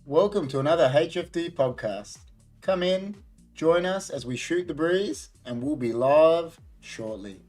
Welcome to another HFD Podcast. Come in, join us as we shoot the breeze, and we'll be live shortly.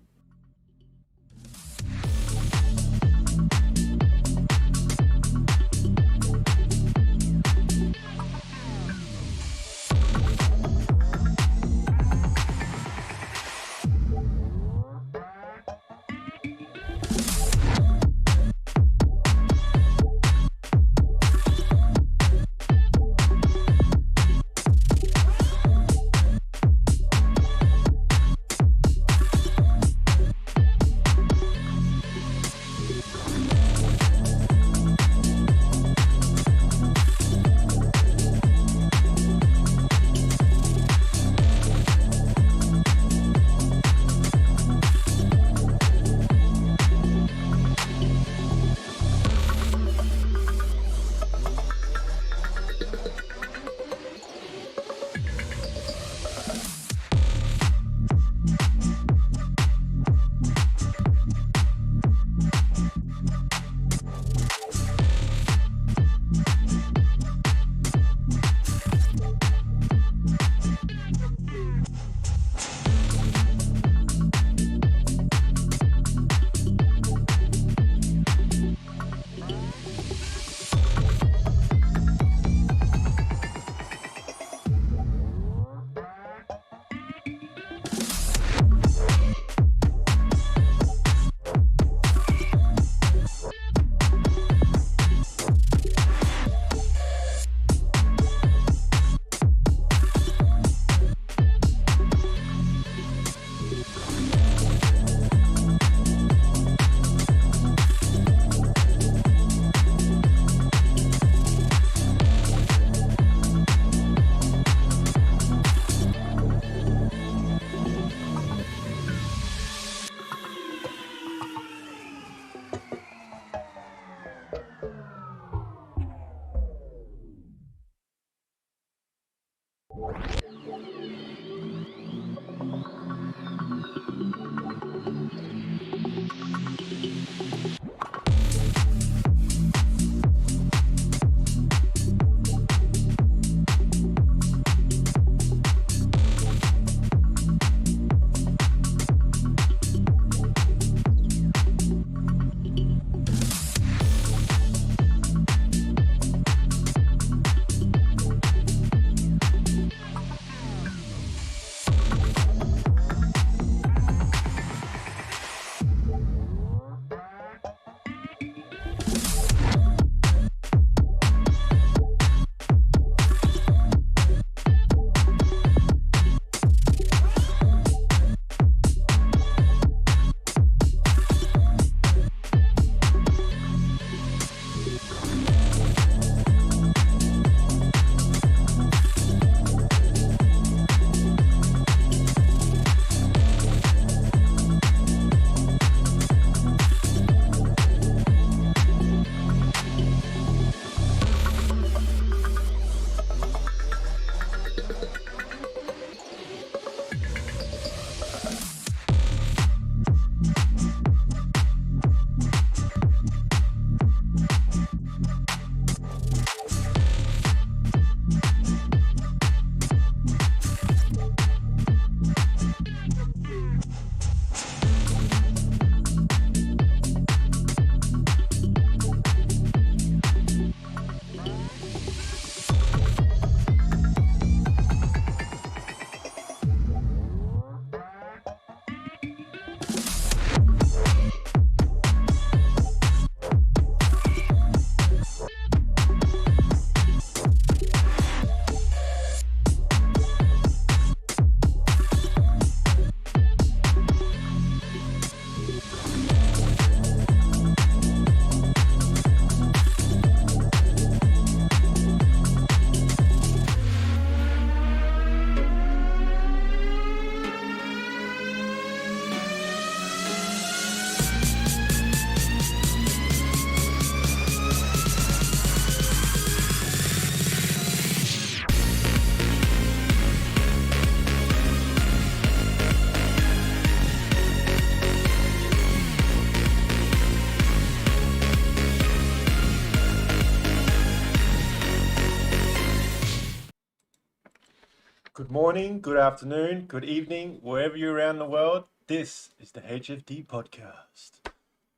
Good morning, good afternoon, good evening, wherever you're around the world. This is the HFD Podcast.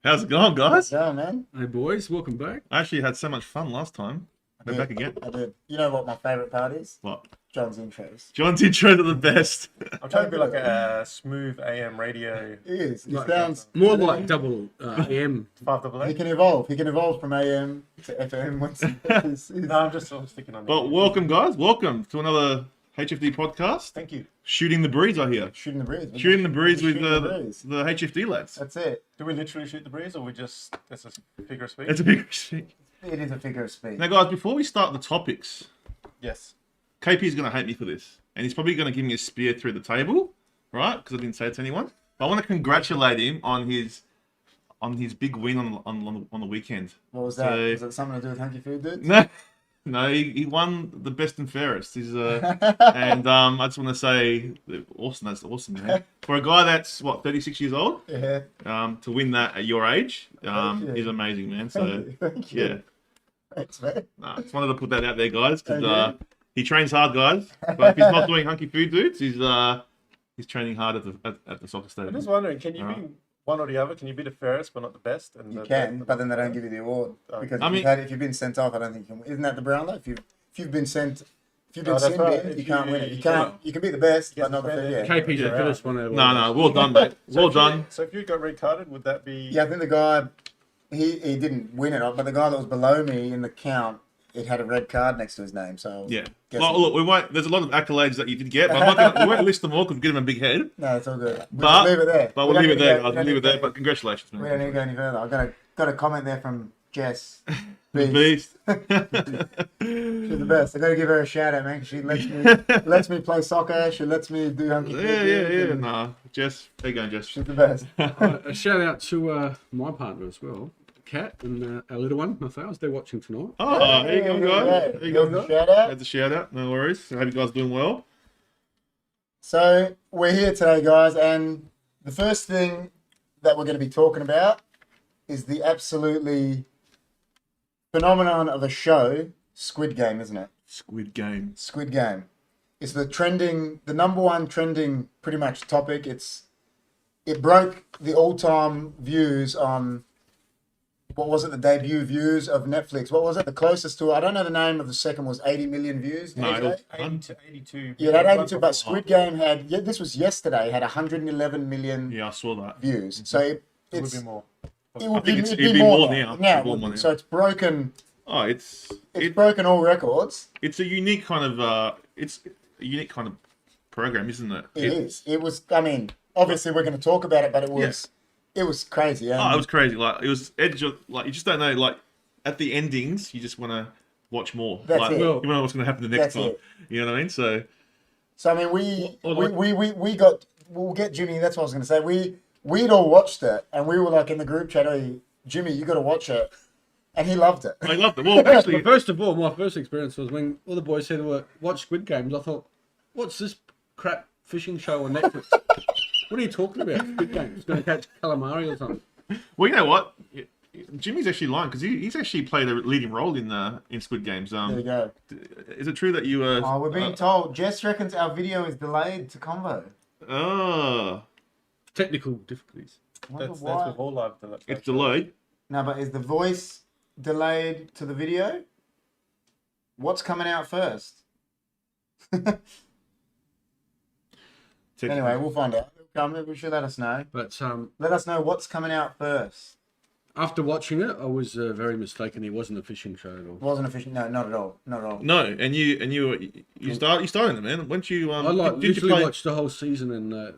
How's it going, guys? Yeah, man. Hey boys, welcome back. I actually had so much fun last time. We're back again. I did. You know what my favourite part is? What? John's intros. John's intros are the best. I'm trying to be like a smooth AM radio. It is. It Like sounds More like double AM. 5 double He eight. can evolve. He can evolve from AM to FM once. No, I'm sticking on. But welcome, guys. Welcome to another HFD podcast. Thank you. Shooting the breeze, I hear. Shooting the breeze. Shooting the breeze with Shooting the breeze. the HFD lads. That's it. Do we literally shoot the breeze, or we just that's a figure of speech? It's a big speech. It is a figure of speech. Now, guys, before we start the topics, Yes. KP is going to hate me for this, and he's probably going to give me a spear through the table, right? Because I didn't say it to anyone. But I want to congratulate him on his big win on the weekend. What was that? So- Was it something to do with hunky food, dudes? No, he won the best and fairest. And I just want to say, awesome. That's awesome, man. For a guy that's 36 years old, Yeah. to win that at your age, Thank you. is amazing, man. So Thank you. Thank you. yeah, Thanks, man. just wanted to put that out there, guys, because Okay. he trains hard, guys. But if he's not doing hunky food, dudes, he's training hard at the soccer I'm stadium. just wondering, can you Alright. be one or the other? Can you be the fairest but not the best? And You can, but then they don't give you the award because if you've been sent off, I don't think you can. Isn't that the Brownlow? If you've been sent, if you've been Oh, that's sent right. in, If you can't you- win it. You you can't. can't- You can be the best, Yes, but not the but fair. then- Yeah. KP's the Yeah. first one over. No, well done, mate. Well done. So if you got red carded, would that be? Yeah, I think the guy, he didn't win it, but the guy that was below me in the count, it had a red card next to his name. So Yeah. guess Well, look, we won't. There's a lot of accolades that you did get, but we won't list them all because we give him a big head. no, it's all good. We'll But leave it there. But We we'll don't leave it need to there, go- guys. we We'll don't leave it need there. to But go- congratulations, We don't need man. to go any further. I got a comment there from Jess. Beast. She's the best. I got to give her a shout out, man. 'Cause she lets me play soccer. She lets me do hunky Yeah. Nah, Jess. There you go, Jess. She's the best. A shout out to my partner as well, Kat, and our little one, Matthias. They're watching tonight. Oh, there you go, guys. There you go. Shout out. That's a shout out. No worries. I hope you guys are doing well. So we're here today, guys, and the first thing that we're going to be talking about is the absolutely phenomenon of a show, Squid Game, isn't it? Squid Game. Squid Game. It's the number one trending pretty much topic. It broke the all-time views on, what was it, the debut views of Netflix. What was it, the closest to, I don't know the name of the second, was 80 million views? No, yesterday? 80 to 82. Yeah, that 82, but Squid Game had, this was yesterday, had 111 million Yeah, I saw that. views. So It would it's, be more. it would be, it's- it'd be more now. now. Now, It'd be it more would be. now. So it's broken, Oh, it's broken all records. it's a unique kind of it's a unique kind of program, isn't it? It is. It was, I mean, obviously we're going to talk about it, but it was crazy. Yeah. Oh, it was crazy. Like it was edge of, like you just don't know. Like at the endings, you just want to watch more. That's like it. you want to know what's going to happen the next That's time. it. You know what I mean? So So I mean, we Or like- we'll get Jimmy. That's what I was going to say. We'd all watched it, and we were like in the group chat. Hey, Jimmy, you got to watch it, and he loved it. I loved it. Well, actually, But first of all, my first experience was when all the boys said, watch Squid Games. I thought, what's this crap fishing show on Netflix? What are you talking about? Squid Games? It's going to catch calamari or something. well, you know what? Jimmy's actually lying because he's actually played a leading role in Squid Games. There you go. Is it true that you? Oh, we're being told. Jess reckons our video is delayed to convo. Oh, Technical difficulties. I wonder That's why. with all live. it's delayed. No, but is the voice delayed to the video? What's coming out first? Anyway, we'll find out. We should let us know. But Let us know what's coming out first. after watching it, I was very mistaken. It wasn't a fishing show at all. It wasn't official. No, not at all. Not at all. No, and you started it, man. Weren't you? I did you literally play? watched the whole season in a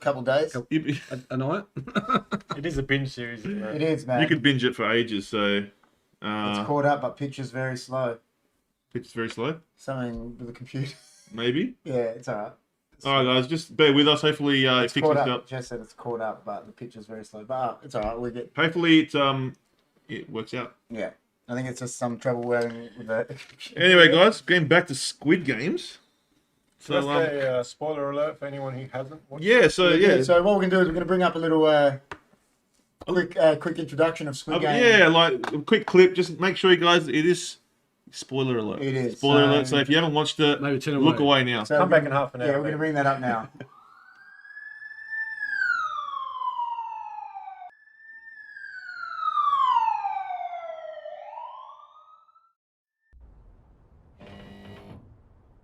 Couple days. a night. It is a binge series. Isn't It it? is, man. You could binge it for ages. So It's caught up, but picture's very slow. it's very slow. Something with the computer. Maybe. Yeah, it's alright. All right, guys, just bear with us. Hopefully, it It's fixes caught it up. up. Jess said it's caught up, but the picture's very slow. But it's alright. We get. Hopefully, it works out. Yeah, I think it's just some trouble with the. Anyway, guys, getting back to Squid Games. So So that's a spoiler alert for anyone who hasn't watched it. yeah, so yeah, So what we're gonna do is we're gonna bring up a little quick introduction of Squid Game. yeah, like a quick clip. Just make sure you guys, it is Spoiler alert. It is. Spoiler alert. So if you haven't watched it, Maybe turn look away. away now. So Come back in half an hour. Yeah, we're going to mate. bring that up now.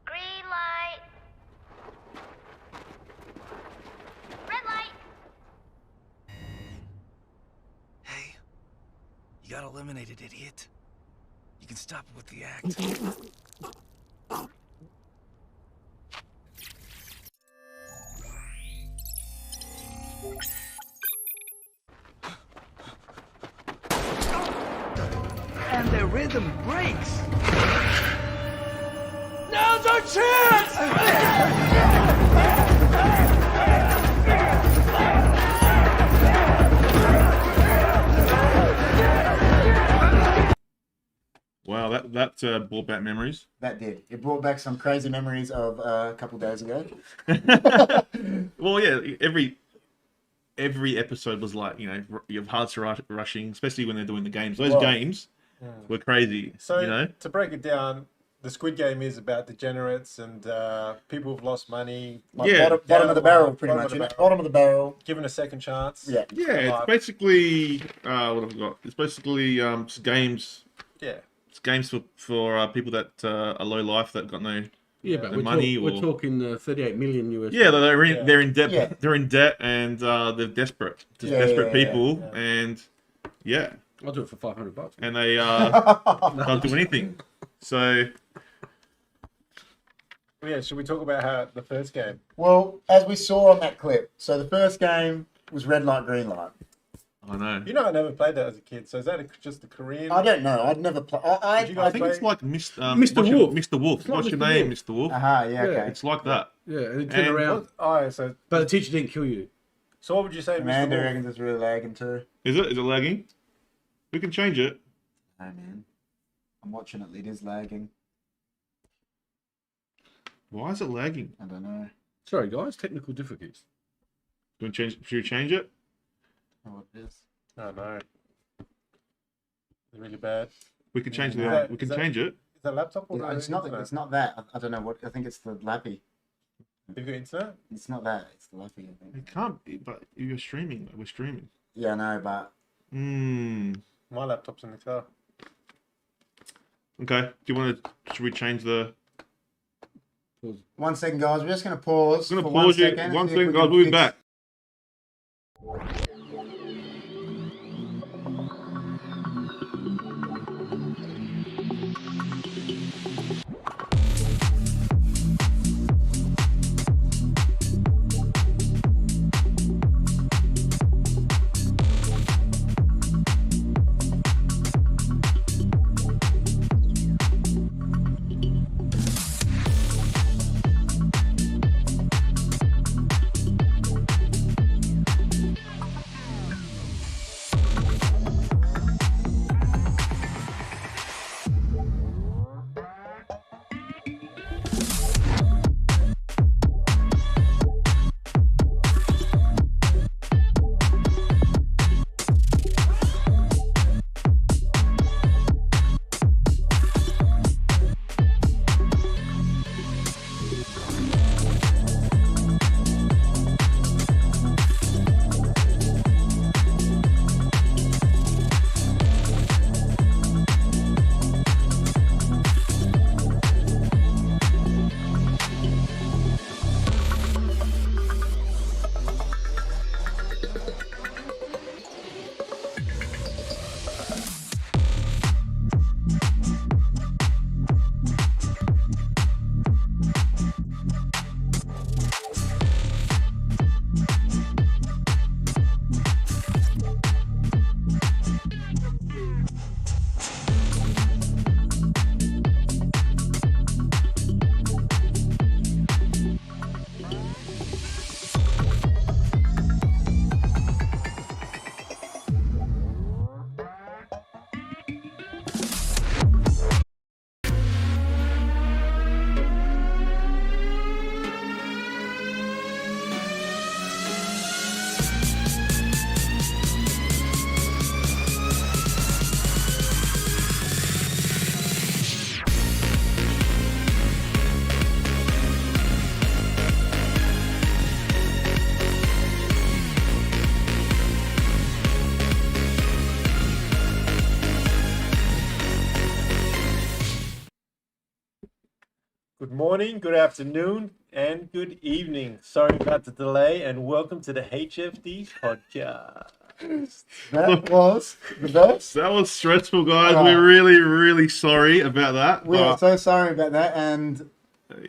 Green light. Red light. Hey, you got eliminated, idiot. You can stop it with the act. And the rhythm breaks. Now's our chance! Wow, that brought back memories. That did. It brought back some crazy memories of a couple days ago. Well, yeah, every episode was like, your hearts are rushing, especially when they're doing the games. Those Well, games were crazy. So to break it down, the Squid Game is about degenerates and people who've lost money. Like Yeah. bottom of the barrel, pretty Bottom much. of the Isn't it? barrel. Bottom of the barrel. Given a second chance. Yeah. Yeah, it's basically what have I got? It's basically games. Yeah. It's games for people that are low life that got no. Yeah, but The we're, money we're or- talking 38 million US. Yeah, they're in Yeah. they're in debt. Yeah. They're in debt and they're desperate. Just Yeah, desperate yeah, people, yeah. and yeah, I'll do it for $500. and they don't do anything. So Yeah, should we talk about how the first game? Well, as we saw on that clip, so the first game was red light, green light. I know. You know, I never played that as a kid. So is that just a Korean? I don't know. I'd never played. Did you I guys think it's play? like Mr. what's your- Wolf. Mr. Wolf. It's like What's your Mr. name, Wolf. Mr. Wolf? Aha, yeah, okay. It's like that. Yeah, and it turned And- around. Oh, so But the teacher didn't kill you. what would you say, Mr. Amanda Wolf? reckons it's really lagging too. Is it? Is it lagging? We can change it. Oh man, I'm watching it. It is lagging. Why is it lagging? I don't know. Sorry, guys, technical difficulties. Should we change it? Know what it is. Oh no. It's really bad. We can change Yeah. We can Is that- change it. Is that laptop or It's the not. internet? It's not that. I don't know what. I think it's the lappy. Have you got internet? It's not that. It's the lappy. I think. It can't be, but you're streaming. We're streaming. Yeah, I know, but Hmm. My laptop's in the car. Okay. Do you want to? Should we change the? 1 second, guys. We're just going to pause. I'm gonna for pause you. 1 second. One see if we second, can guys. We'll be fix- back. Good morning, good afternoon, and good evening. Sorry about the delay, and welcome to the HFD Podcast. That was the best. That was stressful, guys. Oh. We're really, really sorry about that. We are but, so sorry about that, and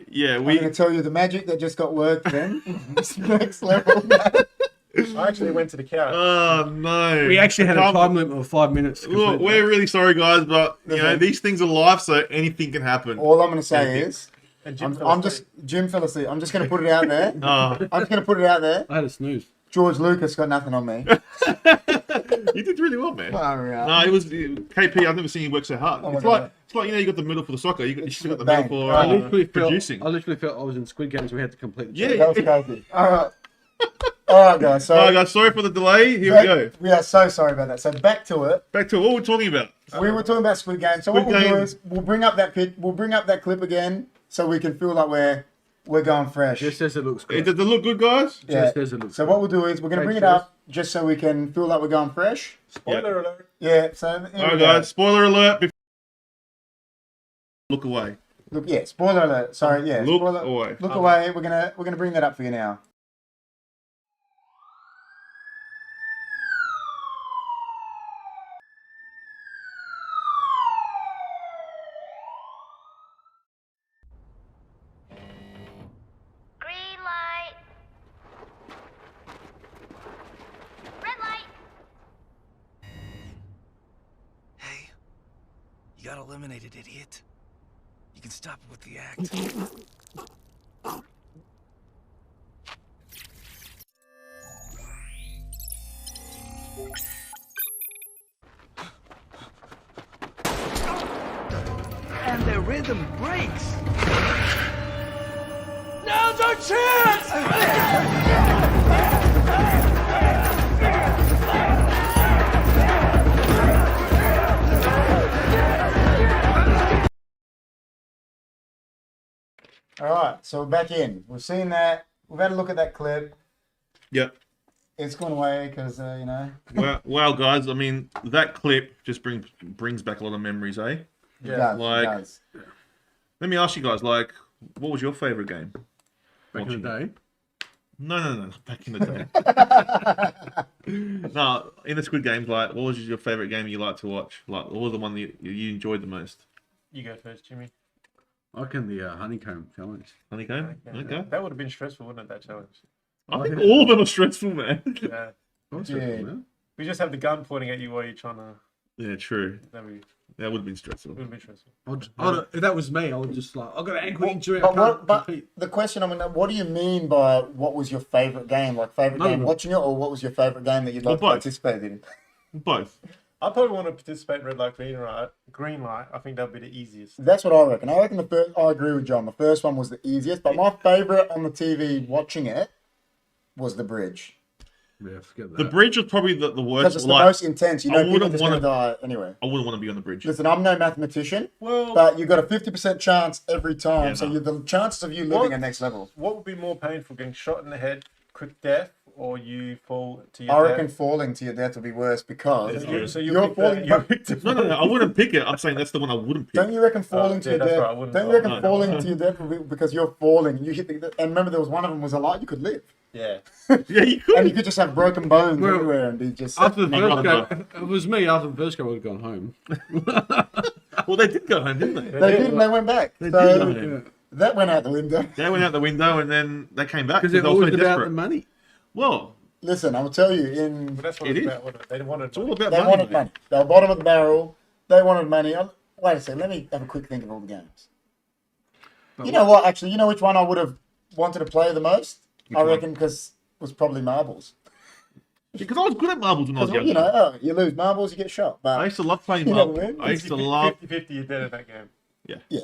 yeah, I'm we. going to tell you the magic that just got worked then. It's next level. I actually went to the couch. Oh no! We actually had a Can't- time limit of 5 minutes. To Look, complete we're really sorry, guys, but you know Listen. these things are live, so anything can happen. All I'm going to say is, And Jim fell I'm asleep. just Jim fell asleep. I'm just going to put it out there. Oh, I'm just going to put it out there. that. I had a snooze. George Lucas got nothing on me. you did really well, man. Far out. No, it was KP. I've never seen you work so hard. Oh my it's God. like you know you got the medal for the soccer. You still got the Bang. medal for I literally producing. I literally felt I was in Squid Games. We had to complete the Yeah. challenge. That was crazy. All right. All right, guys. So All right, guys. Sorry for the delay. Here we go. We are so sorry about that. So back to it. Back to what we're talking about. We were talking about Squid Game. So Squid what we'll do Game. is we'll bring up that clip again, so we can feel like we're going fresh. Just as it looks Hey, good. does it look good, guys? Yeah. Just as it looks So good. what we'll do is we're going to bring it up just so we can feel like we're going fresh. Spoiler alert. Yeah. So here All we right, go. guys. Spoiler alert. Look away. Look, yeah. Spoiler alert. Sorry. Yeah. Look spoiler, away. Look away. We're gonna bring that up for you now. Green light. Red light. Hey, you got eliminated, idiot. You can stop with the act. And the rhythm breaks. Now's our chance! All right. So we're back in. We've seen that. We've had a look at that clip. Yep. It's gone away because you know. Well, guys. I mean, that clip just brings back a lot of memories, eh? It Yeah, does, like- it does. Let me ask you guys, like, what was your favorite game? Back in the day. No. Back in the day. No, in the Squid Games, like, what was your favorite game you liked to watch? Like, what was the one that you enjoyed the most? You go first, Jimmy. I reckon the honeycomb challenge. Honeycomb? Okay. That would have been stressful, wouldn't it, that challenge? I think all of them are stressful, man. Yeah. What's Yeah. that, man? We just have the gun pointing at you while you're trying to... Yeah, true. That would That would have been stressful. have been stressful. If that was me, I would just like, I've got an ankle injury. I But, can't what, but compete. the question, I mean, what do you mean by what was your favorite game? Like favorite None of game them. watching it, or what was your favorite game that you'd Well, like to both. participate in? Both. I probably want to participate in red light, green light. I think that would be the easiest. That's what I reckon. I reckon the first. I agree with John. The first one was the easiest, but my favorite on the TV watching it was the bridge Yeah, forget that. The bridge was probably the because worst. it's Like, the most intense. You know, I people wouldn't just gonna wanna- die anyway. I wouldn't want to be on the bridge. Listen, I'm no mathematician, Well, but you got a 50% chance every time. Yeah, so no. the chances of you living What? are next level. what would be more painful, getting shot in the head, quick death, or you fall to your I death? reckon falling to your death would be worse because So you're pick falling. You're victim. No, I wouldn't pick it. I'm saying that's the one I wouldn't pick. Don't you reckon falling to yeah, your that's death? right, I wouldn't Don't you fall. reckon No. falling to your death would be because you're falling? You hit the, and remember there was one of them was a light you could live, Yeah. Yeah, you and could. you could just have broken bones Well, everywhere and be just. after the My first brother. game, if it was me. After the first game, I would have gone home. Well, they did go home, didn't they? They did, and they went back. They so did go home. that went out the window. They went out the window and then they came back Because because it they were always so about desperate. the money. Well, Listen, I will tell you, in But that's what It it's is. about. Wasn't it? They wanted it's all about they money. wanted mate. money. They were bottom of the barrel. They wanted money. Wait a second. Let me have a quick think of all the games. You know what? Actually, you know which one I would have wanted to play the most? I one? reckon because it was probably marbles. Because I was good at marbles when I was Because younger. you know, you lose marbles, you get shot. I But used to love playing You know marbles. what I mean? I used to love. 50-50, you're dead in that game. Yeah. yeah,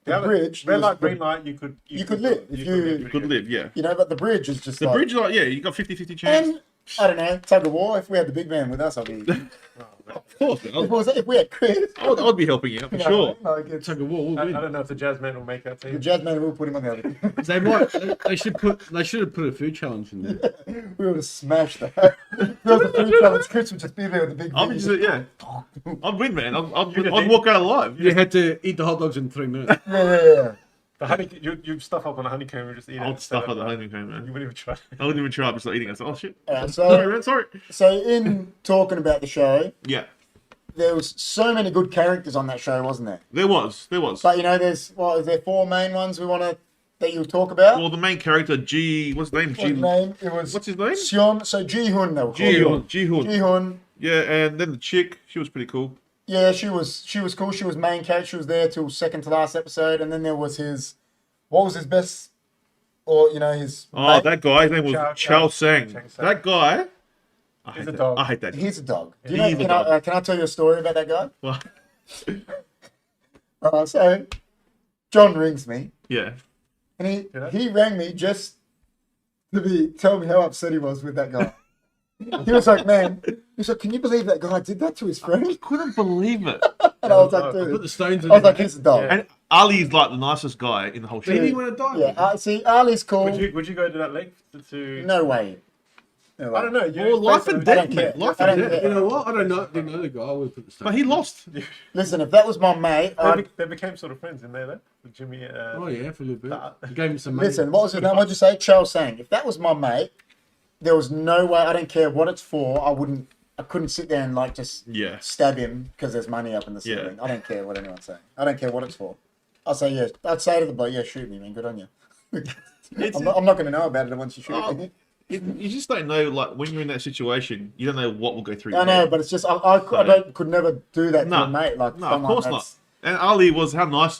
The other- bridge red was light, the- green light, you could live. If you- Could live, yeah. you know, but the bridge is just The like. bridge, like, yeah, you got 50-50 chance. And I don't know, tug of war. If we had the big man with us, I'd be. Of course, If we had Chris, I'd be helping you out for you sure. know, like it's, Tug of war, we'll I win. don't know if the jazz man will make that the team. jazz man will put him on the other team. They might. They should put. They should have put a food challenge in there. We would have smashed that. If there was a food challenge, Chris would just be there with the big. I'd be thing. just, yeah. I'd win, man. I'd could walk out alive. You had to eat the hot dogs in 3 minutes. Yeah. The honey, you stuff up on a honeycomb and just eat it. I'll instead stuff of- at the honeycomb, You man. wouldn't even try. I wouldn't even try it, just like eating it. So, oh shit. Alright, Sorry, so man. Sorry. in talking about the show, Yeah, there was so many good characters on that show, wasn't there? there was. But you know, there's is there 4 main ones that you'll talk about? Well, the main character, what's his name? What's his name? It was What's his name? Sion. So Ji-hun, they were called. Ji-hun. Ji-hun. Yeah, and then the chick, she was pretty cool. Yeah, she was cool. She was main character. She was there till second to last episode, and then there was what was his best, or his. Oh, mate? that guy, his name was Chow Chow Sang. Sang. That guy, He's a dog. I hate that. He's a dog. Do He's a dog. Can I tell you a story about that guy? Well, So, John rings me, yeah. and Yeah. he rang me just to tell me how upset he was with that guy. He was like, man, can you believe that guy did that to his friend? I couldn't believe it. And I was like, Put Put the dude, stones in I was like, he's a dog. And Ali's like the nicest guy in the whole show. Did he want to die? Yeah, see, Ali's cool. Would you go to that length to? No way. No way. I don't know. You Well, life and I don't death, care. man. Life I and don't death. care. You know what? I don't know. Didn't know the guy. I would put the stones. But he lost. Listen, if that was my mate, They became sort of friends in there, though. With Jimmy. Oh yeah, for a little bit. He gave him some money. listen, what was his name? What'd you say? Charles Sang. If that was my mate, there was no way. I don't care what it's for. I couldn't sit there and just Yeah. stab him because there's money up in the ceiling. I don't care what anyone's saying. I don't care what it's for. I'll say yes. I'd say to the boy, yeah, shoot me, man. Good on you. I'm not going to know about it once you shoot Oh, me. You just don't know, like, when you're in that situation, you don't know what will go through I your know, head. but it's just I could never do that to No. a mate. No, of someone course not. that's- And Ali was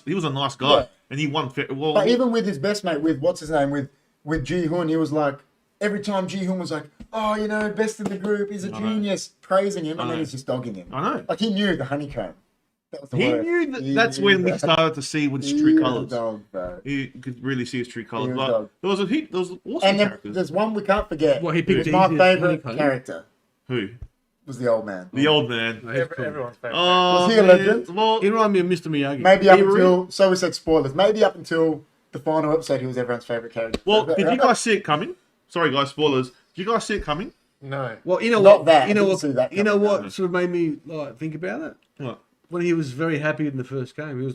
he was a nice guy. Yeah. And he won. Well, But even with his best mate, with what's his name, with Ji-hun, he was like, every time Ji-hun was like, oh, best in the group, he's a know. genius, praising him, and know. then he's just dogging him. I know. Like he knew the honeycomb. That was the He word. knew that He that's knew when we that. started to see his He true was a colours. dog, bro. You could really see his true colours. was But dog. there was awesome And then characters. there's one we can't forget. Well, he picked It's my easiest favourite honeycomb. character Who? was the old man. The old man. No, he's cool. Everyone's favorite. Oh, Was he a man. legend? Well, He reminded me of Mr. Miyagi. Maybe up He really- until, so we said spoilers, maybe up until the final episode, he was everyone's favourite character. well, did you guys see it coming? Sorry, guys, spoilers. Did you guys see it coming? No. Well, you know Not what? that. You know I didn't what? see that You know coming, what sort of made me think about it What? when he was very happy in the first game. He was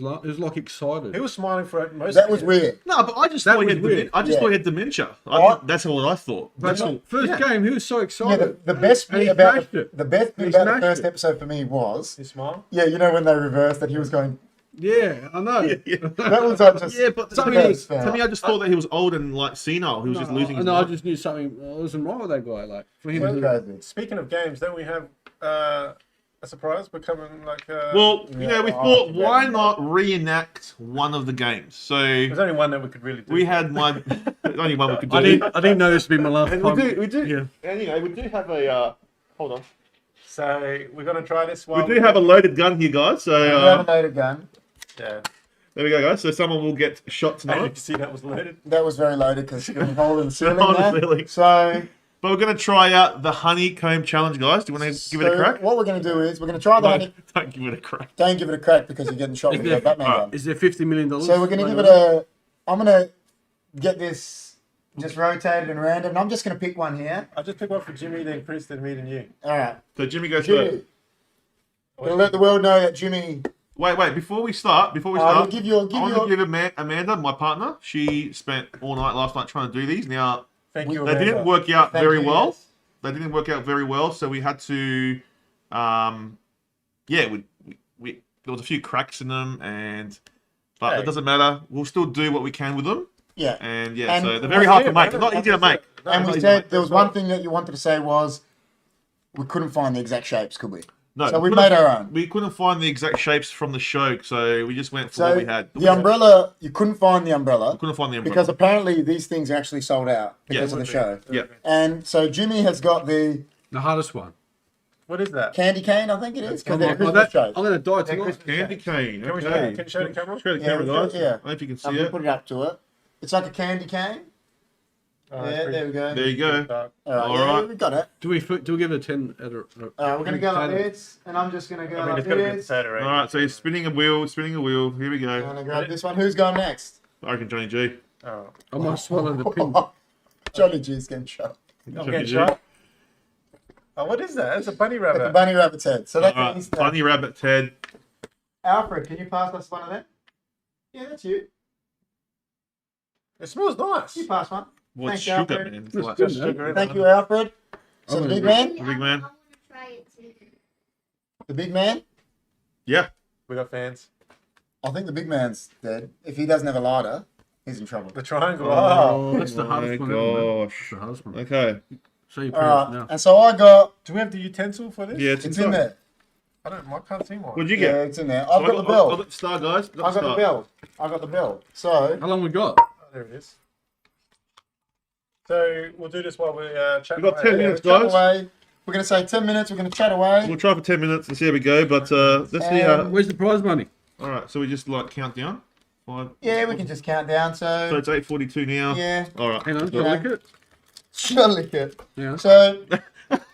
excited. He was smiling for most. That of was it. weird. No, but I just That thought he was had weird. I just Yeah. thought he had dementia. What? That's what I thought. But first game, he was so Yeah, excited. the best And bit he about smashed it. the best bit He about the smashed first it. episode for me was, He smiled. when they reversed that he was going. Yeah, I know. That was like just Yeah, but to something me, else. to me, I just thought that he was old and like senile. He was just losing his No, I mind. just knew something wasn't wrong with that guy. Like for him, Well, to, crazy. Speaking of games, don't we have a surprise? We're coming like. Well, Yeah, we oh, thought, yeah. why not reenact one of the games? So there's only one that we could really do. we had only one we could do. I didn't know this would be my last And time. we do. Yeah. And we do have a. Hold on. So we're gonna try this We one. do have a loaded gun here, guys. So We haven't loaded gun. Yeah. there we go, guys. So someone will get shot As you can tonight. see, that was loaded. That was very loaded because you can hold in the ceiling Hold in the there. ceiling. So, But we're going to try out the honeycomb challenge, guys. Do you want to give it a crack? What we're going to do is we're going to try the No, honey. don't give it a crack. Don't give it a crack because you're getting shot with your Batman gun. Is there $50 million? So we're going to give it a. I'm going to get this just rotated and random. And I'm just going to pick one here. I'll just pick one for Jimmy, then Chris, then me, then you. All right. So Jimmy goes Jimmy. first. Going to let the world know that Jimmy. Wait, before we start, I'll I give you. want to give Amanda, my partner. She spent all night last night trying to do these. Now, Thank you. they Amanda. didn't work out Thank very you, well. yes. They didn't work out very well, so we had to, there was a few cracks in them, but Hey. it doesn't matter. We'll still do what we can with them, Yeah. and And so they're very hard to it, make. man. They're not easy to make. No, And not we easy said to there make. was one thing that you wanted to say was we couldn't find the exact shapes, could we? No, So we couldn't- made our own. We couldn't find the exact shapes from the show, so we just went for So what we had. the umbrella, you couldn't find the umbrella We couldn't find the umbrella. because apparently these things are actually sold out because Yeah. of the show. Yeah. And so Jimmy has got the The hardest one. What is that? candy cane, I think it is. 'cause Come they're on, Christmas I'm shows. going to die tonight. Christmas Candy shapes. cane. Can we show, Okay. can you show the camera? Show the Yeah, camera, we guys. do, yeah. I don't know if you can see I'm going to it. put it up to it. It's like a candy cane. Oh, Yeah, it's pretty- there we go. There you go. dark. All right, All yeah, right. we got it. Do we give it a 10? At a, All right, we're going to go like potato? this, and I'm just going to go I mean, like it's got to be a this. potato, right? All right, so he's spinning a wheel. Here we I'm go. going to grab this one. Who's going next? I reckon Johnny G. Oh. I might swallow the pin. Johnny G's getting shot. I'm Johnny getting G. shot. Oh, what is that? It's a bunny At rabbit. the bunny rabbit's head. So that All means right, Bunny Rabbit Ted. Alfred, can you pass us one of them? Yeah, that's you. It smells nice. You pass one. Well, it's Thanks, sugar, Alfred. man. It's That's like good, the man. Sugar in Thank it. you, Alfred. So I'm the gonna big do- man, big man. I want to try it too. the big man. Yeah. We got fans. I think the big man's dead. If he doesn't have a lighter, he's in trouble. The triangle. Oh. That's the my hardest one ever, man. gosh. That's the hardest one. Okay. Show your All parents right, now. and so I got. Do we have the utensil for this? Yeah, it's It's inside. in there. I can't see one. What'd you Yeah, get? it's in there. So I've got the I've bell. got the star, guys. I got the star. bell. I got the bell. So How long we got? Oh, there it is. So we'll do this while we chat. We've got 10 minutes, chat guys. away. We're gonna say 10 minutes. We're gonna chat away. We'll try for 10 minutes and see how we go, but let's see how. Where's the prize money? All right, so we just like count down. 5. Yeah, we can just count down. So So it's 8:42 now. yeah, All right. Hang on, So- do I lick it? shall lick it. Yeah. So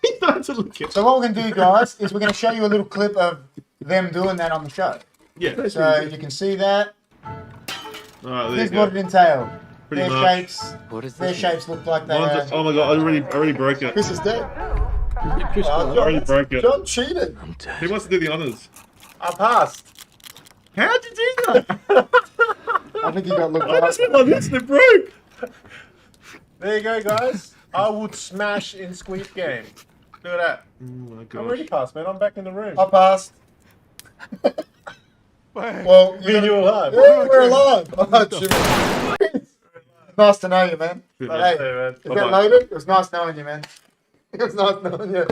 He started to look at. so what we're gonna do, guys, is we're gonna show you a little clip of them doing that on the show. Yeah. So you can see that. All right, there you Here's go. what it entailed. Pretty Their much. shapes. What is Their this? shapes look like they Mine's are. just- oh my god, I already broke it. Chris is dead. Yeah, Chris, Oh, I already broke it. John cheated. I'm dead. Who wants to do the honors? I passed. How'd you do that? I think he got looked I up. just went like this and it broke. There you go, guys. I would smash in Squid Game. Look at that. Oh my I'm already gosh. passed, man. I'm back in the room. I passed. Well, Me and you are live. Yeah, we're alive. Oh, Jimmy. Nice to know you, man. Good, Hey, man. man. is Bye-bye. that loaded? It was nice knowing you, man. It was nice knowing you.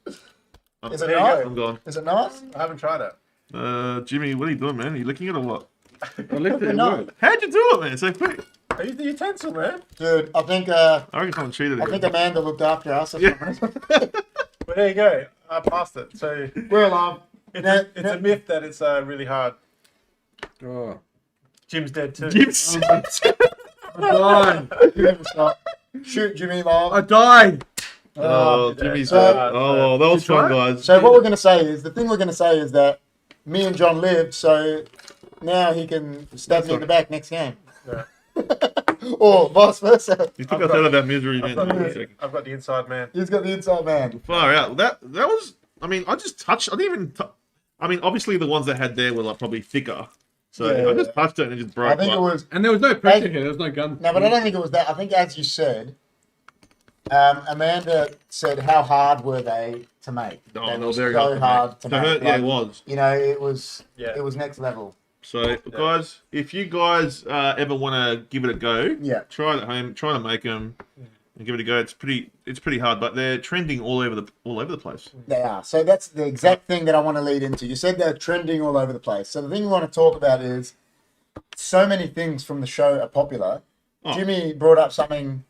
Is it There you nice? go. I'm gone. Is it nice? I haven't tried it. Jimmy, what are you doing, man? Are you licking it or what? I licked it. No. No. How'd you do it, man? So quick. Are you the utensil, man? Dude, I think I reckon someone cheated I think again. Amanda looked after us. Yeah. But there you go. I passed it. So We're alive. it's a myth that it's really hard. Oh. Jim's dead too. Jim's I died. Shoot Jimmy live. I died. Oh, Jimmy's So- dead. Oh, well, that was You fun, tried? guys. So what we're gonna say is the thing we're gonna say is that me and John lived, so now he can stab me in the back next game. Yeah. Or vice versa. You took us out of our misery, I've man. got, Wait a second. I've got the inside man. He's got the inside man. Far out. That was. I mean, I just touched. I didn't even. I mean, obviously the ones that had there were like probably thicker. So Yeah. I just touched it and it just broke. I think like- it was And there was no pressure here. There was no gun. no, but I don't think it was that. I think as you said, Amanda said how hard were they to make? Oh, they no, were very so hard. hard to To make. her, yeah, Like, it was. You know, it was Yeah. it was next level. So, guys, if you guys ever want to give it a go, Yeah. try it at home. Try to make them and give it a go. It's pretty hard, but they're trending all over the place. They are. So that's the exact thing that I want to lead into. You said they're trending all over the place. So the thing we want to talk about is so many things from the show are popular. Oh. Jimmy brought up something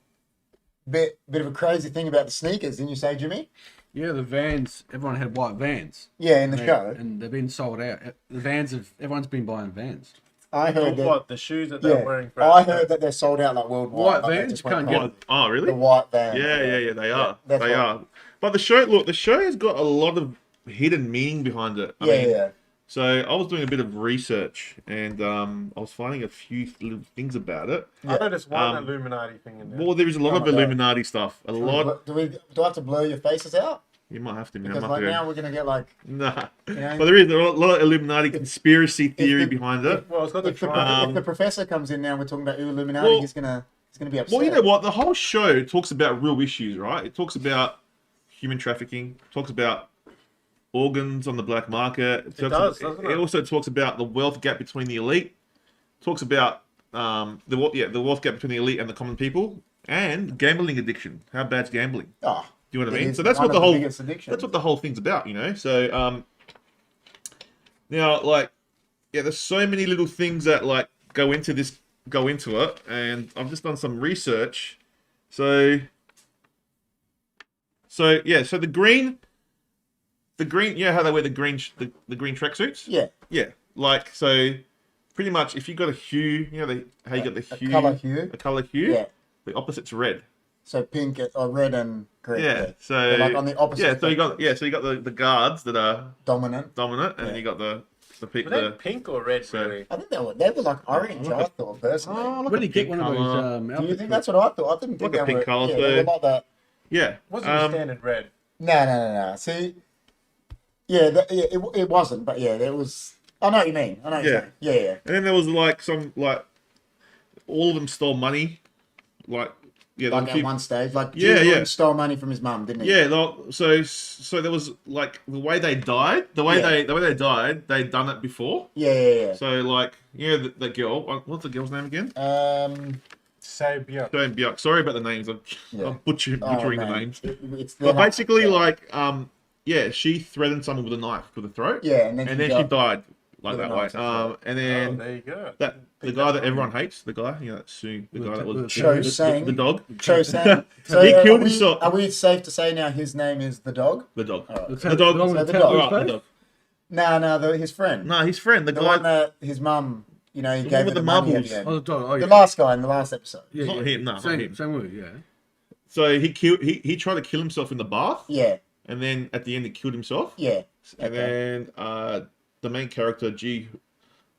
bit of a crazy thing about the sneakers, didn't you say, Jimmy? Yeah, the Vans. Everyone had white Vans. Yeah, in the show. And they've been sold out. The Vans have. Everyone's been buying Vans. I heard that. What, the shoes that they're Yeah, wearing for I heard that they're sold out like worldwide. White Like, they Vans, just you went can't crazy. get Oh, really? The white van. Yeah, they are. that's They what- are. But the show has got a lot of hidden meaning behind it. I mean, Yeah. So I was doing a bit of research and I was finding a few little things about it. I noticed one Um, Illuminati thing in there. Well, there is a lot Oh of my God. Illuminati stuff. A lot. Do I have to blur your faces out? You might have to, man. Because I might like have to now we're gonna get like go. Nah. you know, But there is a lot of Illuminati conspiracy theory the- behind it. Well, it's got the if the, triangle. if the professor comes in now and we're talking about Illuminati, Well- he's gonna be upset. Well, you know what? The whole show talks about real issues, right? It talks about human trafficking, talks about organs on the black market. It does, doesn't it? It also talks about the wealth gap between the elite. Talks about the wealth gap between the elite and the common people, and gambling addiction. How bad's gambling? Oh, Do you know what I it mean? is So that's one what of the whole biggest addictions. that's what the whole thing's about, you know. So now like there's so many little things that like go into it, and I've just done some research. So the green, you know how they wear the green green tracksuits? Yeah, Like so, pretty much if you got a hue, you know how you got the a hue, colour hue. a color hue. Yeah. The opposite's red. So pink or red and green. Yeah. So They're like on the opposite. yeah. So you got the guards that are dominant. dominant, and Yeah. then you got the Were people. they pink or red, So- really? I think they were like orange. I thought personally. Oh, When did you get one of those Do you outfits? think that's what I thought? I didn't think Like a they pink were. colour, Yeah, so- they were like that. Yeah. Wasn't the standard red? No. See, yeah, it wasn't, but yeah, there was. I know what you mean. I know what you're Yeah. saying. Yeah. And then there was like some like all of them stole money. Like, yeah, Like they at one stage, like Yeah, G yeah. stole money from his mum, didn't he? yeah. So there was like the way they died, the way they died, they'd done it before. Yeah. So like, the girl, what's the girl's name again? Say yeah. Don't be sorry about the names. I'm Yeah. butchering Oh, the man. names. It's But basically, like, she threatened someone with a knife to the throat. Yeah, and then she died like with a that way. knife, that's right. And Oh, then there you go. the guy that everyone hates, the guy, that Sue, the guy that was Cho the Sang. dog, Cho Sang. So He killed are himself. Are we safe to say now his name is the dog? the dog, Alright. the dog, one with So the the tattoo dog. Alright, face? the dog. No, his friend. No, his friend, the The guy. one that his mum, he one gave her with the the money at marbles. the end. Oh, the dog. Oh, The yeah. last guy in the last episode. Yeah, Not him, no, not same, him. Same word, yeah. So he tried to kill himself in the bath, Yeah, and then at the end he killed himself. yeah. And Okay. then the main character Ji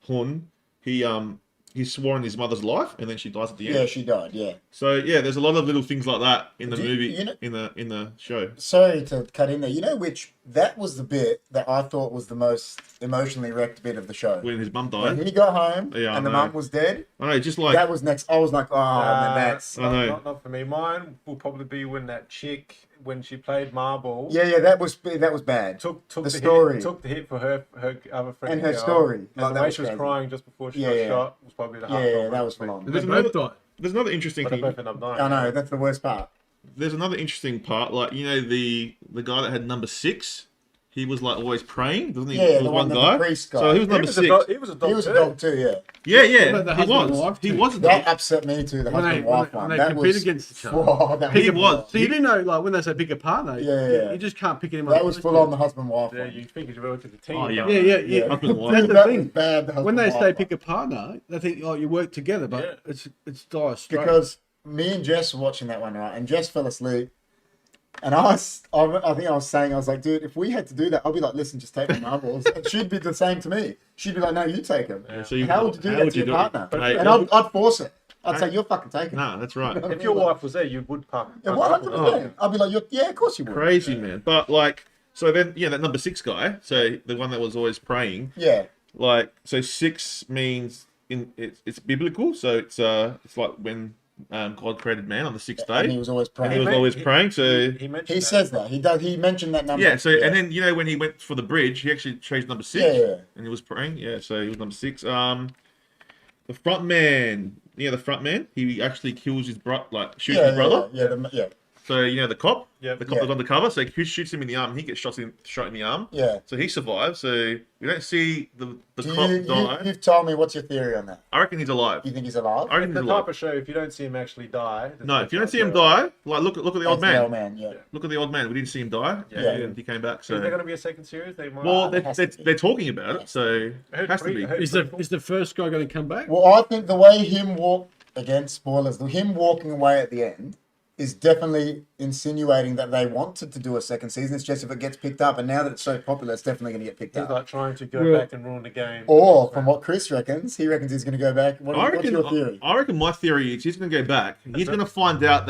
Hun, he swore on his mother's life, and then she dies at the end. Yeah, she died, yeah. So yeah, there's a lot of little things like that in the Do you- movie, you know- in the show. Sorry to cut in there. You know that was the bit that I thought was the most emotionally wrecked bit of the show. When his mum When died, he got home Yeah, I and the know. mum was dead, I know, just like that was next. I was like, oh, man, that's... I know. Not for me. Mine will probably be when that chick, when she played marble, Yeah, that was bad. took the the story. hit, took the hit for her other friend And her girl. story. And Like, the that way was she was crazy. crying just before she Yeah, got yeah. shot was probably the Yeah, heart. that was full on. They There's both another- died. there's another interesting But they thing. both end up dying. I know, that's the worst part. There's another interesting part, like the guy that had number 6. He was like always praying, doesn't he? Yeah, There the was one that the priest guy. So he was He number was 6. a dog. He was a dog. He was a too. dog too, yeah. Yeah, What yeah, about the he husband and was. wife He too? was a That dog. upset me too, the When husband they, wife when one. they That compete was... against each other. Whoa, that He was... was. So you do know, like, when they say pick a partner, Yeah. you just can't pick anyone. That was full on the husband wife Yeah, one. you think it's relative to the team. Oh, yeah. but- Yeah. Husband and wife. That's the That thing. was bad, the When they husband say wife pick a partner, they think, oh, you work together, but Yeah. it's dire straight. Because me and Jess were watching that one, right? And Jess fell asleep. And I think I was saying, I was like, dude, if we had to do that, I'd be like, listen, just take my marbles. And she'd be the same to me. She'd be like, no, you take them. So you- How would you do how that would to you your do it? partner? Hey, And I'd force it. I'd say, you're fucking taking it. Nah, that's right. If your wife was there, you would park. Yeah, park 100%. I'd be like, yeah, of course you would. Crazy, man. But like, so then, that number 6 guy, so the one that was always praying, Yeah. like, so 6 means it's biblical. So it's like when God created man on the 6th And he day, was always and he praying. was always praying. So He mentioned He that. says that. He does. He mentioned that number. yeah, so and then when he went for the bridge, he actually chose number 6, Yeah. and he was praying. Yeah, so he was number 6. The front man, the front man, he actually kills his shoots his brother. Yeah. So the cop, Yeah. the cop was undercover, so he shoots him in the arm, and he gets shot in the arm. Yeah. So he survives. So we don't see the Do cop die. you've told me what's your theory on that. I reckon he's alive. You think he's alive? I reckon The he's type alive. of show, if you don't see him actually die. No, if you don't see him die, like look at the old That's the old man. man. Yeah. Look at the old man. We didn't see him die. Yeah. And he came back. Is there So going to be a second series? They might. well, it has to be. they're talking about it, so it has to be. I heard is the first guy going to come back? Well, I think the way him spoilers, him walking away at the end is definitely insinuating that they wanted to do a second season. It's just if it gets picked up, and now that it's so popular, it's definitely going to get picked He's up. like trying to go Yeah. back and ruin the game. Or from what Chris reckons, he reckons he's going to go back. What's your theory? I reckon my theory is he's going to go back. He's going to find out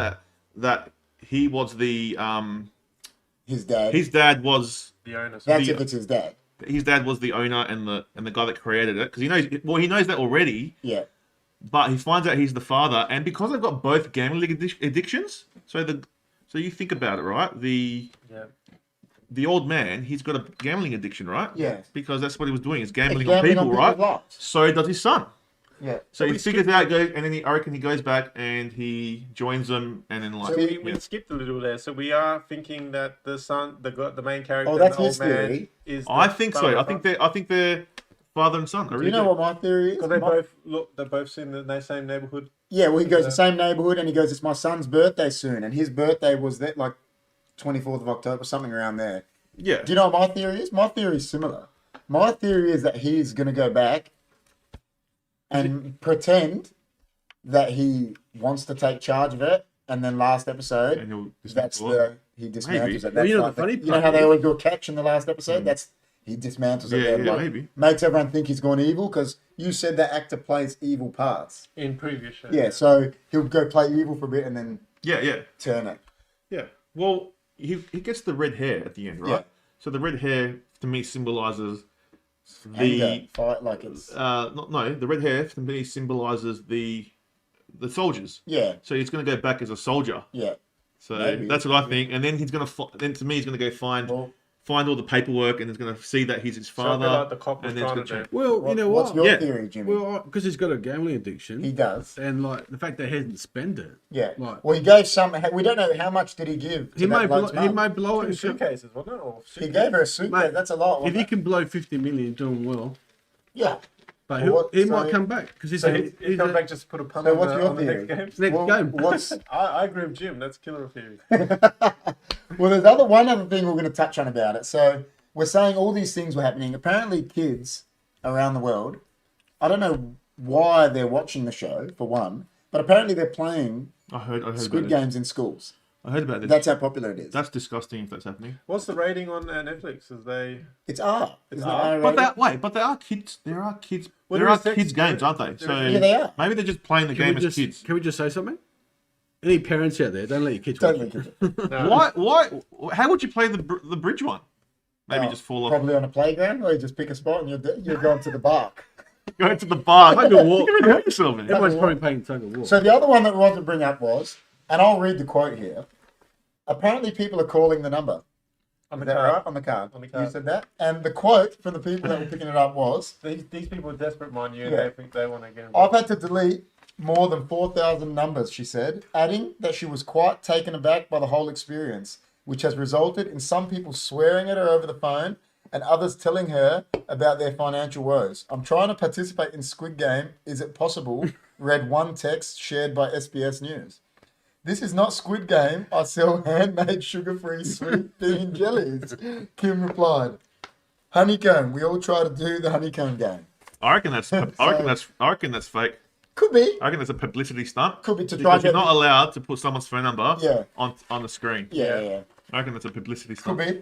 that he was the His dad. his dad was The owner. That's the- if it's his dad. his dad was the owner and the guy that created it, because he knows that already. Yeah. But he finds out he's the father, and because they've got both gambling addictions, so you think about it, right? The old man, he's got a gambling addiction, right? Yeah. Because that's what he was doing, is gambling, Gambling on people, people's right? lives. So does his son. Yeah. So he figures out, and then I reckon he goes back and he joins them, and then like, So we yeah. skipped a little there. So we are thinking that the son, the main character, Oh, that's the old his man, theory. is. I think so. I think they're father and son. I Do really you know what my theory is? Because they My- both look. They're both in the same neighborhood. Yeah, well, he goes the same neighborhood, and he goes, it's my son's birthday soon, and his birthday was that like 24th of October, something around there. Yeah. Do you know what my theory is? My theory is similar. My theory is that he's going to go back and pretend that he wants to take charge of it, and then last episode, And he'll that's dismantle it. he dismantles Maybe. it. That's Well, you know like the funny you know part how they is- always do a catch in the last episode? That's he dismantles it. Yeah, there, yeah, like, maybe. makes everyone think he's gone evil because you said that actor plays evil parts. In previous shows. Yeah, so he'll go play evil for a bit and then Yeah. turn it. Yeah. Well, he gets the red hair at the end, right? Yeah. So the red hair to me symbolizes Anger, the fight like it's the red hair to me symbolizes the the soldiers. Yeah, So he's going to go back as a soldier. yeah. So Maybe. that's what I think. And then he's going to then to me he's going to go find Well, all the paperwork and he's going to see that he's his So a father. bit like the cop was and then it's trying gonna to change. do. Well, you know what's what? your Yeah. theory, Jimmy? Well, because he's got a gambling addiction. He does. And like the fact that he hasn't spent it. Yeah. Like, Well, he gave some. We don't know how much did he give. To he that may bloke's blow, he mum. may blow it. Two suitcases, wasn't it? Or He gave her a suitcase. Mate, That's a lot. If Wasn't he it? can blow 50 million, doing well. Yeah. But Well, he so- might come back because he's So a, he he's come a, back just to put a pun So on what's the, your on the next theory? game. next Well, game. what's I agree with Jim. That's killer theory. well? There's one other thing we're going to touch on about it. So we're saying all these things were happening. Apparently, kids around the world. I don't know why they're watching the show for one, but apparently they're playing I heard Squid about Games in schools. this. I heard about this. That's how popular it is. That's disgusting if that's happening. What's the rating on Netflix? Is they? It's R. It's Isn't it R? R-rated? But there are kids. There are kids. Well, there there are is sex- kids games, aren't they? So Yeah, they are. maybe they're just playing the Can game we as just, kids. Can we just say something? Any parents out there, don't let your kids Don't watch look it. at it. No. Why? How would you play the bridge one? Maybe Oh, just fall off. Probably on a playground, or you just pick a spot and you're going to the bark. Go to the bar. Tug of war. You can really hurt yourself, man. Everyone's probably playing tug of war. So the other one that we wanted to bring up was, and I'll read the quote here. Apparently, people are calling the number. On Is the that card. right? On the card. On the You card. said that. And the quote from the people that were picking it up was, These people are desperate, mind you. Yeah. And they think they want to get I've involved. had to delete more than 4,000 numbers, she said, adding that she was quite taken aback by the whole experience, which has resulted in some people swearing at her over the phone and others telling her about their financial woes. I'm trying to participate in Squid Game. Is it possible? Read one text shared by SBS News. This is not Squid Game. I sell handmade sugar-free sweet bean jellies. Kim replied. Honeycomb. We all try to do the honeycomb game. I reckon that's. I reckon that's fake. Could be. I reckon that's a publicity stunt. Could be to try Because you're to not allowed to put someone's phone number Yeah. on the screen. Yeah. I reckon that's a publicity Could stunt. be.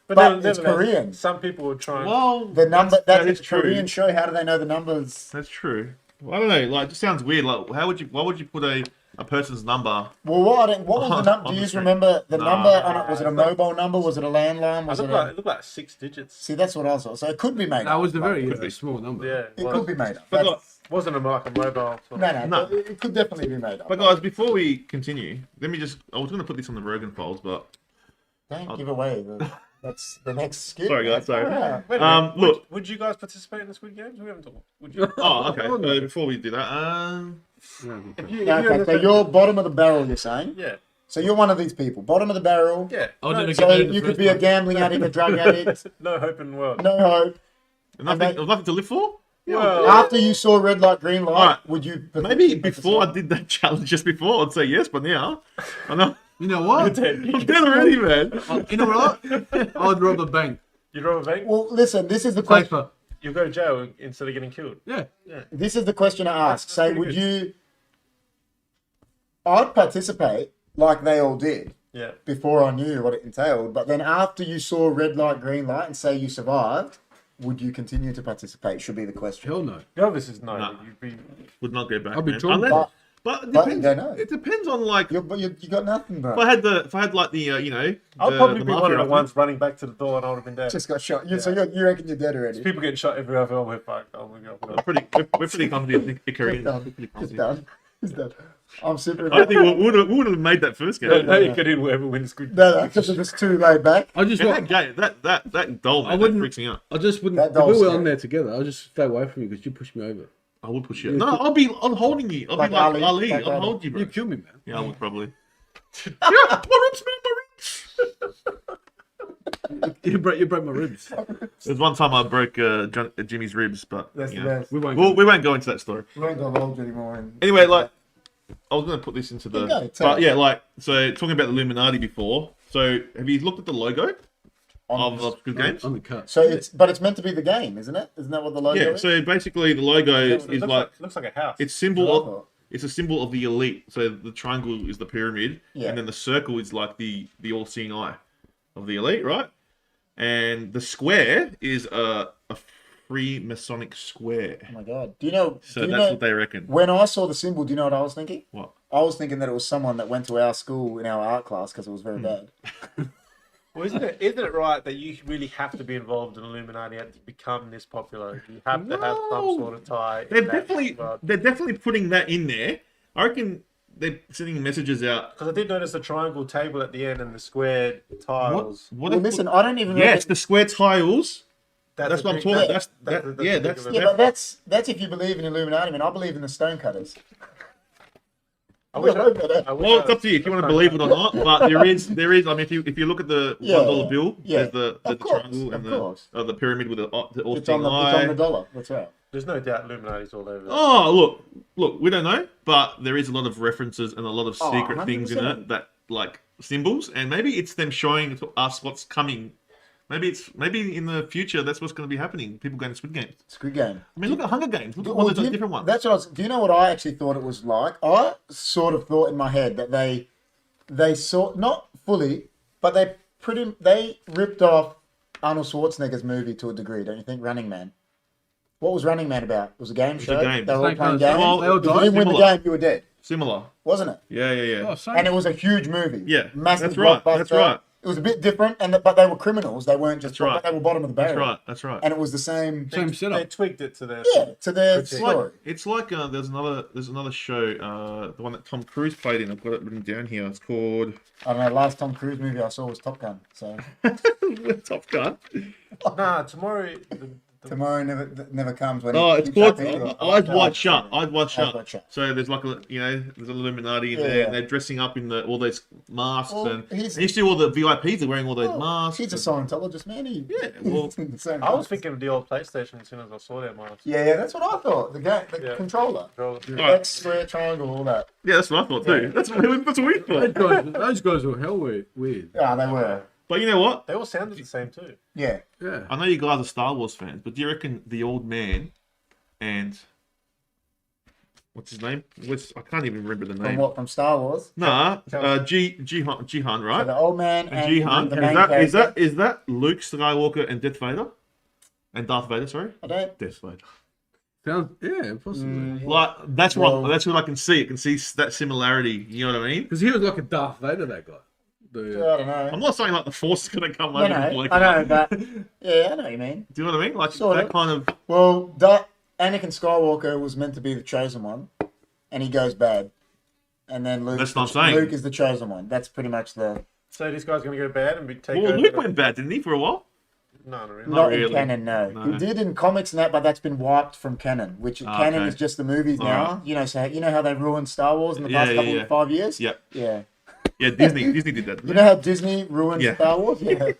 But nevertheless, it's Korean. Some people will try and... Well, The number that that's is a true. Korean show. How do they know the numbers? That's true. Well, I don't know. Like, it just sounds weird. Like, why would you put a person's number? Well, what was the number? On Do the you screen. remember the No. number on it? Was it a mobile number? Was it a landline? Was It it? looked like 6 digits. See, that's what I saw. So it could be made That up. was a very Could be. small number. Yeah. It could be made up. But That's- look, Wasn't a like a mobile. Sort no, of- no, No. but it could definitely be made up. but guys, before we continue, let me just. I was going to put this on the Rogan files, but Don't give away. That's the next skit. sorry, guys. Sorry. Yeah. Wait a minute, Look. would you guys participate in the Squid Games? We haven't talked. Would you? Oh, okay. So before we do that, If you, Okay, so you're bottom of the barrel. You're saying. yeah, So you're one of these people, bottom of the barrel. yeah. I'll no, never So get in the you could first be a one. gambling addict, a drug addict, no hope in the world. no hope. nothing to live for. Well, After you saw red light, green light, Alright. would you? Maybe before I did that challenge just before, I'd say yes, but now I know You know what? I'm dead already, man. You know what? I'd rob a bank. you'd rob a bank. Well, listen. This is the question. Safer. You'll go to jail instead of getting killed. Yeah. This is the question I ask. That's Say, pretty would good. you? I'd participate like they all did Yeah. before I knew what it entailed. But then after you saw red light, green light, and say you survived, would you continue to participate? Should be the question. Hell no. The obvious is no. No. You'd be. Would not go back. I'll be man. torn. Unless- but it But depends. you don't know. It depends on like But you got nothing, bro. if I had like the you know. I'll the- probably the be one mafia of the outfit. ones running back to the door, and I would have been dead. Just got shot. So you reckon you're dead already? People getting shot everywhere. I feel we're fucked. Oh my god. We're pretty confident. I think Koreans. Just done. We're pretty Just confident. done. Just done. I'm super. I think we would have made that first game. No, you get in wherever wins good. No, because it was too laid back. I just And want. that game, that doll, man, I that wouldn't- freaks me out. I just wouldn't. That If we doll's were scary. on there together, I'll just stay away from you because you pushed me over. I would push you. No, I'm holding you. I'll Like be like Ali, Ali. like I'll Ali. hold you, bro. You killed me, man. Yeah, I would probably. Yeah, my ribs, man, my ribs. You broke my ribs. There's one time I broke Jimmy's ribs, but That's you the know. best. We won't. We won't go into that story. We won't divulge anymore. Anyway, like I was going to put this into the, Yeah, tell but us. yeah, like so talking about the Illuminati before. So have you looked at the logo of Squid Games? On the cut. So it's meant to be the game, isn't it? Isn't that what the logo Yeah. is? So basically, the logo is like looks like a house. it's That's symbol what I of thought. it's a symbol of the elite. So the triangle is the pyramid, Yeah. and then the circle is like the all-seeing eye of the elite, right? And the square is a Freemasonic square. Oh my god! Do you know? So do you that's know what they reckon. when I saw the symbol, do you know what I was thinking? What? I was thinking that it was someone that went to our school in our art class because it was very bad. Well, isn't it right that you really have to be involved in Illuminati to become this popular? You have to have some No. sort of tie. in They're that definitely world. they're definitely putting that in there. I reckon they're sending messages out. Because I did notice the triangle table at the end and the square tiles. What Well, if- listen, I don't even. Yes, reckon- the square tiles. That's a what I'm big- talking. that- That's a yeah. big That's event. Yeah, but that's if you believe in Illuminati. I mean, I believe in the stonecutters. I wish I, hope that- I wish Well, I it's up to you if you want to believe it or not. But there is. I mean, if you look at the Yeah, $1 bill, yeah. there's the Of course, triangle and of course. the pyramid with the all It's on seeing the eye. dollar. That's right. There's no doubt Illuminati's all over that. Oh, look, we don't know, but there is a lot of references and a lot of Oh, secret things in 100%. it that like symbols, and maybe it's them showing to us what's coming. Maybe in the future that's what's going to be happening. People going to Squid Games. Squid Game. I mean, look at Hunger Games. Look at Well, all do the you- different ones. That's what I was. Do you know what I actually thought it was like? I sort of thought in my head that they saw, not fully, but they ripped off Arnold Schwarzenegger's movie to a degree, don't you think? Running Man. What was Running Man about? It was a game was show. a game. They were all Same playing kind of- games. Well, they all If you died. didn't win the Similar. game, you were dead, Similar. wasn't it? Yeah. Oh, same. And it was a huge movie. Yeah, Massive that's right, that's blockbuster. right. It was a bit different, but they were criminals. They weren't just. That's right. They were bottom of the barrel. That's right. And it was the same. Same They setup. tweaked it to their. Yeah, to their It's story. It's like there's another show, the one that Tom Cruise played in. I've got it written down here. It's called I don't know. Last Tom Cruise movie I saw was Top Gun. So Top Gun. Nah, tomorrow. tomorrow never comes. When Oh, he it's keeps called happening to it. Eyes Wide Shut. Eyes Wide Eyes Shut. Wide Shut. So there's like there's an Illuminati in Yeah, there, yeah. and they're dressing up in all those masks, Well, and he's- you see all the VIPs are wearing all those masks. He's a Scientologist, man. Yeah, well, Same I was thinking of the old PlayStation as soon as I saw that mask. Yeah, that's what I thought. The game, the Yeah. controller, Alright. X, square, triangle, all that. Yeah, that's what I thought too. That's what we thought. Those guys were hell weird. Yeah, they were. But you know what? They all sounded the same too. Yeah. Yeah. I know you guys are Star Wars fans, but do you reckon the old man and what's his name? I can't even remember the From name. what? From Star Wars. Nah, Jihan, So right? the old man and Jihan. the main Is character. that Luke Skywalker and Darth Vader? And Darth Vader, sorry, I don't. Darth Vader. Sounds possibly. Like that's Well- what I can see. I can see that similarity. You know what I mean? Because he was like a Darth Vader, that guy. I don't know. I'm not saying like the Force is gonna come No, over. no, and like, I know, but yeah, I know what you mean. Do you know what I mean? Like Sort that of. kind of. Well, Anakin Skywalker was meant to be the chosen one, and he goes bad, and then Luke. That's what I'm saying. Luke is the chosen one. That's pretty much the. So this guy's gonna go bad and be taken Well, over. Luke went bad, didn't he, for a while? No, not really. Not in really. canon, no. No. He did in comics and that, but that's been wiped from canon. Which canon okay. is just the movies now. Alright. You know, so you know how they ruined Star Wars in the Yeah, past yeah, couple yeah. of 5 years. Yeah, Yeah. yeah. Disney did that. You know how Disney ruined Yeah. Star Wars? Yeah.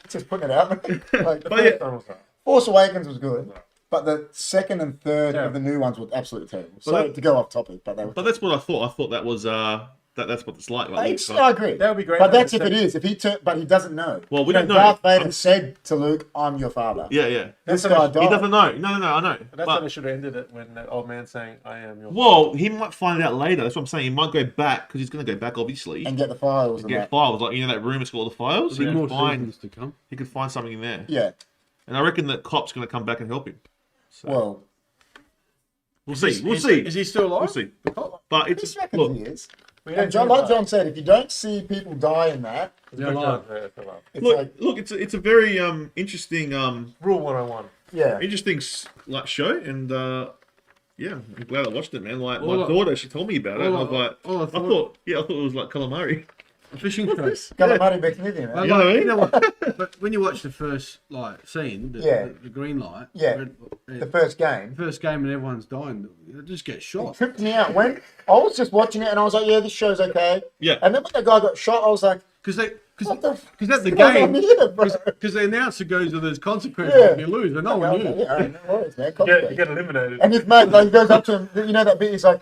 Just putting it out. Like, the But yeah. first One was that. Force Awakens was good, but the second and third Yeah. of the new ones were absolutely terrible. But So that- to go off topic, but they were. But that's what I thought. I thought that was that's what it's like. I agree. That would be great. But to that's if it understand. is. If he but he doesn't know. Well, we You don't know. Darth Vader I'm- said to Luke, "I'm your father." Yeah. This That's guy what died. He doesn't know. No, I know. That's how they But, should have ended it when that old man saying, "I am your." well, he might find out later. That's what I'm saying. He might go back because he's going to go back, obviously. And get the files and Get that. files, like you know that room. It's got all the files. There'll be more Find, seasons to come. he could find something in there, Yeah. and I reckon that cop's going to come back and help him. So Well, we'll see. We'll Is- see. Is he still alive? We'll see. But I it's just reckon look. he is. We And don't John, do like that. John said, if you don't see people die in that, They're Good alive. job, yeah, alive. it's Look, like, look, it's a very interesting Rule 101. yeah. like show, and yeah, I'm glad I watched it, man. Like All my I- daughter, she told me about it, and I was like, all I I thought it was like calamari. A fishing show. Calamari Bechnidi, man. Like, You know what I mean? you know what? But when you watch the first scene, Yeah. the green light, Yeah. The first game. first game and everyone's dying, it just gets It shot. tripped me out. When I was just watching it and I was like, yeah, this show's okay. Yeah. And then when the guy got shot, I was like, Because what the that's the what's going on game. here, bro? Because the announcer goes, "Well, there's consequences Yeah. if you lose," but no one Okay, knew. yeah, no worries, man. You get eliminated. And his mate, like, he goes up to him, you know that bit, he's like,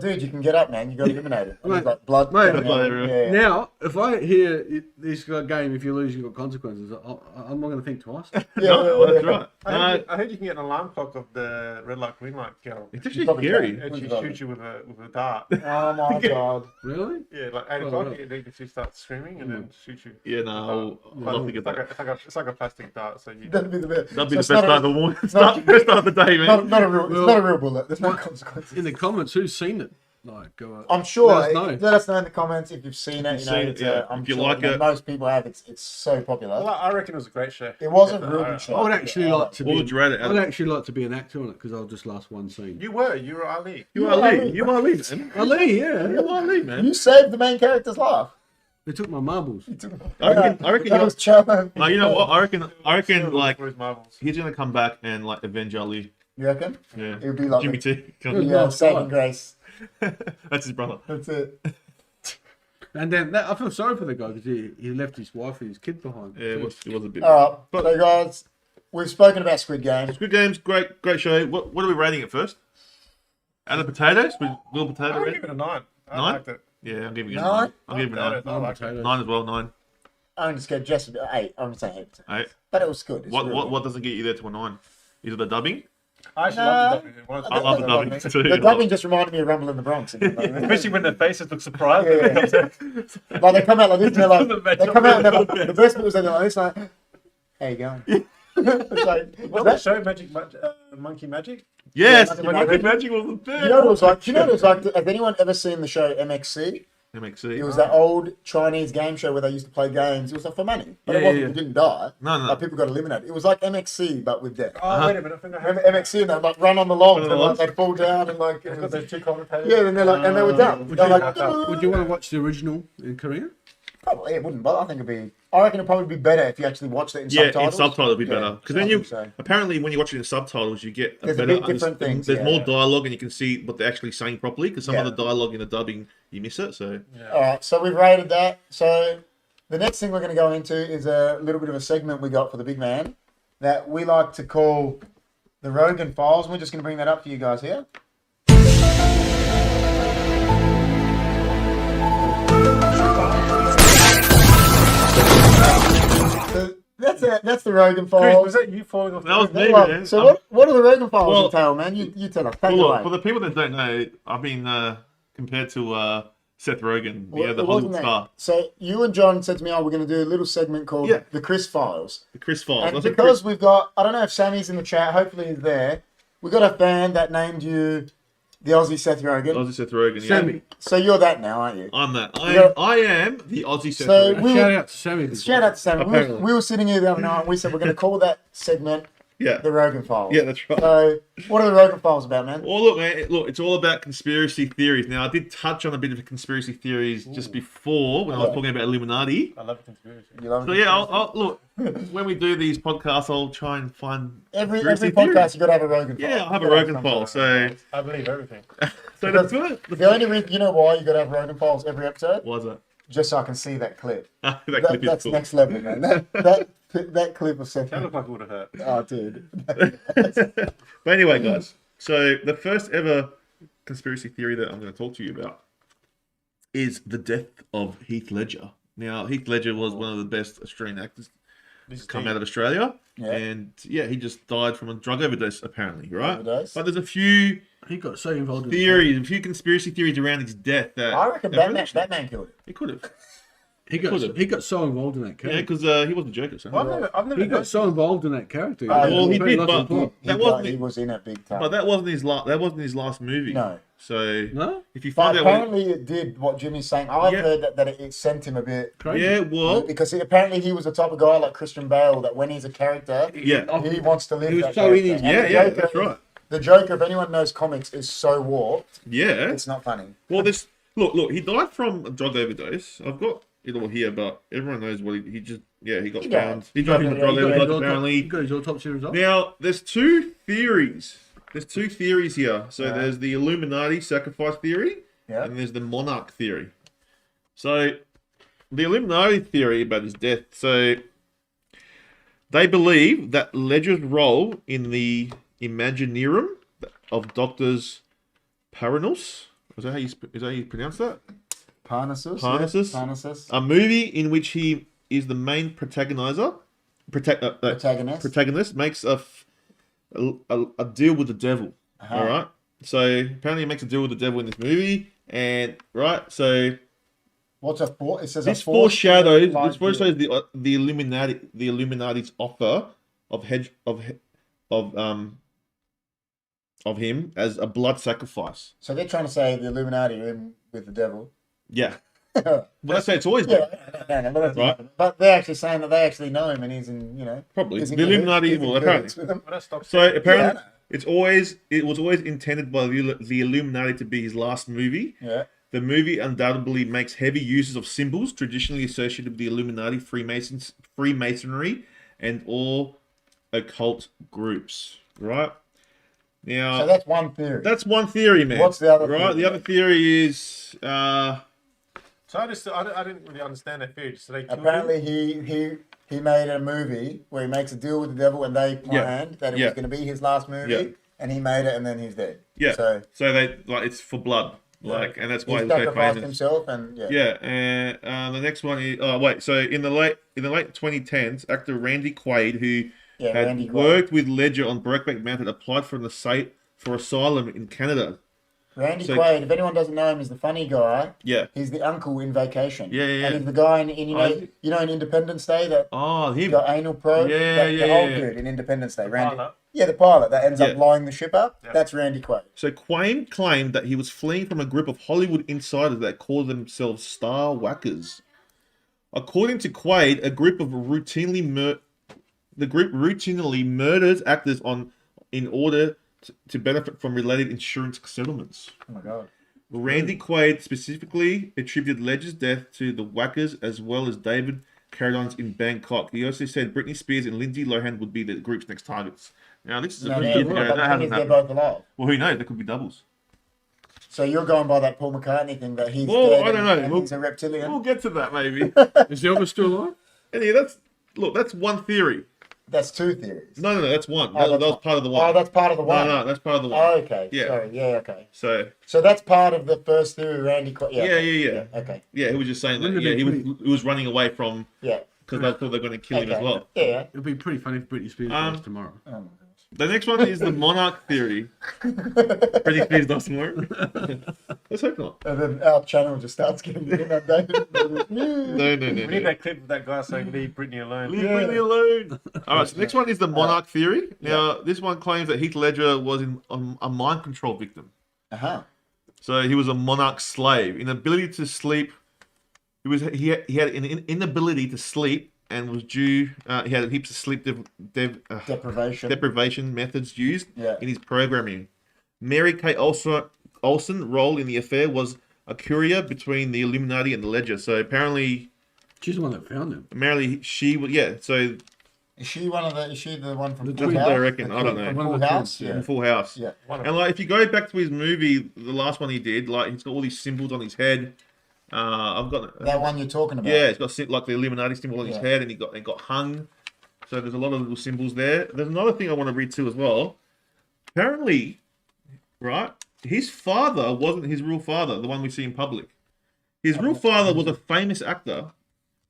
dude, you can get up, man. You got eliminated. And he's Mate, like, blood. mate, coming blood out. everywhere. Yeah. Now, if I hear this game, if you lose, you've got consequences. I'm not going to think twice. Yeah, No, yeah, that's yeah. right. I heard you can get an alarm clock of the red light, green light girl. It's actually probably scary. can. And she When's it shoots you with a dart. Oh my god. Really? Yeah, like 8 Oh, o'clock, right. they she starts screaming and then shoot you. Yeah, no, I'll have to get It's like, that. it's like a plastic dart, so you. That'd be the best. That'd be So the it's best not start a- of the morning. not- Best start of the day, man. Not a real. It's Well, not a real bullet. There's no consequences. In the comments, who's seen it? Like, I'm sure. Let us know. Let us know in the comments if you've seen it. If you've seen it, it's, yeah. I'm If you sure, like it. most people have. It's so popular. Well, I reckon it was a great show. It was a Yeah, real I- good show. I would actually Yeah, like to What be. would you rate it? I'd actually like to be an actor on it because I'll just last one scene. You were Ali. You are Lee. You are Lee, man. Ali, yeah. You are Lee, man. You saved the main character's life. They took my marbles. I reckon That you're. was charming. No, you know what? I reckon like for his marbles. he's gonna come back and like avenge Ali. You reckon? Yeah. It would be like Jimmy the, T. yeah, saving grace. That's his brother. That's it. And then I feel sorry for the guy because he left his wife and his kid behind. Yeah, it was a bit. All right, so guys, we've spoken about Squid Game. Good games, great show. What are we rating it first? Out of potatoes, with little I potato would red. give it a 9. I Nine? liked it. Yeah, I'm giving it a Nine? 9. I'm giving it a 9. I liked it. Potatoes. 9 as well. 9. I'm just going to just 8. I'm going to say 8. 8. But it was good. It's really good. What doesn't get you there to a 9? Is it the dubbing? I actually Nah. loved the dubbing. I love the dubbing too. The dubbing just reminded me of Rumble in the Bronx. Especially when their faces look surprised. Yeah. Like they come out like this, and they're like, they come out and they're like, the best bit was they're like this, like, how you going? It's like, Was that show Monkey Magic? Yes, Yeah, Monkey Magic was the best. you know what it was like? Do you know what it was like? Has anyone ever seen the show MXC? MXC. It was that old Chinese game show where they used to play games. It was like for money, but it Yeah, wasn't. yeah. You didn't die. No. Like, people got eliminated. It was like MXC but with death. Oh, wait a minute. I think I Remember have MXC and they like run on the logs Run on and the like, logs? they fall down and like it It's got was, those two commentators. yeah, and they're like and they were done. Would They're you, like, would you want to watch the original in Korean? probably it wouldn't, but I think it'd be. I reckon it'd probably be better if you actually watched it in Yeah, subtitles. in subtitles would be better. Because then I you think so. apparently when you watch it in subtitles, you get There's a better bit different things, There's yeah. more dialogue, and you can see what they're actually saying properly. Because some Yeah. of the dialogue in the dubbing, you miss it. So All right, so we've rated that. So the next thing we're going to go into is a little bit of a segment we got for the big man that we like to call the Rogan Files. We're just going to bring that up for you guys here. So that's the Rogan Chris, Files. was that you falling off? That was the me, Well, man. so what are the Rogan Files Well- entail, man? You tell us. Take Well, it look, away. for the people that don't know, I've been compared to Seth Rogen, Well, the it wasn't Hollywood that. star, So you and John said to me, "Oh, we're going to do a little segment called Yeah. the Chris Files." the Chris Files. And I said, because we've got, I don't know if Sammy's in the chat, hopefully he's there. We've got a fan that named you the Aussie Seth Rogen. Aussie Seth Rogen. Yeah. Sammy. So you're that now, aren't you? I'm that. Yeah. I am the Aussie Seth So Rogen. we Shout were, out to Sammy. shout out to Sammy. Apparently. We were sitting here the other night and we said we're going to call that segment Yeah, the Rogan Files. yeah, that's right. So what are the Rogan Files about, man? Well, look, man. Look, it's all about conspiracy theories. Now, I did touch on a bit of conspiracy theories just before when I was Yeah. talking about Illuminati. I love conspiracy. You love So it? yeah, I'll look when we do these podcasts, I'll try and find Every conspiracy podcast theories. you got to have a Rogan File. Yeah, I'll have a You gotta Rogan some file. sort of- So, I believe everything. so that's good. The only reason, you know why you got to have Rogan Files every episode? Why is that? Just so I can see that clip. that clip is That's cool. next level, man. That clip of Seth. That looked like it would have hurt. Oh, dude. But anyway, guys. So the first ever conspiracy theory that I'm going to talk to you about is the death of Heath Ledger. Now, Heath Ledger was one of the best Australian actors This is come deep. out of Australia, Yeah. and yeah, he just died from a drug overdose, apparently, right? Overdose. But there's a few He got so involved in theories, a few conspiracy theories around his death that I reckon Batman killed it. He could have, He got so involved in that yeah, character. because he wasn't Joker. So. Well, I've never He got heard- so involved in that character. Well, he Very did, lots but- of plot. He was in it big time. But that wasn't his last. That wasn't his last movie. No. So No? if you But find out, what, apparently it did what Jimmy's saying. I've Yeah. heard that it sent him a bit. Crazy. yeah, well, Because apparently he was the type of guy like Christian Bale that when he's a character, yeah, he wants to live He was that so in character. his- And yeah, the yeah, Joker that's is- right. The Joker, if anyone knows comics, is so warped, Yeah. it's not funny. Well, this look. He died from a drug overdose. I've got it all here, but everyone knows what he just. Yeah, he got He found. died. He died from a drug He got overdose. He Apparently. got his autopsy result. Now, there's two theories. There's two theories here. So Yeah. there's the Illuminati sacrifice theory, Yeah. and there's the monarch theory. So the Illuminati theory about his death. So they believe that Ledger's role in the Imagineering of Doctors Paranos. Is that how you pronounce that? Parnassus. Parnassus? Yeah. Parnassus. A movie in which he is the main protagonizer. Protagonist makes a deal with the devil. Uh-huh. All right. So apparently he makes a deal with the devil in this movie, and right. So What's a for? It says this a force foreshadows lies the Illuminati's offer of of him as a blood sacrifice. So they're trying to say the Illuminati are in with the devil. Yeah. Yeah, Well, that's how it's always been. no, but, Right. but they're actually saying that they actually know him and he's in, Probably. he's in The cahoots- Illuminati, he's in well, cahoots apparently. with them. Well, that stops. So apparently, Yeah. it was always intended by the Illuminati to be his last movie. Yeah. The movie undoubtedly makes heavy uses of symbols traditionally associated with the Illuminati, Freemasonry, and all occult groups. Right now, So that's one theory. that's one theory, man. What's the other Right, theory? the other theory is So I didn't really understand that theory. So they killed him? Apparently, he made a movie where he makes a deal with the devil, and they planned that it Yeah. was going to be his last movie, Yeah. and he made it, and then he's dead. yeah. So So they like it's for blood, like, and that's he why he was so sacrificed famous. himself, and yeah. Yeah, and the next one is So in the late 2010s, actor Randy Quaid, who Yeah, had Randy Quaid. worked with Ledger on Brokeback Mountain, applied for asylum in Canada. Randy So- Quaid, if anyone doesn't know him, is the funny guy. Yeah. He's the uncle in Vacation. Yeah, yeah, yeah. And he's the guy in Oh, is he? in Independence Day that Oh, him. got anal probe. Yeah, the yeah, old yeah. dude in Independence Day. Randy. pilot. Yeah, the pilot that ends Yeah. up blowing the ship up. Yeah. That's Randy Quaid. So Quaid claimed that he was fleeing from a group of Hollywood insiders that called themselves Star Whackers. According to Quaid, a group of routinely murders actors in order to benefit from related insurance settlements. Oh my god. Randy Quaid specifically attributed Ledger's death to the Whackers as well as David Carradine's in Bangkok. He also said Britney Spears and Lindsay Lohan would be the group's next targets. Now, this is a No, few they're, years ago. but That the thing hasn't is, they're happened. both alive. Well, who knows? There could be doubles. So you're going by that Paul McCartney thing that he's Well, dead I don't know. and We'll- he's a reptilian. We'll get to that maybe. Is Elvis still alive? Anyway, that's one theory. That's two theories. No, that's one. Oh, That that's was part of the one. Oh, that's part of the one. No, that's part of the one. Oh, okay. Yeah. Sorry. Yeah, okay. So So that's part of the first theory, Randy Quaid. yeah, Okay. yeah. Okay. He was just saying that. Wouldn't Yeah, it he be was running away from Yeah. because they thought they were going to kill him as Okay. well. Yeah. It'd be pretty funny if Britney Spears dies tomorrow. Oh my gosh. The next one is the monarch theory. Britney Spears dies tomorrow. Let's hope not. And then our channel just starts getting inundated. No. We need that clip of that guy saying, "Leave Britney alone." Leave Yeah. Britney alone. All right. So next one is the monarch theory. Now, this one claims that Heath Ledger was a mind control victim. Uh-huh. So he was a monarch slave. Inability to sleep. He had an inability to sleep and was due. He had heaps of sleep Deprivation. deprivation methods used Yeah. in his programming. Mary Kay Olsen role in the affair was a courier between the Illuminati and the Ledger. So apparently She's the one that found him. she was So Is she the one from The Full twin, House? I reckon. I don't know. From One of Full the House? twins, Yeah. in Full House. Yeah. One of And like if you go back to his movie, the last one he did, like he's got all these symbols on his head. I've got That one you're talking about. Yeah, it's got like the Illuminati symbol on his Yeah. head, and he got hung. So there's a lot of little symbols there. There's another thing I want to read too as well. Apparently, right, his father wasn't his real father, the one we see in public. His real father was a famous actor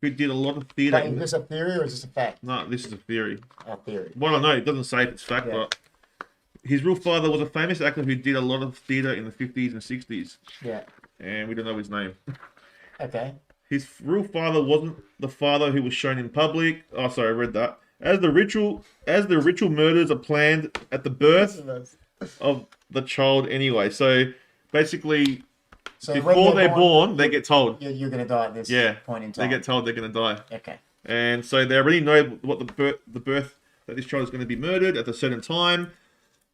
who did a lot of theatre. But is this a theory or is this a fact? No, this is a theory. A theory. Well, I know it doesn't say if it's fact, Yeah. but his real father was a famous actor who did a lot of theatre in the 50s and 60s, Yeah. and we don't know his name. Okay. His real father wasn't the father who was shown in public. Oh, sorry, I read that. As the ritual murders are planned at the birth of the child anyway. So basically, So when before they're born, they get told. you're going to die at this Yeah, point in they time. get told they're going to die. Okay. And so they already know what the birth that this child is going to be murdered at a certain time.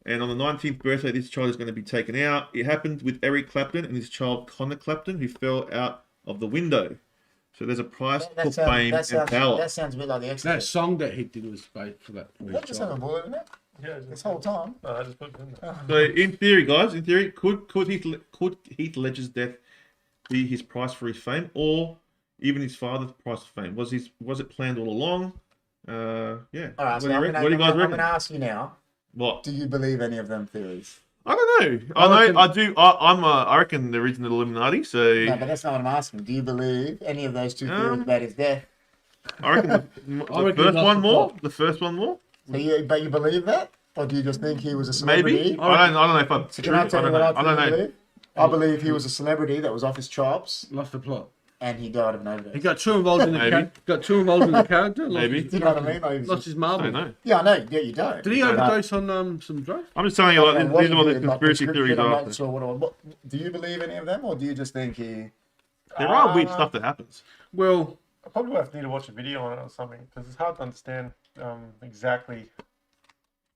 And on the 19th birthday, this child is going to be taken out. It happened with Eric Clapton and his child Connor Clapton, who fell out of the window. So there's a price for fame and power. That sounds a bit like the That Exorcist. song that he did was based for that. That just have a bullet in it Yeah, this whole time. I just put it in there. So in theory, guys, could Heath Ledger's death be his price for his fame, or even his father's price for fame? Was it planned all along? Yeah. All right, What so do you I'm reckon? What do you guys going to reckon? ask you now, What? do you believe any of them theories? I don't know. I do. I reckon there isn't an Illuminati. So No, but that's not what I'm asking. Do you believe any of those two theories about his death? I reckon the reckon first that's one the more. plot. The first one more. So but you believe that? Or do you just think he was a celebrity? Maybe. I don't know if I'm So true. can I tell you what I I don't know. believe? I believe he was a celebrity that was off his chops. Lost the plot. and he died of an overdose. He got too involved in the Maybe. character. Lost Maybe. his- Do you know what I mean? Like, he was Lost just- his I marble. don't know. yeah, I know. Yeah, you don't. Did he overdose on some drugs? I'm just telling you, I like, don't know these are what he the did, like, conspiracy theories prescription, I'm are. not sure what, do you believe any of them, or do you just think he? There are weird stuff that happens. Well, I probably have to need to watch a video on it or something because it's hard to understand exactly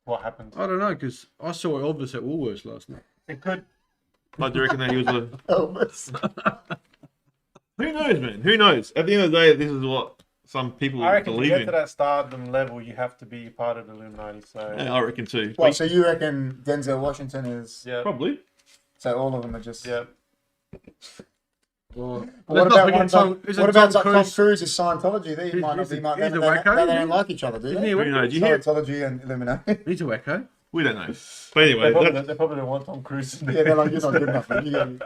what happened. I don't know, because I saw Elvis at Woolworths last night. It could. Like, do you reckon that he was a... Elvis. Who knows, man? Who knows? At the end of the day, this is what some people I reckon to believe get in. to that stardom level, you have to be part of the Illuminati. So Yeah, I reckon too. Well, so you reckon Denzel Washington is? yeah, Probably. So all of them are just. yeah. Well, What let's not about forget ones Tom- like, isn't what about Tom Tom Cruise- Cruise's Scientology? They might not he's be. a- They he's a don't wacko. like each other, do Isn't they? he a Who knows? You hear? Scientology and Illuminati. He's a wacko. We don't know. But anyway, They probably don't want Tom Cruise. Yeah, they're like, you're not good enough. Man.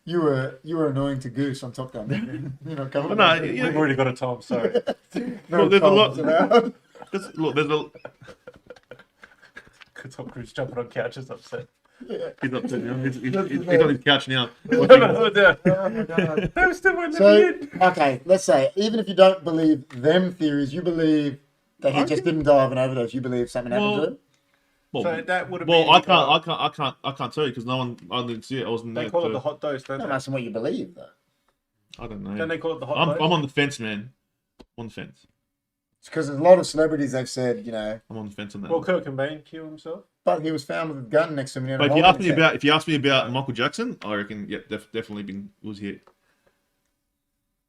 You were annoying to Goose on Top Gun. You know, covered. no, it. you We've know, already got a Tom. Sorry. No there's a lot- Toms allowed. look, there's a... Tom Cruise jumping on couches, upset. He's upset now. He's on his couch now. No, I'm still waiting So, okay, let's say, even if you don't believe them theories, you believe that he just didn't die of an overdose. You believe something happened to him. Well, So that would have well, been. I can't tell you because no one, I didn't see it. I wasn't there. They call it to- the hot dose, don't I'm they? asking what you believe, though. I don't know. Don't they call it the hot I'm dose? on the fence, man. On the fence. It's because there's a lot of celebrities they've said, you know, I'm on the fence on that. Well, Kurt Cobain killed himself. but he was found with a gun next to him. But if you ask me about Michael Jackson, I reckon definitely was hit.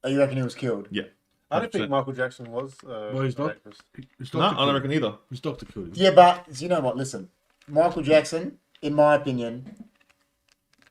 Oh, you reckon he was killed? Yeah. I don't think 100%. Michael Jackson was. he's not. rapist. His No, doctor I don't killed reckon him. either. His doctor killed him. Yeah, but you know what? Listen, Michael Jackson, in my opinion,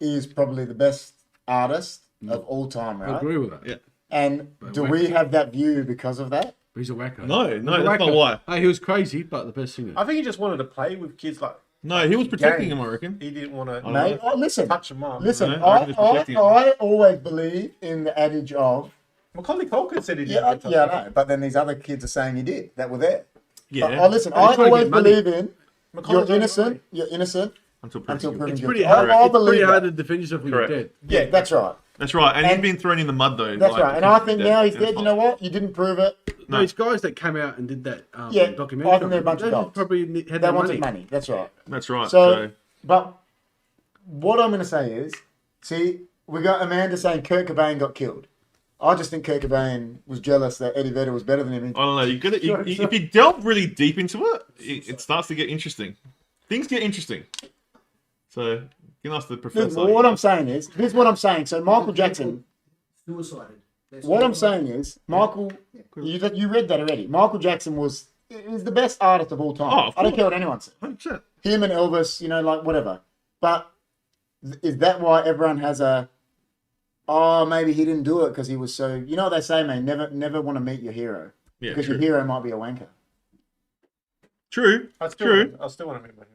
is probably the best artist of all time, I right? agree with that. Yeah. And But do when- we have that view because of that? But he's a wacko. No, He's a that's not wacko. why. Hey, he was crazy, but the best singer. I think he just wanted to play with kids. Like No, he was protecting Gang. him, I reckon. he didn't want to Oh, Mate, oh, listen, touch them up. listen. No, I reckon it's protecting him. I always believe in the adage of Macaulay Culkin said he didn't. yeah, get touched yeah, up. I know. But then these other kids are saying he did that were there. Yeah. But, listen, He's I trying to always get money. believe in Macaulay's you're on innocent. You're innocent until until proven proven It's guilty. pretty I hard. It's believe pretty that. hard to defend yourself when Correct. you're dead. Yeah, that's right. That's right, and he's And- been thrown in the mud though. That's like, right. And I think dead. now he's Yeah. dead. You know what? You didn't prove it. No, No. these guys that came out and did that Yeah, documentary. I think they're a bunch of they dogs. probably had They their wanted money. money. That's right. That's right. So, but what I'm going to say is, see, we got Amanda saying Kurt Cobain got killed. I just think Kurt Cobain was jealous that Eddie Vedder was better than him. I don't know. If you delve really deep into it starts to get interesting. Things get interesting. So you can ask the professor. What I'm saying is, this is what I'm saying. So Michael Jackson, Suicided. what I'm saying is, Michael, you read that already. Michael Jackson was the best artist of all time. Oh, of I don't course. care what anyone says. 100%. Him and Elvis, you know, like whatever. But is that why everyone has maybe he didn't do it because he was so, you know what they say, man, never want to meet your hero. Yeah, Because true. your hero might be a wanker. True. I still True. want to meet my hero.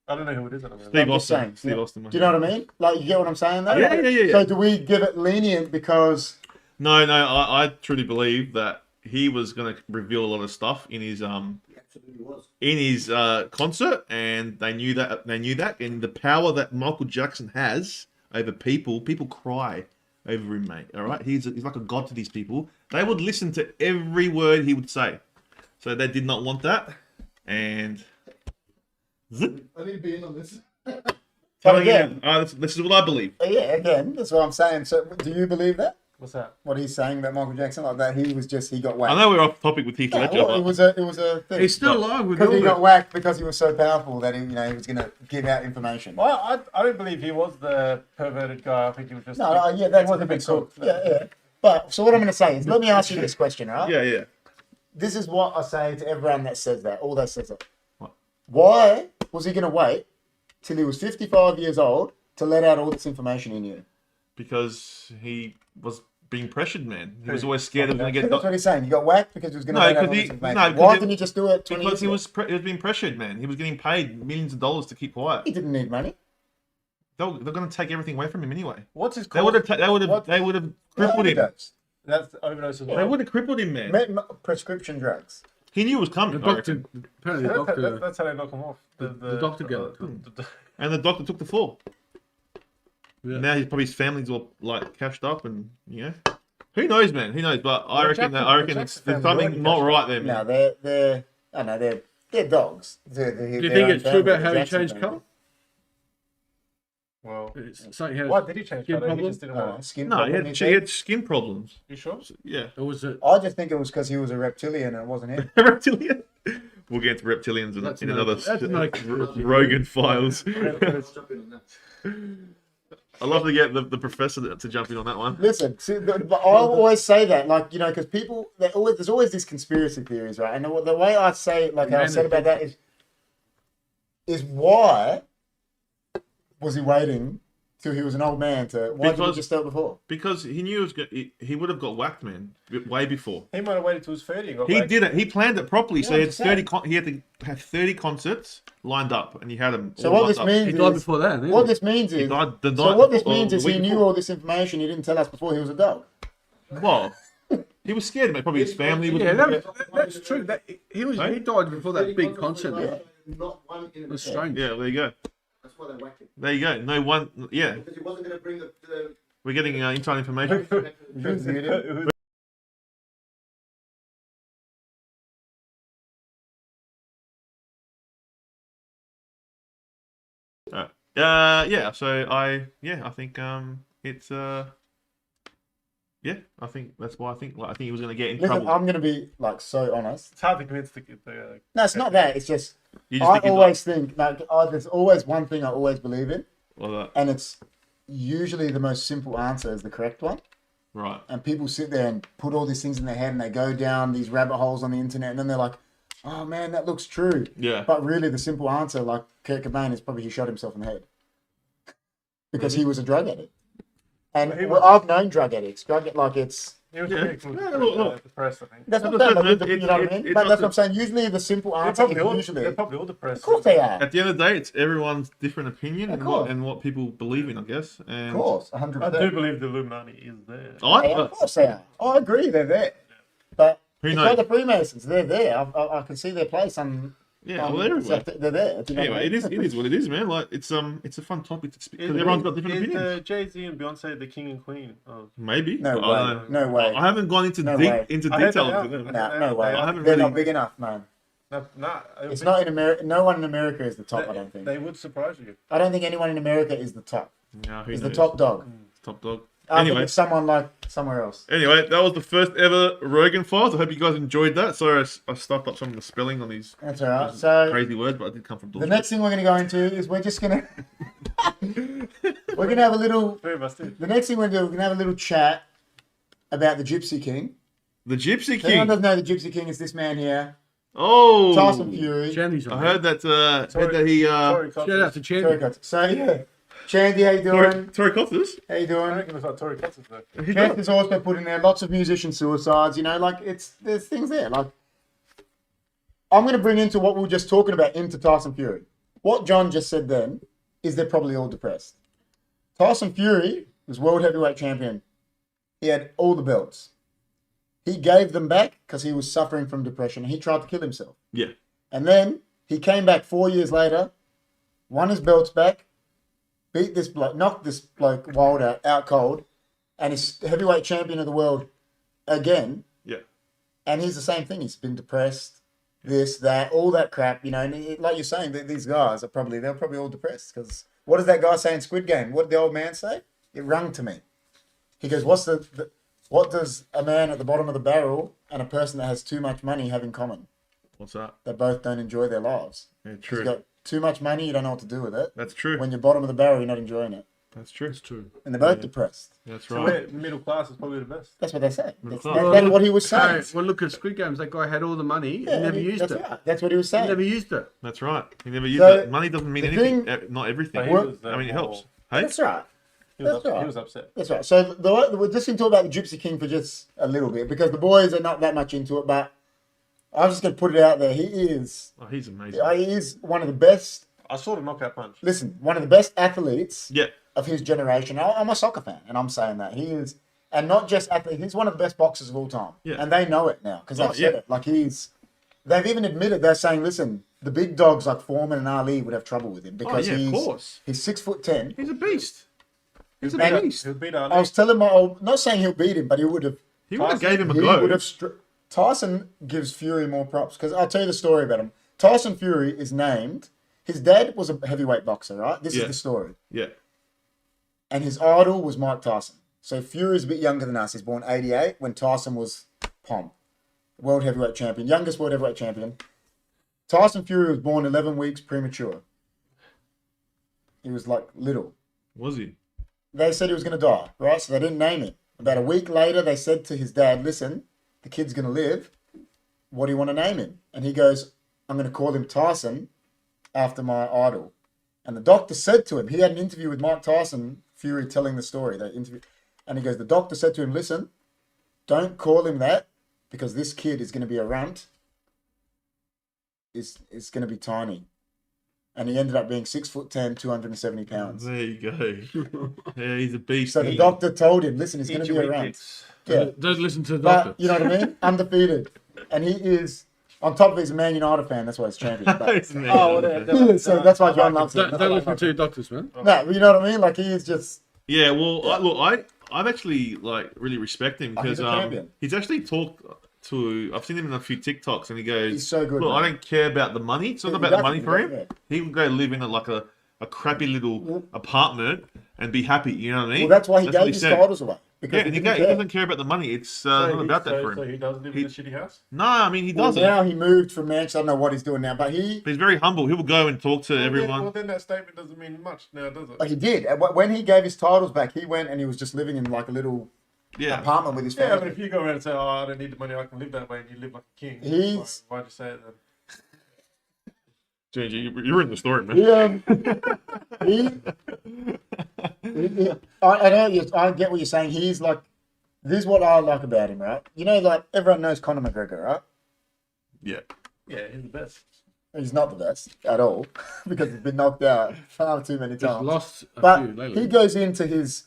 I don't know who it is. I don't know. Steve I'm just Austin. saying, Steve yeah. Austin. Do you know what I mean? Like, you get what I'm saying though? Yeah, yeah. So do we give it lenient because, No. I truly believe that he was going to reveal a lot of stuff in his He absolutely was. concert, and they knew that, and the power that Michael Jackson has over people cry over him, mate. All right, he's like a god to these people. They would listen to every word he would say, so they did not want that. And zip, I need to be in on this. telling again- you, this is what I believe. Yeah, again, that's what I'm saying. So do you believe that? What's that? What he's saying about Michael Jackson, like that he got whacked. I know we're off topic with Heath Yeah, Ledger, well, but it was a thing. He's still alive with Because he got Elvis. whacked because he was so powerful that he was going to give out information. Well, I don't believe he was the perverted guy. I think he was just. No, yeah, that's he was a a bit cooked. cooked. Yeah. But so what I'm going to say is, let me ask you this question, right? yeah. This is what I say to everyone that says that, all that says that. What? Why was he going to wait till he was 55 years old to let out all this information in you? Because he was being pressured, man. He was always scared he was going to get. That's what he's saying. You got whacked because he was going to No, let out all 'cause this he- information. no, 'cause Why he- didn't he just do it 20 Because he years was being pressured, man. He was getting paid millions of dollars to keep quiet. He didn't need money. They're going to take everything away from him anyway. What's his They cause? would have. What? They would have crippled him. Overdose. That's overdose as They well. would have crippled him, man. Prescription drugs. He knew it was coming. The I doctor, reckon. apparently the doctor, That's how they knock him off. the doctor gave it to him. And the doctor took the fall. Yeah. Now he's probably his family's all like cashed up, and you know. Who knows, man? Who knows? But I reckon there's something not right there, man. No, they're dogs. Do you think it's true about how he changed colour? Well, So he had why did he change skin colour? He problem? just didn't want to. Skin No, problem, he had skin problems. You sure? Yeah. Or was it? I just think it was because he was a reptilian and it wasn't him. Reptilian. We'll get into reptilians That's in no- another that's no conspiracy. Rogan Files. I'll jump in on that. I'd love to get the professor to jump in on that one. Listen, see, but I always say that, like, you know, because people, there's always these conspiracy theories, right? And the way I say it, like how I said about that is why was he waiting till he was an old man why did he just start before? Because he knew he would have got whacked, man, way before. He might have waited till he was 30 and got He back. did it. He planned it properly. So he had 100%. he had to have 30 concerts lined up, and he had them. So all what lined this up. means He died is, before that. Didn't what he? this means He is, died the so night- what this or means the is he week knew before. all this information. He didn't tell us before he was a dog. Well, he was scared, mate. Probably his family was. Yeah, that's true. He died before that big concert. Yeah. Not one in It was strange. Yeah, there you go. That's why they whacked him. There you go. No one. Yeah, Because he wasn't going to bring the we're getting inside information. Yeah. So I think it's I think that's why I think he was gonna get in Listen, trouble. I'm going to be like so honest. It's hard to convince the No, it's not that. It's just You just I think he's always think like there's always one thing I always believe in, like, well, and it's usually the most simple answer is the correct one. right. And people sit there and put all these things in their head and they go down these rabbit holes on the internet and then they're like, oh man, that looks true. Yeah. But really the simple answer, like Kurt Cobain, is probably he shot himself in the head. Because he was a drug addict. And He well, I've known drug addicts. It's He was Yeah. pretty Look. depressed, I think. that's what That's I'm saying. what Like, it- you know what I it- mean? it's But that's also- what I'm saying. Usually the simple They're answer probably, is all, usually they're probably all depressed. of course they are. At the end of the day, it's everyone's different opinion Of and what people believe in, I guess. Of And course, I 100%. do believe the Illuminati is there. Of course they are. I agree, they're there. But Who it's knows? like the Freemasons, they're there. I can see their place on. yeah, well, they're everywhere. They're there. Do you know what I Anyway, mean? it is what it is, man. Like it's a fun topic to speak because everyone's got different opinions. Jay-Z and Beyonce the king and queen of... Maybe. No I way. don't know. No way. I haven't gone into No deep way. into I heard details that with them. No, no way. I haven't They're really- not big enough, man. No, It's not in America. No one in America is the top. I don't think. They would surprise you. I don't think anyone in America is the top. Yeah, who Is the knows? top dog. Top dog. I think Anyway, it's someone like somewhere else. that was the first ever Rogan Files. I hope you guys enjoyed that. Sorry, I stuffed up some of the spelling on these That's all right. So crazy words, but I did come from the next thing we're going to go into is we're just going to we're going to have a little. Three of us did. The next thing we're going to do, we're going to have a little chat about the Gypsy King. The Gypsy If anyone King. doesn't know the Gypsy King, is this man here, Oh, Tyson Fury. Chandy's I on. heard that. Heard that he. Tory Shout out to Sorry, Chandy. guys. So yeah, Chandy, how you doing? Tory Cotters. How you I doing? reckon it's like Tory Cotters though. He does. Chandy's also put in there lots of musician suicides. You know, like there's things there. Like I'm going to bring into what we were just talking about into Tyson Fury. What John just said then is they're probably all depressed. Tyson Fury was world heavyweight champion. He had all the belts. He gave them back because he was suffering from depression. He tried to kill himself. Yeah. And then he came back 4 years later, won his belts back, beat this bloke, knocked this bloke Wilder out cold, and he's heavyweight champion of the world again. Yeah. And he's the same thing. He's been depressed, this, that, all that crap, you know. And like you're saying, these guys they're probably all depressed because what does that guy say in Squid Game? What did the old man say? It rung to me. He goes, what does a man at the bottom of the barrel and a person that has too much money have in common? What's that? They both don't enjoy their lives. Yeah, You've true. got too much money, you don't know what to do with it. That's true. When you're bottom of the barrel, you're not enjoying it. That's true. It's true. And they're both depressed. That's So right. we're middle class is probably the best. That's what they say. Middle That's, class. that's what he was saying. Hey, well, look at Squid Games. That guy had all the money Yeah, and never used that's it. right. That's what he was He saying. never used it. That's right. He never used So, it. Money doesn't mean the anything. thing- Not everything. But he was, I mean, it more- helps. Hey. That's right. He was, That's right. he was upset. That's right. So we're just going to talk about the Gypsy King for just a little bit because the boys are not that much into it, but I'm just going to put it out there. He is one of the best, I saw the knockout punch. listen, one of the best athletes Yeah. of his generation. I'm a soccer fan, and I'm saying that. He is, and not just athlete, he's one of the best boxers of all time. Yeah. And they know it now because they've Oh, said yeah. it. Like they've even admitted, they're saying, listen, the big dogs like Foreman and Ali would have trouble with him because yeah, of he's course. 6'10". He's a beast. He's a And beast. He'll beat I Ali. was telling my old, not saying he'll beat him, but he would have. He would have Tyson, gave him a He go. would have. Tyson gives Fury more props because I'll tell you the story about him. Tyson Fury is named. His dad was a heavyweight boxer, right? This Yeah. is the story. Yeah. And his idol was Mike Tyson. So Fury's a bit younger than us. He's born 88 when Tyson was Pom, world heavyweight champion, youngest world heavyweight champion. Tyson Fury was born 11 weeks premature. He was like little. Was he? They said he was going to die, right? So they didn't name him. About a week later, they said to his dad, listen, the kid's going to live. What do you want to name him? And he goes, I'm going to call him Tyson after my idol. And the doctor said to him, he had an interview with Mike Tyson, Fury telling the story. They interviewed, and he goes, the doctor said to him, listen, don't call him that because this kid is going to be a runt. Is going to be tiny. And he ended up being 6'10", 270 pounds. There you go. Yeah, he's a beast. So the doctor told him, listen, he's going Eat to be your a runt. Wheaties. Yeah. Don't listen to the But, doctor. you know what I mean? Undefeated. And he is, on top of he's a Man United fan, that's why he's champion. But, Isn't he? Oh, whatever. so that's why John loves him. Don't listen to your doctors, man. No, you know what I mean? Like, he is just, Yeah, well, I've actually like really respect him Oh, he's because a champion. he's actually talked to. I've seen him in a few TikToks, and he goes, he's so good. "Look, man. I don't care about the money. It's not He about the doesn't, money for him. yeah. He can go live in a crappy little apartment and be happy. You know what I mean? Well, that's why he what gave his said. titles away. Because Yeah, and he didn't care. doesn't care about the money. It's not about that for So him. he does live in a shitty house? No, I mean he Well, doesn't. now he moved from Manchester. I don't know what he's doing now, but he But he's very humble. He will go and talk to everyone. Well, then that statement doesn't mean much now, does it? like he did. And when he gave his titles back, he went and he was just living in like a little Yeah. apartment with his Yeah, family. but if you go around and say, "Oh, I don't need the money, I can live that way," and you live like a king, He's- why'd you say it then? JJ, you're in the story, man. I know. I get what you're saying. He's like, this is what I like about him, right? You know, like everyone knows Conor McGregor, right? Yeah. Yeah, he's the best. He's not the best at all because he's been knocked out far too many He's times. lost a few But lately. he goes into his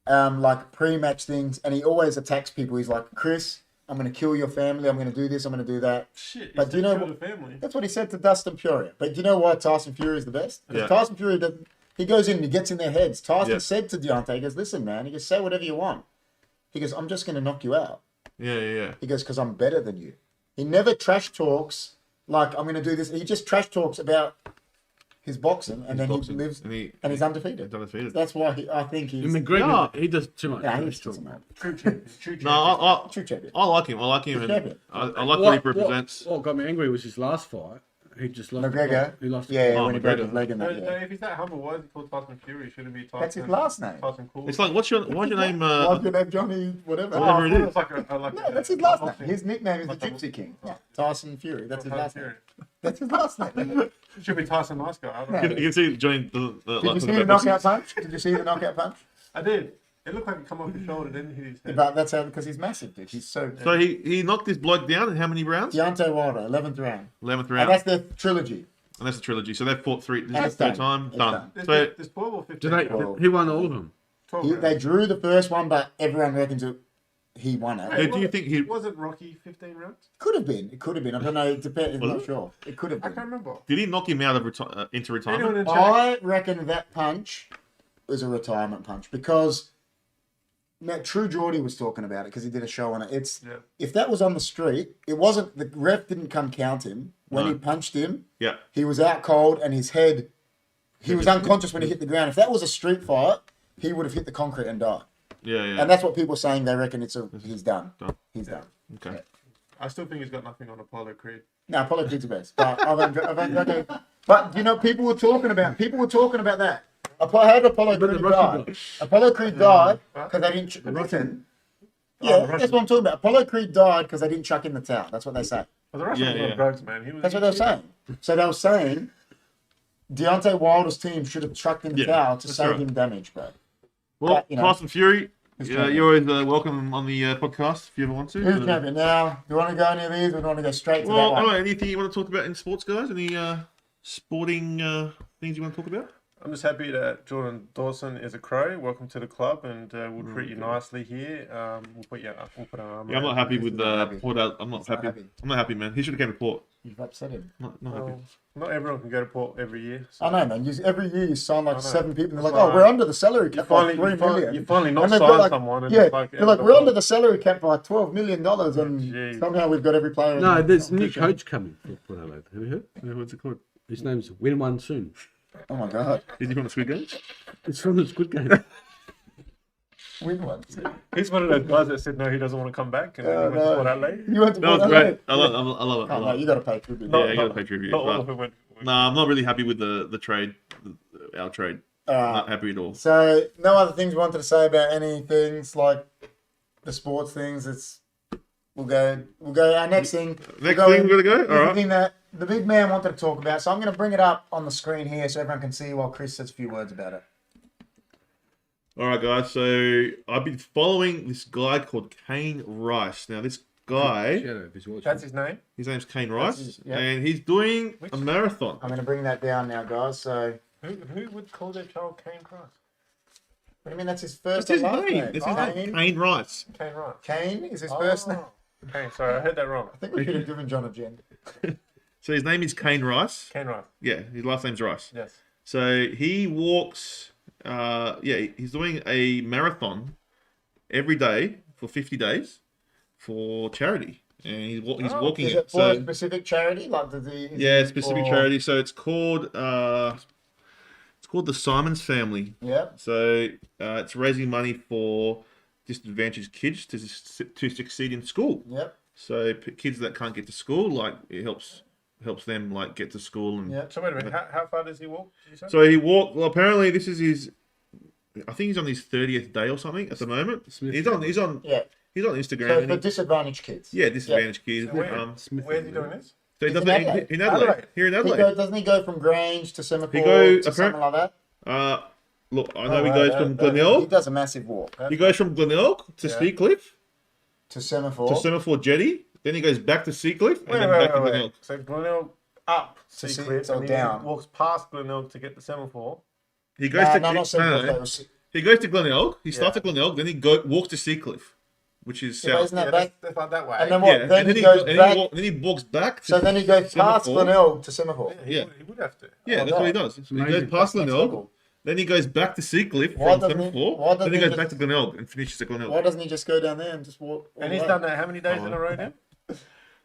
like pre-match things and he always attacks people. He's like, Chris, I'm going to kill your family. I'm going to do this. I'm going to do that. Shit, But do you know the what- family? That's what he said to Dustin Fury. But do you know why Tyson Fury is the best? Because Yeah. Tyson Fury doesn't. He goes in and he gets in their heads. Tyson Yeah. said to Deontay, he goes, listen, man. He goes, say whatever you want. He goes, I'm just going to knock you out. Yeah. He goes, because I'm better than you. He never trash talks like, I'm going to do this. He just trash talks about his boxing and then boxing. he lives And and he's undefeated. He's undefeated. That's why I think he's... McGregor, he does too much. Yeah, trash he's talk, just man. True champion. True champion. No, True champion. I like him. I like him. He's And champion. I like what he represents. What got me angry was his last fight. He just lost. McGregor. He lost. Yeah, Oh, when he broke McGregor. his leg in No, that. no, Yeah. if he's that humble, why is he called Tyson Fury? Shouldn't it be Tyson? That's his last name. Tyson Cool. It's like, what's your name? What's your name, Johnny? Whatever. Whatever it is. It's like like No, that's his last name. boxing. His nickname is the Like a- GYPSY King. Yeah. Tyson Fury. That's his Tyson last name. Fury. That's his last name. Should be Tyson Nice Guy. I don't No. know. You can see Johnny. Did you see the knockout punch? Did you see the knockout punch? I did. It looked like it come off his shoulder, then hit his head. But that's how, because he's massive, dude. He's so... So he knocked this bloke down in how many rounds? Deontay Wilder, 11th round. 11th And round. that's their trilogy. And that's the trilogy. So they've fought three. This That's is the third done. time. It's Done. done. There's, So there's 12 or 15. Did they, Well, he won all of them. 12 They rounds. drew the first one, but everyone reckons he won it. Hey, do you think he Wasn't Rocky 15 rounds? Could have been. It could have been. I don't know. It depends. I'm Was not it? sure. It could have I can't been. remember. did he knock him out of into retirement? Anyone in chat? I reckon that punch was a retirement punch because now True Geordie was talking about it because he did a show on it. It's Yeah. if that was on the street, it wasn't the ref didn't come count him when No. he punched him. Yeah. He was out cold and his head. He was unconscious when he hit the ground. If that was a street fight, he would have hit the concrete and died. Yeah. And that's what people are saying. They reckon he's done. Done. He's done. Okay. I still think he's got nothing on Apollo Creed. No, Apollo Creed's the best. But but you know, people were talking about that. How did Apollo But the Creed Russian die? Apollo Creed died because they didn't. Russian. Yeah, the that's Russian. what I'm talking about. Apollo Creed died because they didn't chuck in the towel. That's what they say. But the Russian was Yeah. on drugs, man. He was, That's what they were saying. So they were saying Deontay Wilder's team should have chucked in the Yeah, towel to that's save right. him damage, bro. Well, But, you know, Tyson Fury, he's you're champion. always welcome on the podcast if you ever want to. Who's champion now? Do you want to go any of these, or do you want to go straight to Well, that I don't one? know. Anything you want to talk about in sports, guys? Any sporting things you want to talk about? I'm just happy that Jordan Dawson is a Crow. Welcome to the club, and we'll treat you nicely here. We'll put our arm Yeah, I'm not happy with not happy. Port. I'm not He's not happy. happy. I'm not happy, man. He should have came to Port. You've upset him. Not happy. Well, not everyone can go to port every year. So. I know, man. Every year you sign like I know. 7 people, and they're like, That's "Oh, why we're under the salary You cap by finally, $3 million." you finally not And they've sign got, like, someone. And Yeah, it's like they're like, "We're under the salary cap by $12 million," and Gee. somehow we've got every player. in No, the there's a new competition. coach coming for Port Adelaide. Have you heard? Yeah, what's it called? His name's Win One Soon. Oh my god, Is he from the Squid Games? It's from the Squid Game. win one. He's one of those guys that said no, he doesn't want to come back, and then he went to Port Adelaide. You went to That was Port great. Adelaide? I love it. I love it. I Oh, no, love you it. got to pay tribute. Yeah, you got to pay tribute. Not all But, of them went. nah, I'm not really happy with the trade, our trade. Not happy at all. So, no other things we wanted to say about any things like the sports things. We'll go. Our next thing. Next thing we're gonna go. All The right. thing that the big man wanted to talk about. So I'm going to bring it up on the screen here so everyone can see while Chris says a few words about it. All right, guys. So I've been following this guy called Kane Rice. Now, this guy, Shadow, if he's watching. That's his name. his name's Kane Rice, yeah. and he's doing Which- a marathon. I'm going to bring that down now, guys. So, Who would call their child Kane Price? what do you mean that's his first That's his or last name. name? That's his name. Kane? Kane Rice. Kane Rice. Kane is his first name. Kane. Sorry, I heard that wrong. I think we should have given John a gem. So his name is Kane Rice. Kane Rice. Yeah, his last name's Rice. Yes. So he walks. He's doing a marathon every day for 50 days for charity, and he's walking Is it. it for So a specific charity? Like yeah, specific charity. So it's called the Simons Family. Yeah. So it's raising money for disadvantaged kids to succeed in school. Yep. So kids that can't get to school, like it helps them like get to school and. Yep. So wait a minute. How far does he walk? Did you say? So he walked. Well, apparently this is his. I think he's on his 30th day or something at the moment. Smith He's on Yeah. Instagram. So and for he- disadvantaged kids. yeah, disadvantaged kids. Smith. Where's he doing this? So he He's does in it Adelaide. in Adelaide. Adelaide. Here in He Adelaide. doesn't he go from Grange to Semaphore He goes- to something like that? Look, I know he wow, goes that- from that- He Glenelg. does a massive walk He goes from Glenelg to Yeah. Seacliff to Semaphore. to Semaphore Jetty. Then he goes back to Seacliff and then Wait, back to wait, Glenelg. wait. So Glenelg up To see- Seacliff, so and then down. he walks past Glenelg to get the semaphore. He goes No, to no, not Semaphore. no. It was- He goes to Glenelg. He starts Yeah. at Glenelg. Then he walks to Seacliff, which is Yeah, but south. isn't that Yeah, back? that's like that way. And then Yeah, what? and Then he goes back. then he walks back. To So then he goes past Semaphore. Glenelg to Semaphore. Yeah. He would have to. Yeah, Oh, that's what he right. does. So he amazing. goes past That's Glenelg. cool. Then he goes back to Seacliff Why from doesn't he- Semaphore. why doesn't Then he he goes back to just- Glenelg and finishes at Glenelg. Why doesn't he just go down there and just walk? all And the he's way? done that how many days in a row now?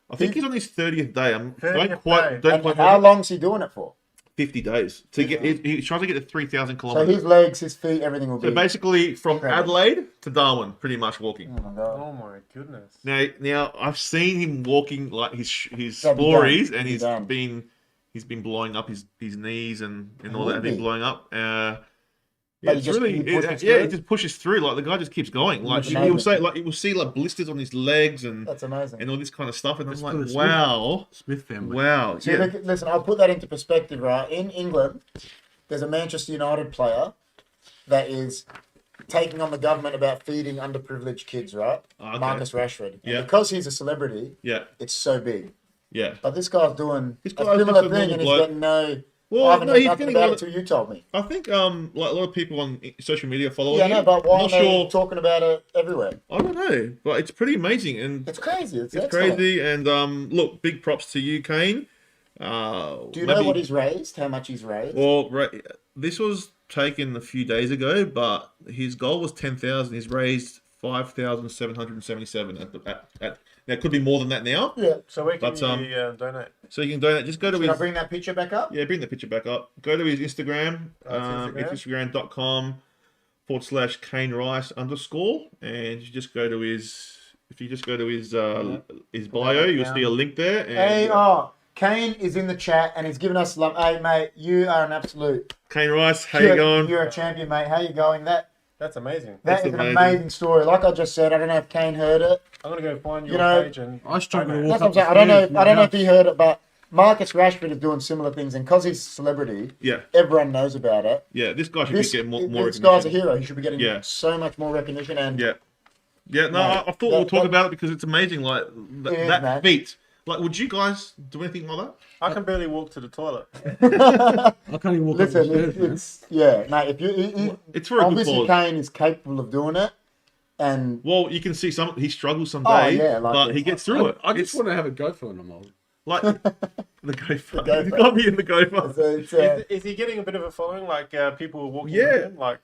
I think he's on his 30th day. I'm 30th don't quite day. don't And quite how long's he doing it for? 50 days to get. He's trying to get to 3,000 So kilometers. his legs, his feet, everything will So be. basically, from Incredible. Adelaide to Darwin, pretty much walking. Oh my god. Oh my goodness. Now I've seen him walking like his That'd be stories, done. and That'd be he's been blowing up his knees and all Would that have been be. blowing up. But he It's just- really, he pushes yeah, through? it just pushes through. Like the guy just keeps going. Like That's he will amazing. say, like he will see like blisters on his legs and That's amazing. all this kind of stuff, and I'm That's like, for the Smith- wow, Smith family. wow, See, yeah, look, listen, I'll put that into perspective, right? In England, there's a Manchester United player that is taking on the government about feeding underprivileged kids, right? Okay. Marcus Rashford. And Yeah. because he's a celebrity, yeah, it's so big. yeah. But this guy's doing This a guy's similar just a thing normal and he's bloke. getting no... Well, I haven't no, heard he's nothing getting about a it lot. until you told me. I think like a lot of people on social media follow Yeah, him. no, but why Not are they sure. talking about it everywhere? I don't know, but it's pretty amazing, and It's crazy. It's it's excellent. crazy. And look, big props to you, Kane. Do you know what he's raised? How much he's raised? Well, this was taken a few days ago, but his goal was 10,000. He's raised 5,777 at now it could be more than that now. Yeah. So where can But, you donate? So you can donate. Just go to Can I his bring that picture back up? yeah, bring the picture back up. Go to his Instagram. It's Instagram? It's Instagram.com/Kane Rice _ and you just go to his. If you just go to his bio, you'll see a link there. And Hey, Kane is in the chat and he's giving us love. Hey, mate, you are an absolute. Kane Rice, how you going? You're a champion, mate. How you going? That's amazing. That That's is an amazing. amazing story. Like I just said, I don't know if Kane heard it. I'm gonna go find your You know, page and I struggle to donate. walk That's what I'm up saying. the I don't know. stairs I don't know if from he heard it, but Marcus Rashford is doing similar things, and because he's a celebrity, Yeah, everyone knows about it. yeah. This guy should This, be getting more this guy's a recognition. hero. He should be getting Yeah. so much more recognition. And Yeah. Yeah, no, Mate, I thought we'll that- talk that- about it because it's amazing. Like It is, that man. feat. Like, would you guys do anything like that? I can barely walk to the toilet. I can't even walk listen, up the stairs, man. it's yeah, mate. If you It's for a good obviously cause. Kane is capable of doing it, and Well, you can see he struggles some Oh, days, yeah, like but this. he gets through it. I just It's- want to have a go for him. like the gopher. gopher. He's got me in the gopher. Is he getting a bit of a following? Like people are walking Yeah. with him? Like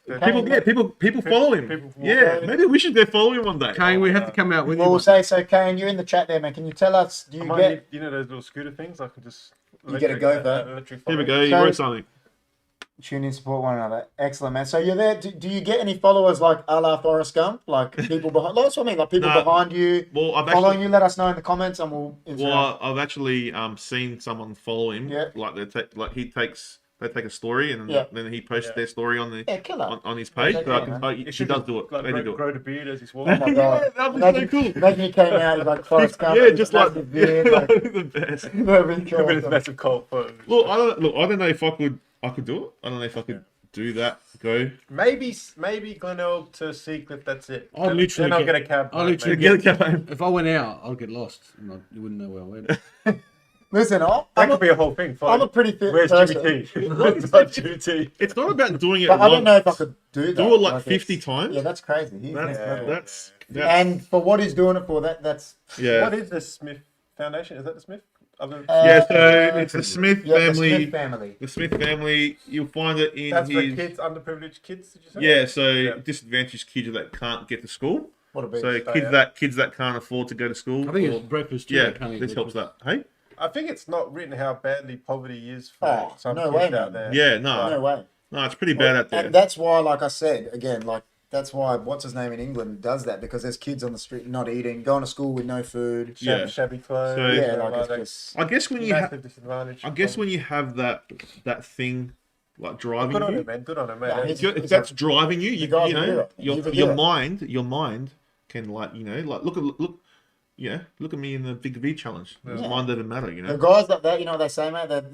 People follow him. people walk Yeah, over. maybe we should go follow him one day. Kane, we have to come out with you. We'll say so. Kane, you're in the chat there, man. Can you tell us? Do I you might get? need, you know those little scooter things? I can just You get a gopher. electric Here we following. go. You So- wrote something. Tune in, support one another. Excellent, man. So you're there. Do you get any followers like a la Forrest Gump? Like people behind? That's what I mean. Like people No. behind you, Well, I've following actually, you. Let us know in the comments, and we'll. well, I've actually seen someone follow him. Yeah. Like they take a story and Yeah. then he posts Yeah. their story on the Yeah, killer. on his page. Yeah, So I yeah, can, man. oh, You he should does do it. Like, Maybe do grow it. the beard as he's Oh walking. my god, that'd be imagine, so cool. imagine he came out like Forrest Gump. Yeah, with just a like massive beard, like, the best. that'd be Could be this awesome. massive cult photo. Look, I don't know if I could do it. I don't know if I could do that. Go. Maybe Glenelg to Seacliff. That's it. I'll literally then I'll get- get a cab. I'll mate, literally maybe. Get a game. If I went out, I'd get lost. And you wouldn't know where I went. Listen, That I'm could be a whole thing. I'm a pretty fit Where's person, GBT? Where's our GBT? It's not about doing it. but I don't once. know if I could do that. Do it like it's- 50 times. Yeah, that's crazy. He's That's next level. that's And for what he's doing it for, that's yeah. What is the Smith Foundation? Is that the Smith? Other... Yeah, so it's the Smith yeah, the family. Smith family. The Smith family. You'll find it in That's for his. kids, underprivileged kids. Did you say? Yeah, so Yeah. disadvantaged kids that can't get to school. What a beast. So kids that can't afford to go to school. I think or- it's breakfast too. yeah, they can't eat this helps breakfast. that. Hey, I think it's not written how badly poverty is for Oh, some no kids way, out man. there. yeah, no, No way. no, it's pretty bad out there. And that's why, like I said, again, like that's why what's his name in England does that, because there's kids on the street not eating, going to school with no food. Yeah. Shabby clothes. So- Yeah, you know, like it's that just I guess when you have, massive disadvantage. I guess when you have that thing like driving Good on you, him, man. Good on him, man. Yeah, That's- he's- if that's driving you, you guy's a know, hero. He's a your hero. mind can like like look at me in the Big V challenge. Yeah. Mind doesn't matter, the guys like that. You know what they say, mate. That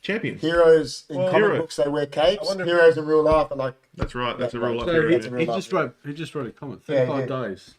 champions. heroes in Well, comic hero. books they wear capes. I wonder if- Heroes in real life are like That's right. That's a Yeah, real life like- So hero. that's a real he life. just wrote a comment. Yeah, 35 yeah. days.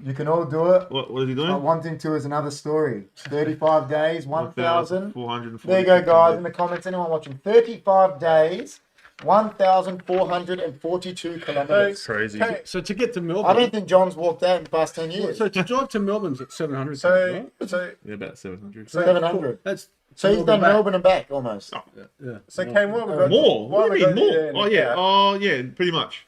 you can all do it. What is he doing? But wanting to is another story. 35 days, 1,000. 1,440. There you go, guys. In the comments, anyone watching, 35 days, 1,442 kilometers. Crazy. Okay, So to get to Melbourne, I don't think John's walked out in the past 10 years. so to drive to Melbourne's at 700. so, right? so, Yeah, about 700. 700. That's So he's done back. Melbourne and back almost. Yeah. so Kane, what have we got? More? What What have do we you got mean more? there? Oh yeah, pretty much.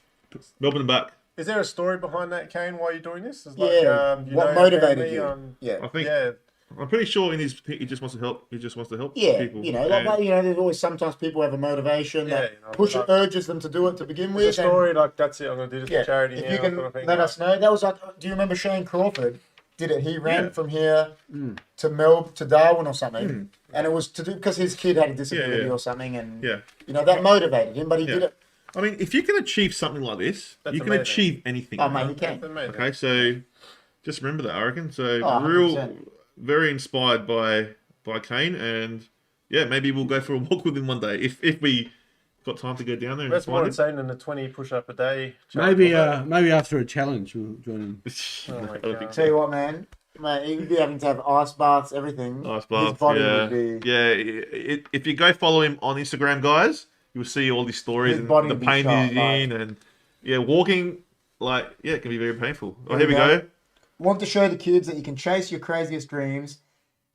Melbourne and back. Is there a story behind that, Kane? Why you're doing this? It's Yeah. you What know, motivated family you? on- Yeah. I think Yeah. I'm pretty sure he just wants to help. He just wants to help Yeah, people. you know, like, And- there's always sometimes people have a motivation Yeah, that you know, push like- urges them to do it to begin with. It's a and- story like that's it. I'm gonna do this Yeah, for charity. if now, you can sort of thing, let like- us know. That was like, do you remember Shane Crawford did it? He ran Yeah. from here to Melbourne to Darwin or something, and it was to do because his kid had a disability yeah. or something, and Yeah. you know that motivated him. But he did Yeah. it. I mean, if you can achieve something like this, That's you can amazing. achieve anything. Oh man, he can. That's amazing. Okay, so just remember that, I reckon. So Oh, real, 100%. very inspired by Kane, and yeah, maybe we'll go for a walk with him one day if we got time to go down there. And That's more find him. insane than the 20 push-up a day. Maybe challenge. maybe after a challenge we'll join him. Oh my I don't think God. so. Tell you what, man, he'd be having to have ice baths, everything. Nice His bath. body Yeah, would be. yeah. If you go follow him on Instagram, guys, you'll see all these stories His and body the would be pain sharp, he's like- in, and yeah, walking it can be very painful. Oh, There here we you go. go. Want to show the kids that you can chase your craziest dreams,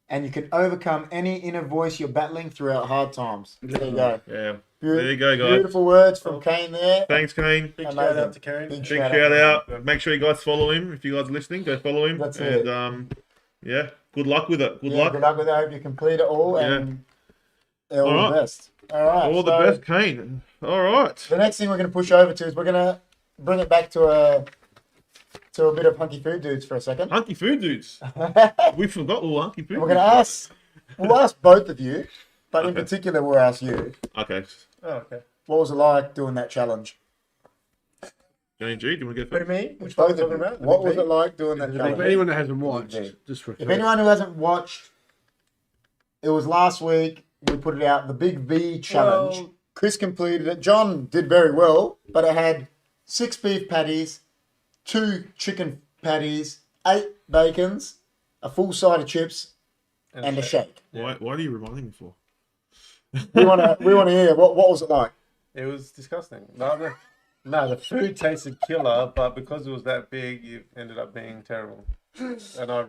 and you can overcome any inner voice you're battling throughout hard times. There you go. Yeah, Beautiful, there you go, guys. Beautiful words from Kane there. Thanks, Kane. Big Amazing. shout out to Kane. Big Big shout shout out. out. Make sure you guys follow him. If you guys are listening, go follow him. That's and it. Yeah, good luck with it. Good Yeah, luck. good luck with it. I hope you complete it all, Yeah. and all All the right. best. All right. All the so best, Kane. All right. The next thing we're going to push over to is we're going to bring it back to a bit of hunky food dudes for a second. Hunky food dudes. We forgot all hunky food. We're going to we'll ask both of you, but in Okay. particular we'll ask you. Okay. Oh, okay. What was it like doing that challenge? Johnny G, do you want to go Who, first? me? Which one are Both we of talking you. about? The What big was V? it like doing that For challenge? anyone that hasn't watched, Indeed. just for If anyone who hasn't watched, it was last week. We put it out, the Big V challenge. Well- Chris completed it. John did very well, but it had 6 beef patties, 2 chicken patties, 8 bacons, a full side of chips, and a shake. Why are you reminding me for? We want to hear what was it like? It was disgusting. No, the food tasted killer, but because it was that big, it ended up being terrible. And I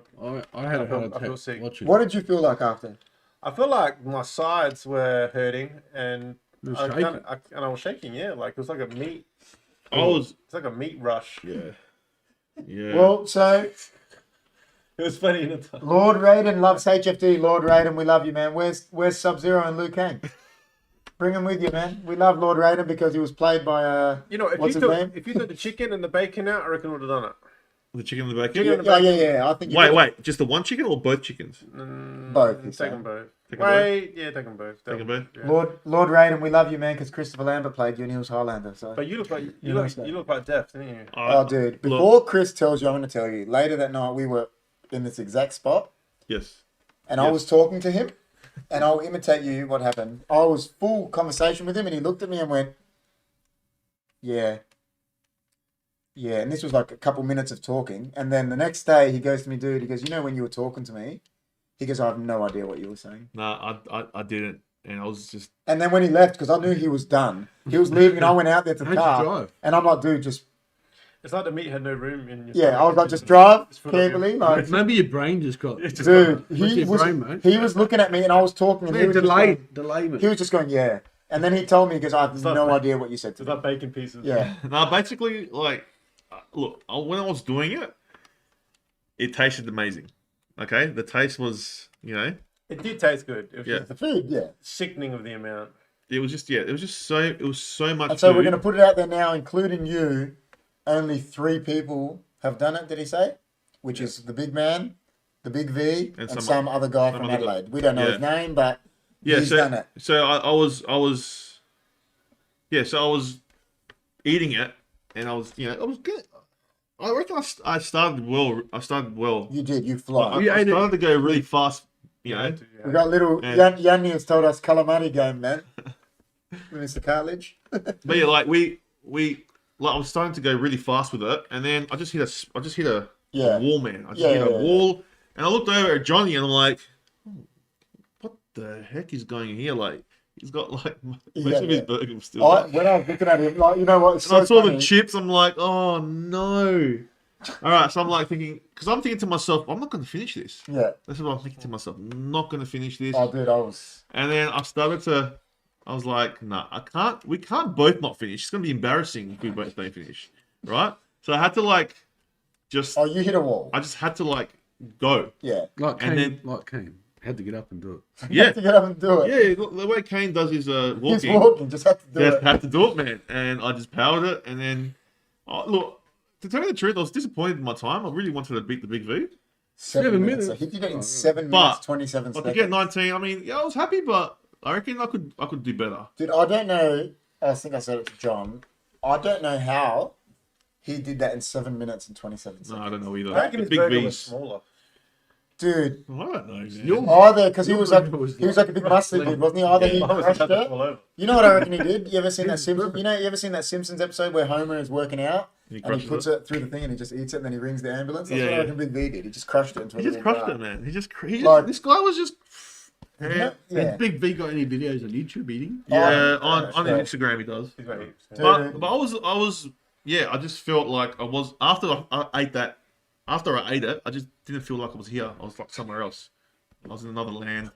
had a heart I feel attack sick. watching. What did you feel like after? I feel like my sides were hurting and It was I shaking. kinda, and I was shaking. Yeah, like it was like a meat. I was, It's like a meat rush. yeah. Yeah. Well, so It was funny in the time. Lord Raiden loves HFD. Lord Raiden, we love you, man. Where's Sub-Zero and Liu Kang? Bring him with you, man. We love Lord Raiden because he was played by You know, what's his name? if you took the chicken and the bacon out, I reckon I would have done it. the chicken in the bacon? Chicken- Yeah. I think you Wait, just the one chicken or both chickens? Both, Take he's them saying. both. Take 'em Wait, yeah, take them both. Take 'em both? Yeah. Lord Raiden, we love you, man, because Christopher Lambert played you and he was Highlander. So. But you look like You know that. you look like deaf, didn't you? Oh, dude. Before Chris tells you, I'm going to tell you. Later that night, we were in this exact spot, Yes. and I Yes. was talking to him, and I'll imitate you what happened. I was full conversation with him, and he looked at me and went, yeah. Yeah, and this was like a couple minutes of talking. And then the next day, he goes to me, dude, he goes, you know when you were talking to me? He goes, I have no idea what you were saying. No, I didn't. And I was just, And then when he left, because I knew he was done, he was leaving, and I went out there to the How'd you car. drive? And I'm like, dude, just, It's like the meat had no room in your yeah, I was stomach. like, just drive It's full of carefully. Like, Maybe your brain just got dude, What's he your was, brain, mate? he was looking at me, and I was talking, and he was, just going, delayment. he was just going, yeah. And then he told me, because I have not no bad. idea what you said to It's me. like bacon pieces. Yeah. no, basically, like, look, when I was doing it, it tasted amazing. Okay? The taste was, you know, It did taste good. It was Yeah. just The food, yeah. sickening of the amount. it was just it was so much And so we're food. going to put it out there now, including you. Only 3 people have done it, did he say? Which is the big man, the big V, and some other guy some from other guy. Adelaide. We don't know Yeah. his name, but Yeah, he's done it. So I was eating it, and I was, you know, I was good. I reckon I started well. You did, you I, fly. You I ate it. started to go really fast, you know. We got little, And- Yanni has told us calamari game, man. Mr. Cartledge. But yeah, like I was starting to go really fast with it, and then I just hit a Yeah. wall, man. I just Yeah, hit a yeah, wall, and I looked over at Johnny, and I'm like, "Oh, what the heck is going here? Like, he's got like most Yeah, of his yeah. burger was still. When I was looking at him, like, you know what? It's And I so saw funny. the chips. I'm like, oh no. All right, so I'm like thinking, because I'm thinking to myself, I'm not going to finish this. Yeah. That's what I'm thinking to myself. I'm not going to finish this. Oh, dude, I was. And then I was like, nah, I can't. We can't both not finish. It's going to be embarrassing if we both don't finish, right? So I had to like, just. Oh, you hit a wall. I just had to like go. Yeah. Like And Kane, then- Kane. Had to get up and do it. You Yeah, have to get up and do it. yeah. The way Kane does his He's walking, walking, just have to do just it. had to do it, man. And I just powered it. And then, look, to tell you the truth, I was disappointed in my time. I really wanted to beat the Big V. 7 minutes. minutes. So he did it in 7 But- minutes, 27 But to seconds. get 19, I mean, yeah, I was happy, but I reckon I could do better. Dude, I don't know. I think I said it to John. I don't know how he did that in 7 minutes and 27 seconds. No, I don't know either. I reckon The his Big burger was V's. smaller. Dude, I don't know, man. either because he Your was like burger was he was like a big muscly dude, wasn't he? Either he Mine was crushed cut it. all over. You know what I reckon he did? You ever seen that Simpsons? You ever seen that Simpsons episode where Homer is working out He and he crushes puts it through the thing and he just eats it and then he rings the ambulance? That's Yeah, what I yeah. reckon Big V did. He just crushed it into a He just little crushed bar. it, man. Like- This guy was just. Yeah. Has Big V got any videos on YouTube eating? Yeah, Oh, on yeah. his Instagram he does. He's got heaps. Dude. But I was yeah, I just felt like I was after I ate that. After I ate it, I just didn't feel like I was here. I was like somewhere else. I was in another land.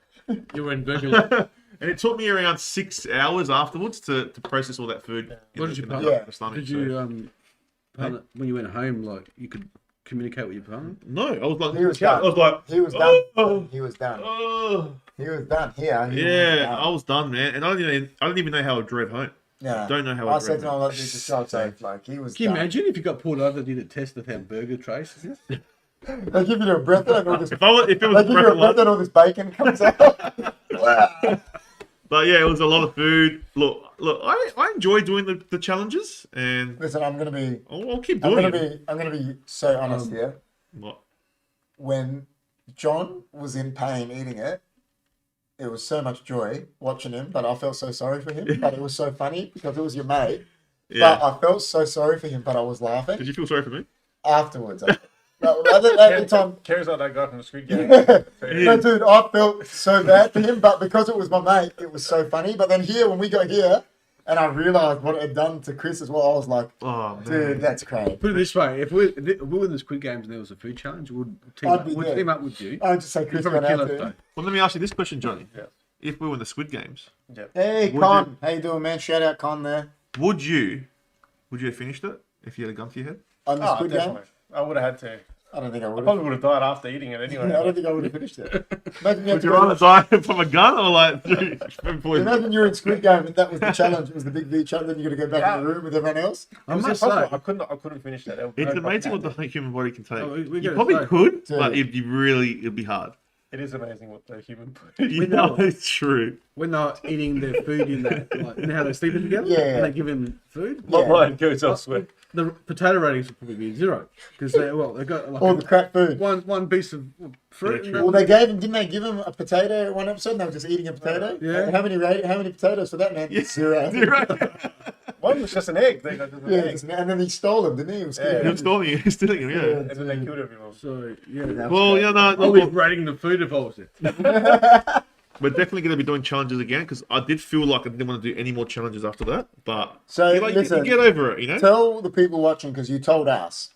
You were in Burger. And it took me around 6 hours afterwards to process all that food. What did you in Yeah. the stomach. Did so- you partner, when you went home, like you could communicate with your partner? No, I was like, He was I done. was like, He was done. Oh, He was done. oh. He was done. Here. He was Yeah, done. I was done, man, and I didn't even know how I drove home. Yeah. don't know how I I said drove to him, home. like, dude, just go safe. Like, he was Can you done. imagine if you got pulled over, did a test of how burger traces? They give you a breath and all this. If it They was give you a breath breath, and all this bacon comes out. Wow. but yeah, it was a lot of food. Look, I enjoy doing the challenges, and Listen, I'm gonna be. I'll keep I'm doing gonna it. be. I'm gonna be so honest here. What? When John was in pain eating it, it was so much joy watching him, but I felt so sorry for him. But it was so funny because it was your mate. Yeah. But I felt so sorry for him, but I was laughing Did you feel sorry for me? afterwards. Every time. Cares like that guy from the Squid Game. No, dude, I felt so bad for him, but because it was my mate, it was so funny. But then here, when we got here, and I realised what it had done to Chris as well. I was like, Oh, man. dude, that's crazy. Put it this way: if we were in the Squid Games and there was a food challenge, we'd team I'd up. be We'd there. team up with you. I'd just say Chris You'd went probably out kill us, there. though. Well, let me ask you this question, Johnny. Yeah. If we were in the Squid Games, Hey, Would Con. How you doing, man? Shout out Con there. would you have finished it if you had a gun to your head? On the Oh, Squid definitely. Game? I would have had to. I don't think I I would have. probably would have died after eating it anyway. I don't think I would have finished it. Imagine you, had Would to you go- rather die from a gun or like through food poisoning? imagine you were in Squid Game and that was the challenge. It was the big V challenge. Then you got to go back in the room with everyone else. It I was must impossible. say, I couldn't finish that. It's amazing what the human body can take. Oh, we You gotta probably say- could, Dude. but it'd be hard. It is amazing what the human body. You know, it's true. when they're eating their food in that, like, you know how they're sleeping together? Yeah. And they give him food? Yeah. My mind goes elsewhere. The potato ratings would probably be 0. Because they've got like All the crap food. one piece of fruit. Yeah, and true. Well, they gave him, didn't they give him a potato one episode? And they were just eating a potato. Yeah. How many potatoes for that man? Yeah. Zero. One was just an egg. They got just an Yeah, egg. and then he stole them, didn't he? He was Yeah. He was stealing you, stealing him, yeah. And then they killed everyone. So, yeah. Well, yeah, no, I'll be rating the food if I was there. we're definitely going to be doing challenges again because I did feel like I didn't want to do any more challenges after that. But So, you listen, get over it, you know. tell the people watching, because you told us,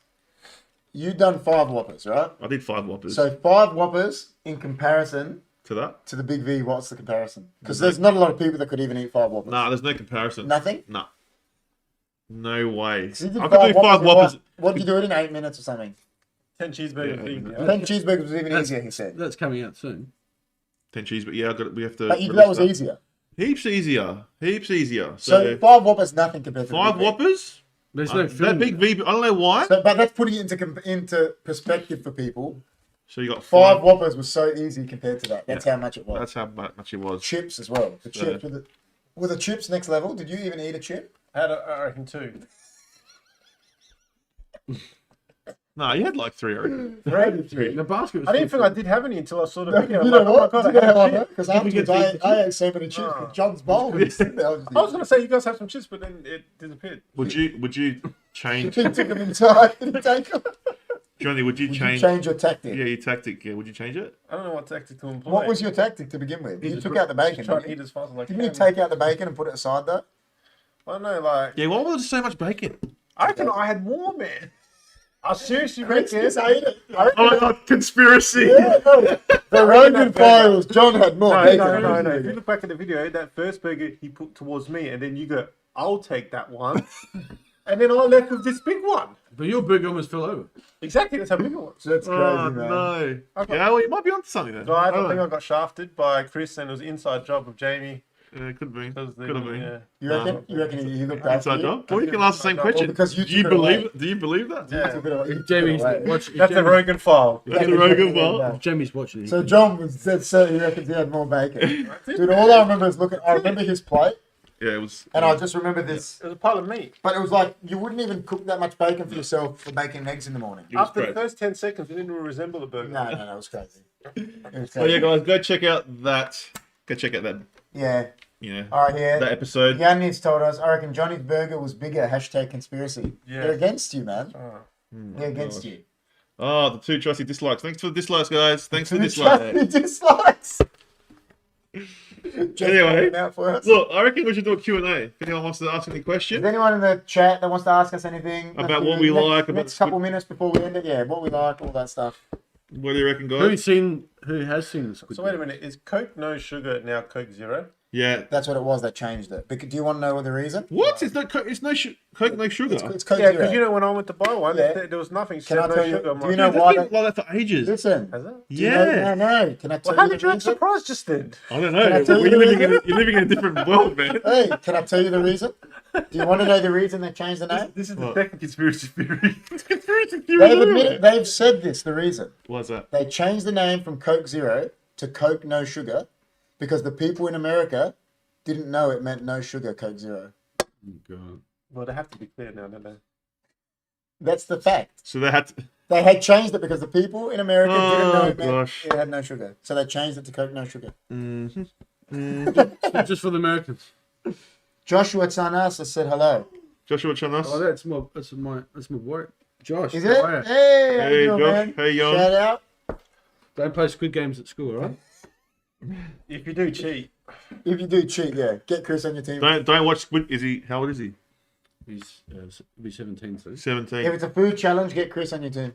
you done 5 Whoppers, right? I did 5 Whoppers So 5 Whoppers in comparison to that. to the Big V, what's the comparison? Because there's not a lot of people that could even eat 5 Whoppers. Nah, there's no comparison. Nothing? Nah. No way. So you did I could do 5 Whoppers. What did you do it in 8 minutes or something? 10 cheeseburgers. Yeah. Big, 10 cheeseburgers was even easier, he said. That's coming out soon. 10 cheese, but yeah, we have to. But that release was easier. Heaps easier. Heaps easier. So So, 5 Whoppers, nothing compared to the 5 Big V. Whoppers? There's no That film. big V, I don't know why. So, but that's putting it into perspective for people. So you got 5 5. Whoppers was so easy compared to that. That's how much it was. That's how much it was. Chips as well. The So- chips were the chips next level. Did you even eat a chip? I reckon 2. Nah, you had like 3 already. The basket was I didn't full. think I did have any until I saw the video. You know I'm like, what? oh my Do you God, know how I I had know? shit. Because Did we get afterwards, to eat the I ate so many chips Oh. with John's bowl. And sitting there, I was just I was going to say, you guys have some chips, but then it disappeared. Would you change, He took them inside. Didn't take them. Johnny? Would you Would you change? change your tactic? Yeah, your tactic. Yeah, would you change it? I don't know what tactic to employ. What was your tactic to begin with? You just took out the bacon. Try Didn't and eat you? as fast as I can. Didn't you take out the bacon and put it aside though? I don't know, like, Yeah, why was there so much bacon? I reckon I had more, man. I seriously Chris reckon. just ate it. Oh my god, conspiracy! Yeah, no. The Rogan Files. John had more No, bacon. no. If you look back at the video, that first burger he put towards me, and then you go, I'll take that one. And then I left with this big one. But your burger almost fell over. Exactly, that's how big it was. That's crazy, Oh man. no. I got- Yeah, well, you might be onto something then. So I don't think know. I got shafted by Chris, and it was an inside job of Jamie. Yeah, could be. Because Could have been. Yeah. You reckon? You reckon he looked after Inside you? job. Well, you can ask the same Well, question. because you do you took it away. believe? Do you believe that? Yeah. Took it away. If Jamie's Took it away. watching, That's a Rogan file. That's a Rogan file. If Jamie's watching. So John said so he reckons he had more bacon. Dude, all I remember is I remember his plate, Yeah, it was. and I just remember this. It was a pile of meat. But it was like you wouldn't even cook that much bacon for yourself for bacon and eggs in the morning. It was After great. the first 10 seconds, it didn't even resemble a burger. No, it was crazy. It was So yeah, crazy. guys, go check out that. Go check out that. Yeah. You know, All right, yeah. that episode. Yannis told us, I reckon Johnny's burger was bigger. Hashtag conspiracy. Yeah. They're against you, man. Oh. They're against you. Oh, the 2 trusty dislikes. Thanks for the dislikes, guys. Thanks for the Trusty dislikes. dislikes. Anyway. Out for us. Look, I reckon we should do a Q&A. If anyone wants to ask any Is question. there anyone in the chat that wants to ask us anything About what we like, about next the couple minutes before we end it? Yeah, what we like, all that stuff. What do you reckon, guys? Who has seen the Squid So wait a Game? minute, is Coke no sugar now Coke Zero? Yeah. That's what it was that changed it. But do you want to know the reason? What? It's no Coke, Coke, no sugar. It's Coke Yeah, Zero. because you know when I went to buy one, Yeah. there was nothing. Can I Said no tell you- sugar. I'm do like, you know Dude, why that's been like that for ages. Listen. Has it? Do you know- Yeah. No. Can I tell Well, how you did the you act reason? surprised just then? I don't Can I know. tell you You're the living in a different world, man. Hey, can I tell you the reason? Do you want to know the reason they changed the name? This is the What? second conspiracy theory. They've admitted, they've said this, the reason. What's that? They changed the name from Coke Zero to Coke No Sugar because the people in America didn't know it meant no sugar Coke Zero. Oh, God. Well, they have to be clear now, don't they? That's the fact. So they had to... They had changed it because the people in America didn't know Oh, it meant gosh. it had no sugar. So they changed it to Coke No Sugar. Just for the Americans. Joshua Tsanas has said hello. Joshua Chanas. Oh, that's my boy. Josh. Is how it? are you? Hey, how you Hey, doing, Josh. man? Hey, young. Shout out. Don't play Squid Games at school, all right? If you do cheat, If you do cheat, yeah, get Chris on your team. Don't watch Squid. Is he? How old is he? He's be 17 soon. 17. If it's a food challenge, get Chris on your team.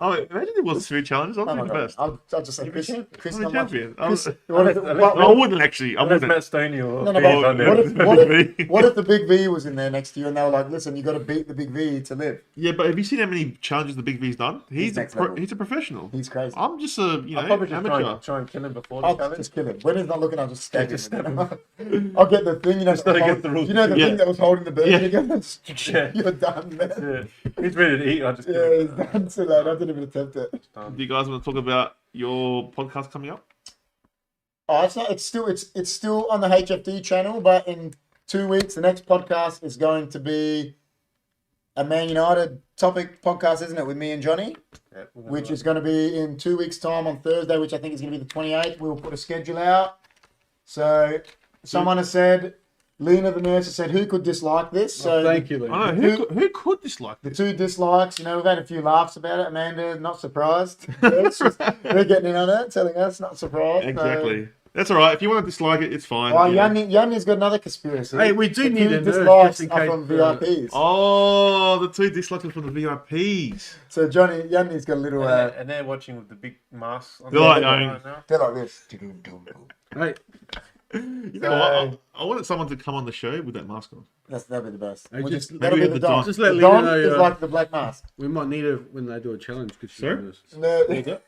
Oh, imagine it was food challenges. I'll Oh be my the God. best. I'll just say Chris. Chris, I'm the not much. champion. Chris, Unless- I wouldn't actually. I unless wouldn't. Matt Stoney or No, no, Big but on there. what Big V. what if the big V was in there next to you and they were like, listen, you got to beat the big V to live? Yeah, but have you seen how many challenges the Big V's done? He's next level. he's a professional. He's crazy. I'm just a I'll probably just amateur. try and kill him before the I'll challenge. just kill him. When he's not looking, I'll just stab just him. stab I'll get the thing, you know, gotta get the rules. you know the Yeah. thing that was holding the burger Yeah. together? Yeah. You're done, man. Yeah. He's ready to eat. I just kill Yeah, him. he's done too late. I didn't even attempt it. Do you guys want to talk about your podcast coming up? Oh, it's not. It's still on the HFD channel, but in 2 weeks, the next podcast is going to be a Man United topic podcast, isn't it, with me and Johnny? Yeah, Which is going to be in 2 weeks' time on Thursday, which I think is going to be the 28th. We'll put a schedule out. So someone has said, Lena the nurse has said, who could dislike this? So Thank you, Lee. I know who could dislike the this? 2 dislikes, you know, we've had a few laughs about it. Amanda, not surprised. They're getting in on it, telling us, not surprised. Exactly. That's all right. If you want to dislike it, it's fine. Oh, you know. Yanni's got another conspiracy. Hey, we do The need 2 a nurse dislikes just in are case, from VIPs. Oh, the 2 dislikes are from the VIPs. So Yanni's got a little. and they're watching with the big masks on. They're like, right now. They're like this. Hey, You know what? I wanted someone to come on the show with that mask on. That'd be the best. Hey, We'll just- just, that'll maybe be we the have the Don. just let The Lena Don know, is like the black mask. we might need her when they do a challenge because she's Sorry? a nurse. No,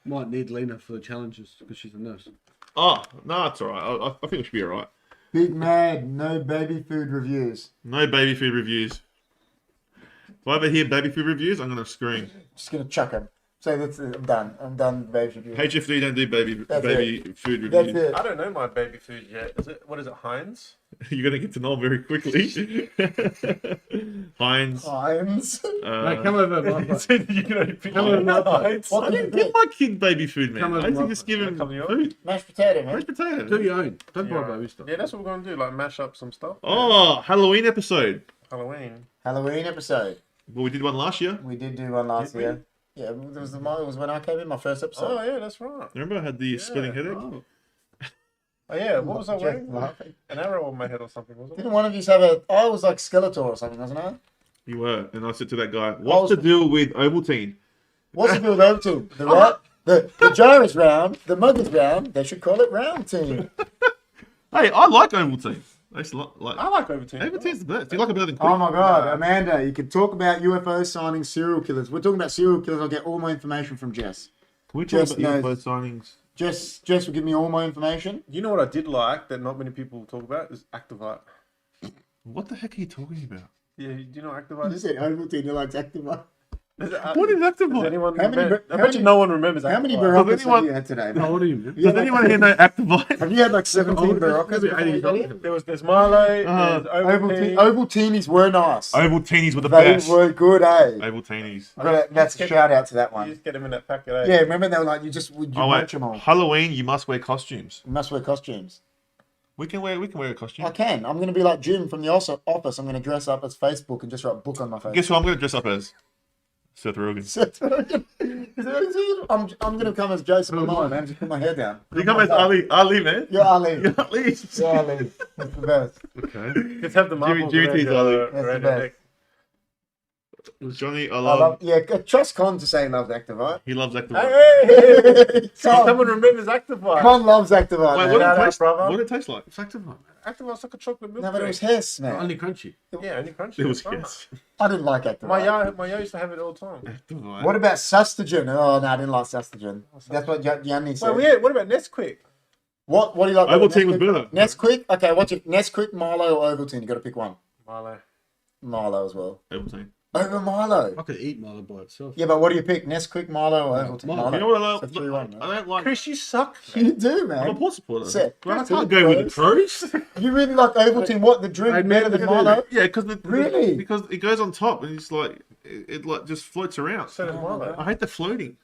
Might need Lena for the challenges because she's a nurse. Oh, no, it's all right. I think we should be all right. Big Mad, no baby food reviews. No baby food reviews. If I ever hear baby food reviews, I'm going to scream. Just gonna chuck them. So that's it. I'm done. I'm done with baby reviews. HFD don't do baby That's food That's reviews. it. I don't know my baby food yet. What is it, Heinz? You're going to get to know them very quickly. Heinz. Heinz. Mate, come over. My place. You can only pick Come on, one. Heinz. What I do you didn't give get? my kid baby food, man. Come on, I think Mum. just give him Come on, food. Mashed potato, man. Mashed potato. Do your own. Don't buy Yeah. baby stuff. Yeah, that's what we're gonna do. Like mash up some stuff. Oh, Halloween episode. Halloween. Halloween episode. Well, we did one last year. We did do one last Did we? year. Yeah, it was when I came in, my first episode. Oh yeah, that's right. Remember I had the splitting headache? Oh. Oh yeah, what was I Just wearing? laughing. An arrow on my head or something, wasn't it? Didn't one of you have a? I was like Skeletor or something, wasn't I? You were. And I said to that guy, what's the deal with Ovaltine? What's the deal with Ovaltine? The right, the jar is round, the mug is round. They should call it round team. Hey, I like Ovaltine. I used to like I like Overton. Ovaltine's the best. Do you like it better than Quick? Oh my God, Amanda, you can talk about UFO signing serial killers. We're talking about serial killers. I'll get all my information from Jess. Can we talk Just about knows. UFO signings? Jess will give me all my information. You know what I did like that not many people talk about is Activite. What the heck are you talking about? Yeah, do you know what You Activite is? said Ovaltine, you like Activite. What is Does Activite? anyone How many remember? bar- I how bet you many- no one remembers How many Activite. Baroccas anyone- have you had today, How man? old are you, man? Yeah, Does anyone here know Activite? Have you had like 17 Oh, Baroccas? maybe before 80 you got here? There's Milo, there's Ovaltine. Ovaltinis were nice. Ovaltinis were the They best. were good, eh? Ovaltinis. That's a shout out to that You one. just get them in that packet, eh? Yeah, remember they were like, you Oh wait, watch them all. Halloween you must wear costumes. You must wear costumes. We can wear a costume. I can. I'm going to be like Jim from the office. I'm going to dress up as Facebook and just write book on my face. Guess who I'm going to dress up as? Seth Rogen. I'm going to come as Jason Momoa, man. Just put my hair down. You come as Ali, man. You're Ali. You're Ali. You're Ali. That's the best. Okay. Just have the marbles Jimmy around T's your- Ali. That's the around your best. neck. Johnny, I I love. love, yeah, trust Con to say he loves Activite. He loves Activite. Hey! Con, Someone remembers Activite. Con loves Activite, Wait, man. what did Shout it out, taste? brother. What did it taste like? It's Activite. Activite's like a chocolate milk No, but it was drink. Hess, man. Only crunchy. Yeah, only crunchy. It was that's right. yes. I didn't like Activite. My yo used to have it all the time. Activite. What about Sustagen? Oh, no, I didn't like Sustagen. That's what Yanni said. Wait, yeah, what about Nesquik? What do you like? Ovaltine was better. Nesquik? Okay, what's it? Nesquik, Milo, or Ovaltine? You got to pick one. Milo. Milo as well. Ovaltine. Over Milo. I could eat Milo by itself. Yeah, but what do you pick? Nesquik, Milo, or Ovaltine? Milo. You know what I love? So 3-1, I don't like. Chris, you suck. You do, I'm a man. Port supporter. Seth, But I Chris, can't go with the pros. You really like Ovaltine? What, the drink I better than Milo? Yeah, because Really? because it goes on top and it's like it like just floats around. So does Milo. I hate the floating.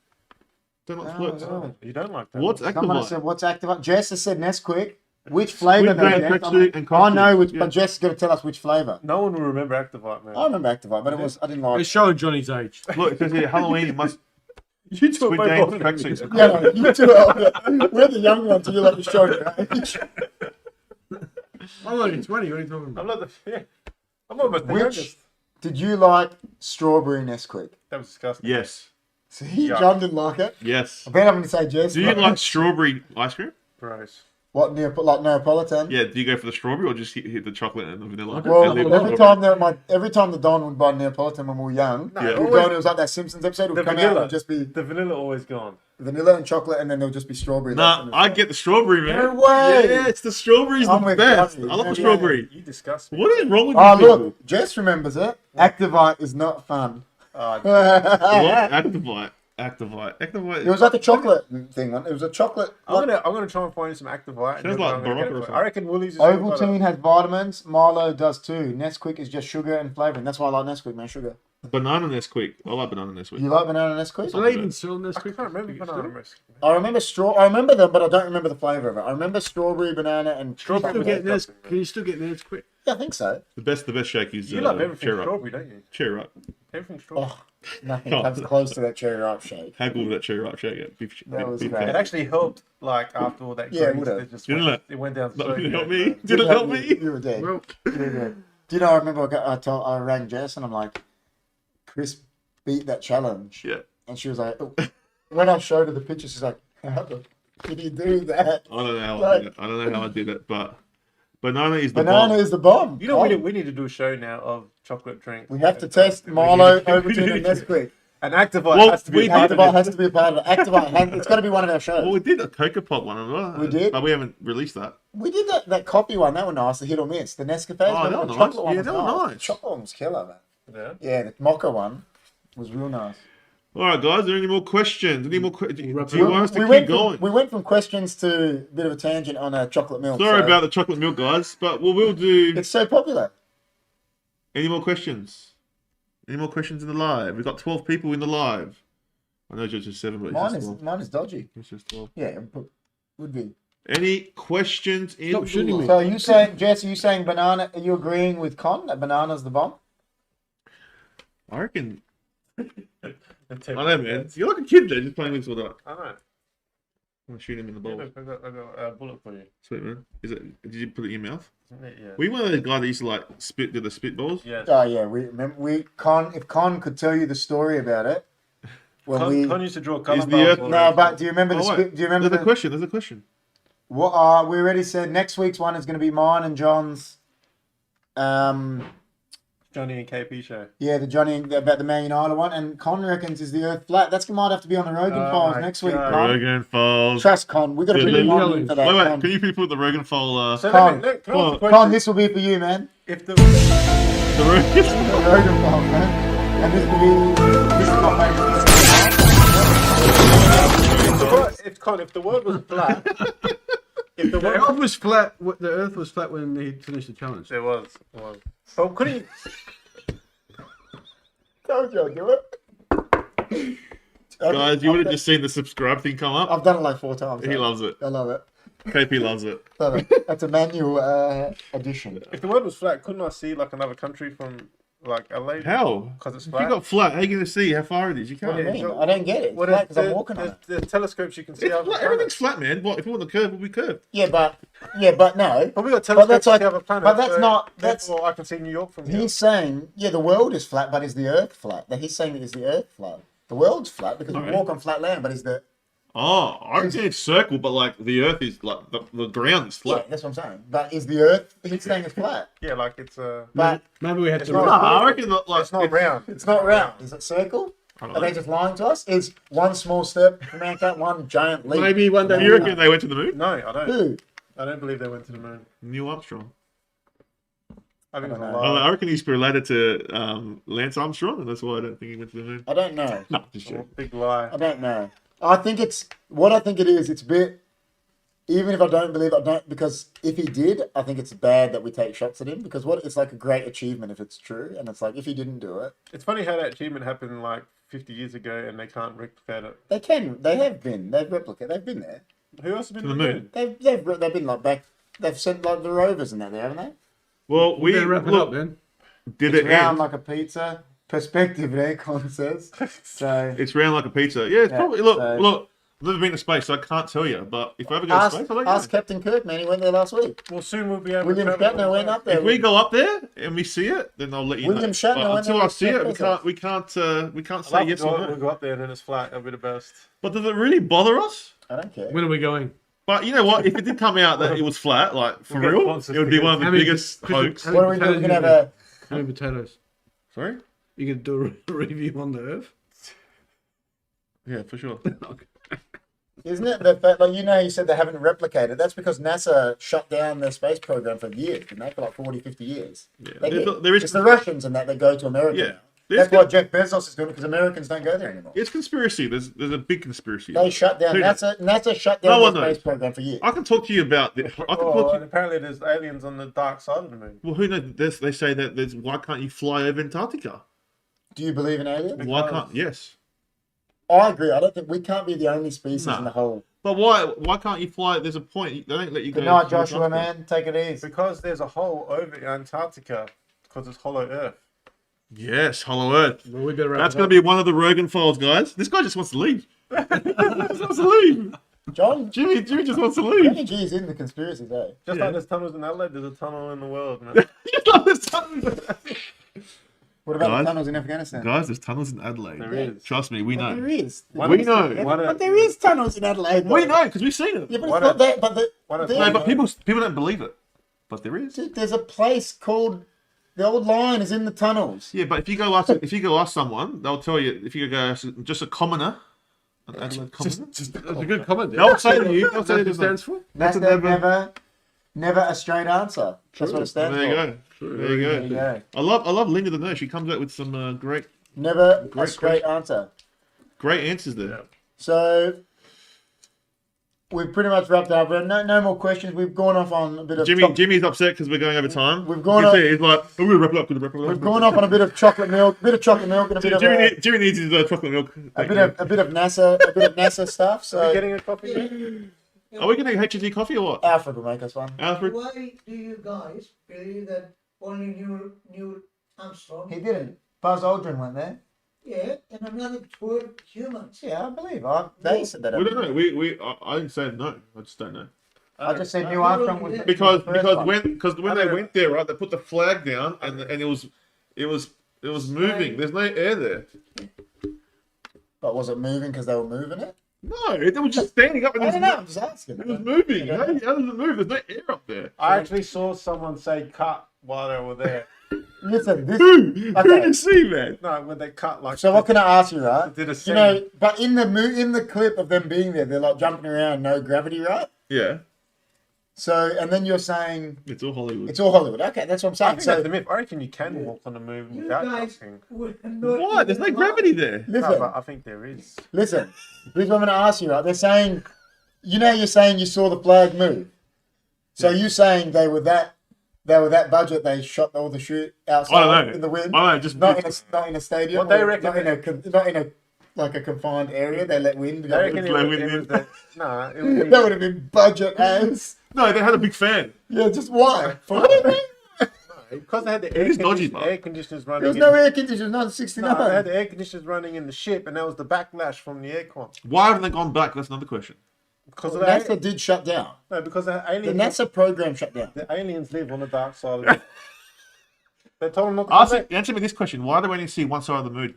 Don't like floats. no. You don't like that. What's Someone Activite? said, what's Activite? Jess has said Nesquik. Which flavour Squid though, grape, Jess? tracksuit, and I costume. know, which, Yeah. but Jess is going to tell us which flavour. No one will remember Activite, man. I remember Activite, but I didn't like It's showing Johnny's age. Look, it says here Halloween. You must You two are Squid both Games older than me. tracksuits. Yeah, no, you two are older. We're the young ones, so you're like the shoulder age. I'm only 20. What are you talking about? I'm not the. Yeah. I'm almost the Which youngest. did you like strawberry Nesquik? That was disgusting. Yes. See, Yeah. John didn't like it. Yes. I bet I'm going to say Jess. Do you like strawberry ice cream? Gross. What, like Neapolitan? Yeah. Do you go for the strawberry or just hit the chocolate and the vanilla? Well, And leave every the time the Don would buy Neapolitan when we were young, No, Yeah. we'd always- go and it was like that Simpsons episode. It would The come out vanilla. and just be The vanilla always gone. vanilla and chocolate, and then there would just be strawberry. Nah, I get the strawberry, man. No way! Yeah, it's the strawberry's I'm the with best. Johnny. I love the Yeah. strawberry. You disgust me. What is wrong with Oh, you people? look, Jess remembers it. Activite is not fun. Oh, What? Activite. It was like a chocolate thing. It was a chocolate. I'm gonna try and find you some Activite. Sounds like Barocca or something. I reckon Woolies is Ovaltine has vitamins. Milo does too. Nesquik is just sugar and flavoring. That's why I like Nesquik, man. Sugar. Banana Nesquik. I like banana Nesquik. You like banana Nesquik? Do they even sell this? I can't remember banana risk. I remember I remember them, but I don't remember the flavor of it. I remember strawberry, banana, and Strawberry Still chocolate. get this? Can you still get this quick? Yeah, I think so. The best shake is You love everything cherry ripe. strawberry, don't you? Cherry ripe. Everything strawberry. Oh, nothing comes close to that cherry ripe shake. Haggle with that cherry ripe shake. Yeah. That was big great. fan. It actually helped, like after all that. Yeah, it grease, would've. it just Didn't went, it? it went down. No, So didn't help good, me. man. Didn't help me. You were dead. Well, You were dead. Do you know? I remember I rang Jess and I'm like, Chris beat that challenge. Yeah. And she was like, oh. When I showed her the picture, she's like, how the did you do that? I don't know how I Like- did it. I don't know how I did it, but banana is the Banana bomb. is the bomb. You know, Oh, we need to do a show now of chocolate drink. we have to test Milo, Ovaltine, and Nesquik. And Activite Well, has to be we a part of Activite it. has to be a part of it. Activite, it's got to be one of our shows. Well, we did a Cocoa Pop one, remember? We did? But we haven't released that. We did that coffee one. That one nice. The hit or miss. The Nescafe. Oh, that the was chocolate nice. one Yeah, was that was nice. The chocolate one was killer, man. Yeah. Yeah, the mocha one was real nice. All right, guys. Are there any more questions? Any more questions? Do wrap you it want us to keep went going? we went from questions to a bit of a tangent on a chocolate milk. Sorry so about the chocolate milk, guys, but we'll do. It's so popular. Any more questions? Any more questions in the live? We've got 12 people in the live. I know it's just 7, but it's just 12. Mine is dodgy. It's just 12. Yeah, but would be. Any questions in Stop the shooting me. So are you saying, Jess? Are you saying banana? Are you agreeing with Con that banana's the bomb? I reckon. I I know, man. You're like a kid there, just playing with all that. I know. I'm gonna shoot him in the Yeah, balls. look, I got a bullet for you. Sweet, man. Is it? Did you put it in your mouth? Isn't it? Yeah. Were you one of those guys that used to like do the spitballs? Yes. Oh yeah, we remember Con. If Con could tell you the story about it, when Con used to draw colour the bars earth- all no, over. but do you remember the Oh, wait. spit? Do you remember There's a the? question. There's a question. What we already said next week's one is going to be mine and John's. Johnny and KP show. Yeah, the Johnny about the Man United one, and Con reckons is the Earth flat. That's might have to be on the Rogan Oh Files my next week. God. Con. Rogan Files. Trust Con. We got to Yeah, bring let him me on know. for that. Wait, Con. can you put the Rogan File? So Con. can I ask the Con, question? this will be for you, man. If the The Rogan. The Rogan Files, man. And this will be. This is my if the world was flat, if the The world Earth was flat. The Earth was flat when he finished the challenge. it was. But couldn't Told you I'd do it. Guys, you would have just seen the subscribe thing come up. I've done it like 4 times. He loves it. I love it. KP loves it. Love it. That's a manual addition. if the world was flat, couldn't I see like another country from like LA? How? Because it's If flat. you got flat, how are you going to see how far it is? You can't. What do you Yeah, mean? so- I don't get it. It's Well, flat 'cause I'm walking on it. there's telescopes you can see It's other flat. planets. Everything's flat, man. What if you want the curve? It'll be curved. Yeah, but no. But we got But telescopes that's to like- see other planets. but that's so not- that's- therefore I can see New York from here. He's saying, yeah, the world is flat, but is the Earth flat? That he's saying that is the Earth flat. The world's flat because we Alright. walk on flat land, but is the Oh, I reckon it's circle, but like the Earth is like the ground is yeah, flat. that's what I'm saying. But is the Earth? He's saying it's flat, Yeah, like it's but Maybe we had It's to. not- Nah, I reckon that, like it's not round. it's not round. Is it circle? I don't Are they know. just lying to us? Is one small step for mankind, one giant leap? Maybe one day. Do you reckon they went to the moon? No, I don't. Who? I don't believe they went to the moon. Neil Armstrong. I think it's a I don't know. I lie. reckon he's related to Lance Armstrong, and that's why I don't think he went to the moon. I don't know. No, just It's a joking. big lie. I don't know. I think it's what I think it is. It's a bit. Even if I don't believe, I don't because if he did, I think it's bad that we take shots at him because what it's like a great achievement if it's true, and it's like if he didn't do it, It's funny how that achievement happened like 50 years ago and they can't replicate it. they can. They have been. They've replicated. They've been there. Who else has been To the to moon. They've been like back. They've sent like the rovers and that there, haven't they? Well, We we better wrap it look, up then. did It's it round end? like a pizza. perspective there, Con says. So It's round like a pizza. Yeah, it's Yeah, probably. Look, so- look. I've never been to space, so I can't tell you. But if I ever go to space, I'll let you ask know. Captain Kirk, man. He went there last week. Well, soon we'll be able William to travel Shatner went up there. If we go up there and we see it, then I'll let you William know. Shatner But went until there I with see it, Jeff we can't say yes or We'll no. go up there and then it's flat. It'll be the best. But does it really bother us? I don't care. When are we going? But you know what? If it did come out that it was flat, like for We'll get real, sponsors it would be to one of the How many- biggest hoax. how What are many we doing? We're potatoes gonna have a. How many potatoes? Sorry? You can do a review on the Earth. Yeah, for sure. Isn't it the fact, like, you know, you said they haven't replicated? That's because NASA shut down their space program for years, didn't they? For like 40, 50 years. Yeah. They did. There is It's the Russians and that go to America. Yeah. now. There's That's why Jeff Bezos is doing it, because Americans don't go there anymore. It's conspiracy. There's a big conspiracy. They shut down Who knows? NASA shut No down one their knows. space program for years. I can talk to you about this. I can Oh, talk to and you. apparently there's aliens on the dark side of the moon. Well, who knows? They say that there's. Why can't you fly over Antarctica? Do you believe in aliens? Why can't? Yes. I agree. I don't think we can't be the only species No. in the whole. But why can't you fly? There's a point. They don't let you go. Good night, to Joshua, Antarctica. man. Take it easy. Because there's a hole over Antarctica because it's hollow Earth. Yes, Hollow Earth. Well, we better wrap That's it going up. to be one of the Rogan files, guys. This guy just wants to leave. He just wants to leave. John, Jimmy just wants to leave. Johnny G's in the conspiracies, eh? Just Yeah. like there's tunnels in Adelaide, there's a tunnel in the world, man. What about Guys? the tunnels in Afghanistan? Guys, there's tunnels in Adelaide. There is. Trust me, we But know. there is. We know. But there is tunnels in Adelaide. We though. know because we've seen it. Yeah, but Why it's not don't- that. But why don't- there- No, but people don't believe it. But there is. there's a place called the old line is in the tunnels. Yeah, but if you go ask someone, they'll tell you. If you go ask just a commoner, an Adelaide commoner, That's a good comment. there. they'll say to you. They'll That's say what to it stands for. That's never- never a straight answer. That's what it stands There you for. go. There you There you go. go. I love Linda the nurse. She comes out with some great Never Great a straight answer. answers there. So we've pretty much wrapped up. No more questions. We've gone off on a bit of Jimmy's upset because we're going over time. We've gone You can up- see, he's like, oh, we're wrap it up. We're wrap it up. We've gone off on a bit of chocolate milk, and a bit of Jimmy needs his chocolate milk. a bit of NASA stuff. Are So you getting a coffee? Yet? Are we getting HFD coffee or what? Alfred will make us one. Alfred? Why do you guys believe that only Neil Armstrong? He didn't. Buzz Aldrin went there. Yeah, and another 12 humans. Yeah, I believe. They said that. We don't know. I didn't say no. I just don't know. I just said Neil Armstrong was Because the first one. when they went there, right, they put the flag down and it was moving. There's no air there. But was it moving because they were moving it? No, it was just standing up and I it don't was, know. I'm just asking. it was moving. How does it move? There's no air up there. I actually saw someone say cut while they were there. Listen, this. Who did Okay. you see, man? No, when they cut like. So what can I ask you, right? Did a You scene. know, but in the clip of them being there, they're like jumping around, no gravity, right? Yeah, So, and then you're saying it's all Hollywood. it's all Hollywood. Okay, that's what I'm I saying. think So, that's the myth. I reckon you can walk on the moon You without guys cutting. would not Why? There's no even gravity there. No, listen, but I think there is. listen. Here's what I'm going to ask you, right? They're saying, you're saying you saw the flag move. So you saying they were that budget? They shot all the shoot I don't outside know. in the wind. I don't know. Just Not in a stadium. What they or reckon- Not in a like a confined area. They let wind They go. reckon It's it like was, with it was the- the, nah, it was That would have been budget as. no. They had a big fan. Yeah, just why? For because they had the It is dodgy, but- air conditioners running. There was in, no air conditioners, not 69. No, they had the air conditioners running in the ship, and that was the backlash from the aircon. Why haven't they gone back? That's another question. Because Well, of NASA did shut down. no, because the The aliens. NASA program shut down. The aliens live on the dark side of it. They told them not to come back. Answer me this question: why do we only see one side of the moon?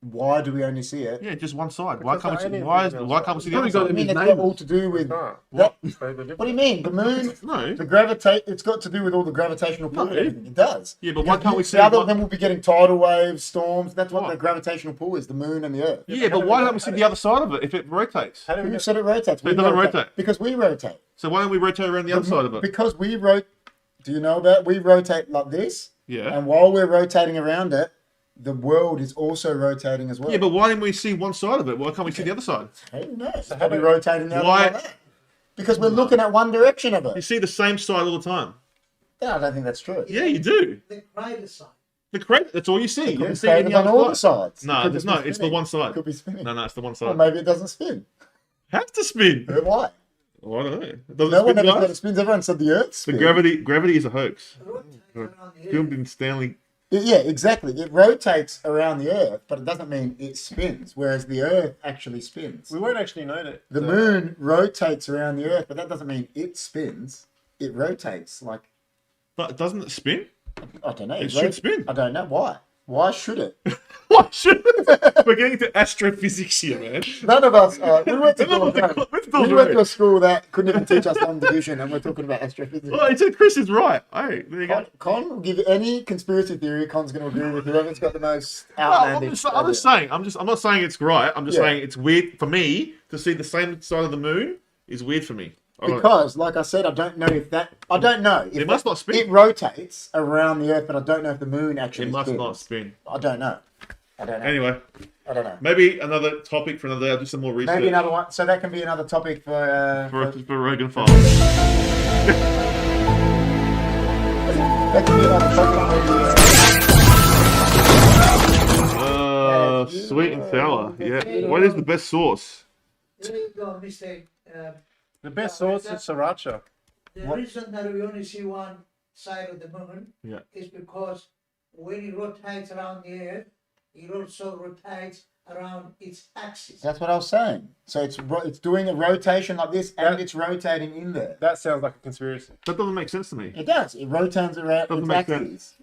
Why do we only see it? Yeah, just one side. Why Because can't we the see? aliens Why can't we see the other Probably side? I mean, His it's name got all to do with No. what? They were What do you mean? The moon, No. the gravitate. It's got to do with all the gravitational pull. No. And everything. It does. Yeah, but why can't we see The other one- then we'll be getting tidal waves, storms. That's what Why? the gravitational pull is. The moon and the Earth. Yeah, but why don't we see the other side of it if it rotates? How do we Who get said it rotates? It doesn't rotate. because we rotate. So why don't we rotate around the other side of it? Because we rotate. Do you know about? We rotate like this, Yeah. and while we're rotating around it, the world is also rotating as well. Yeah, but why didn't we see one side of it? Why can't we see the other side? Who knows? how Probably do- rotating the other Why- way like that. Because we're looking at one direction of You it. see the same side all the time. Yeah, I don't think that's true. Yeah, you do. the crater side. The crater, that's all you see. You Could be don't see any craters on other all the side. sides. No, Could there's just be no. It's the spinning. one side. Could be spinning. No, it's the one Or side. maybe it doesn't spin. Has to spin. Why? Oh, I don't know. Does No it one spin, ever said it guys? spins. Everyone said the Earth The spins. gravity is a hoax. Rotate around the Filmed Earth. in Stanley Yeah, exactly. It rotates around the Earth, but it doesn't mean it spins, whereas the Earth actually spins. We won't actually know that. The moon rotates around the Earth, but that doesn't mean it spins. It rotates like, But doesn't it spin? I don't know. It should spin. I don't know why. Why should it? What should? We're getting into astrophysics here, man. None of us. We went to None of us are- let's not we went do to it. a school that couldn't even teach us long division, and we're talking about astrophysics. Well, he said Chris is right. Hey, there you go. Con will give any conspiracy theory. Con's going to agree with whoever's got the most No, I'm outlandish. just saying. I'm not saying it's right. I'm just Yeah. saying it's weird for me to see the same side of the moon is weird for me. I don't- Because, like I said, I don't know if that. I don't know. If It must not spin. It rotates around the Earth, but I don't know if the moon actually. It must spins. not spin. I don't know. I don't know. Anyway, I don't know. maybe another topic for another day. I'll do some more research. Maybe another one. So that can be another topic for. for Rogan Files. That can be another topic. Maybe, Sweet and sour. Yeah. What is the best sauce? There you go, mistake. The best sauce is sriracha. The reason that we only see one side of the moon Yeah. is because when it rotates around the Earth, it also rotates around its axis. That's what I was saying. So it's doing a rotation like this, and it's rotating in there. That sounds like a conspiracy. That doesn't make sense to me. It does. It rotates around Doesn't its make axis.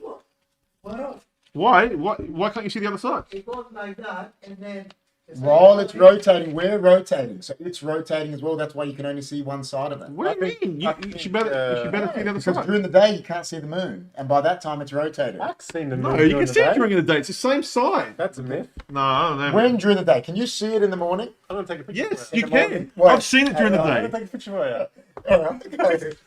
Why not? Why? Why can't you see the other side? It goes like that, and then. While it's rotating, we're rotating. So it's rotating as well. That's why you can only see one side of it. What do you mean? You should better see the other Because side. during the day you can't see the moon, and by that time it's rotating. I've seen the moon. No, you during can the see it day. during the day. It's the same side. That's a myth. No, I don't know. When during the day? Can you see it in the morning? I'm gonna take a picture. Yes, of it. you the morning? can. Wait. I've seen it during the I'm day. gonna take a picture of it. Alright.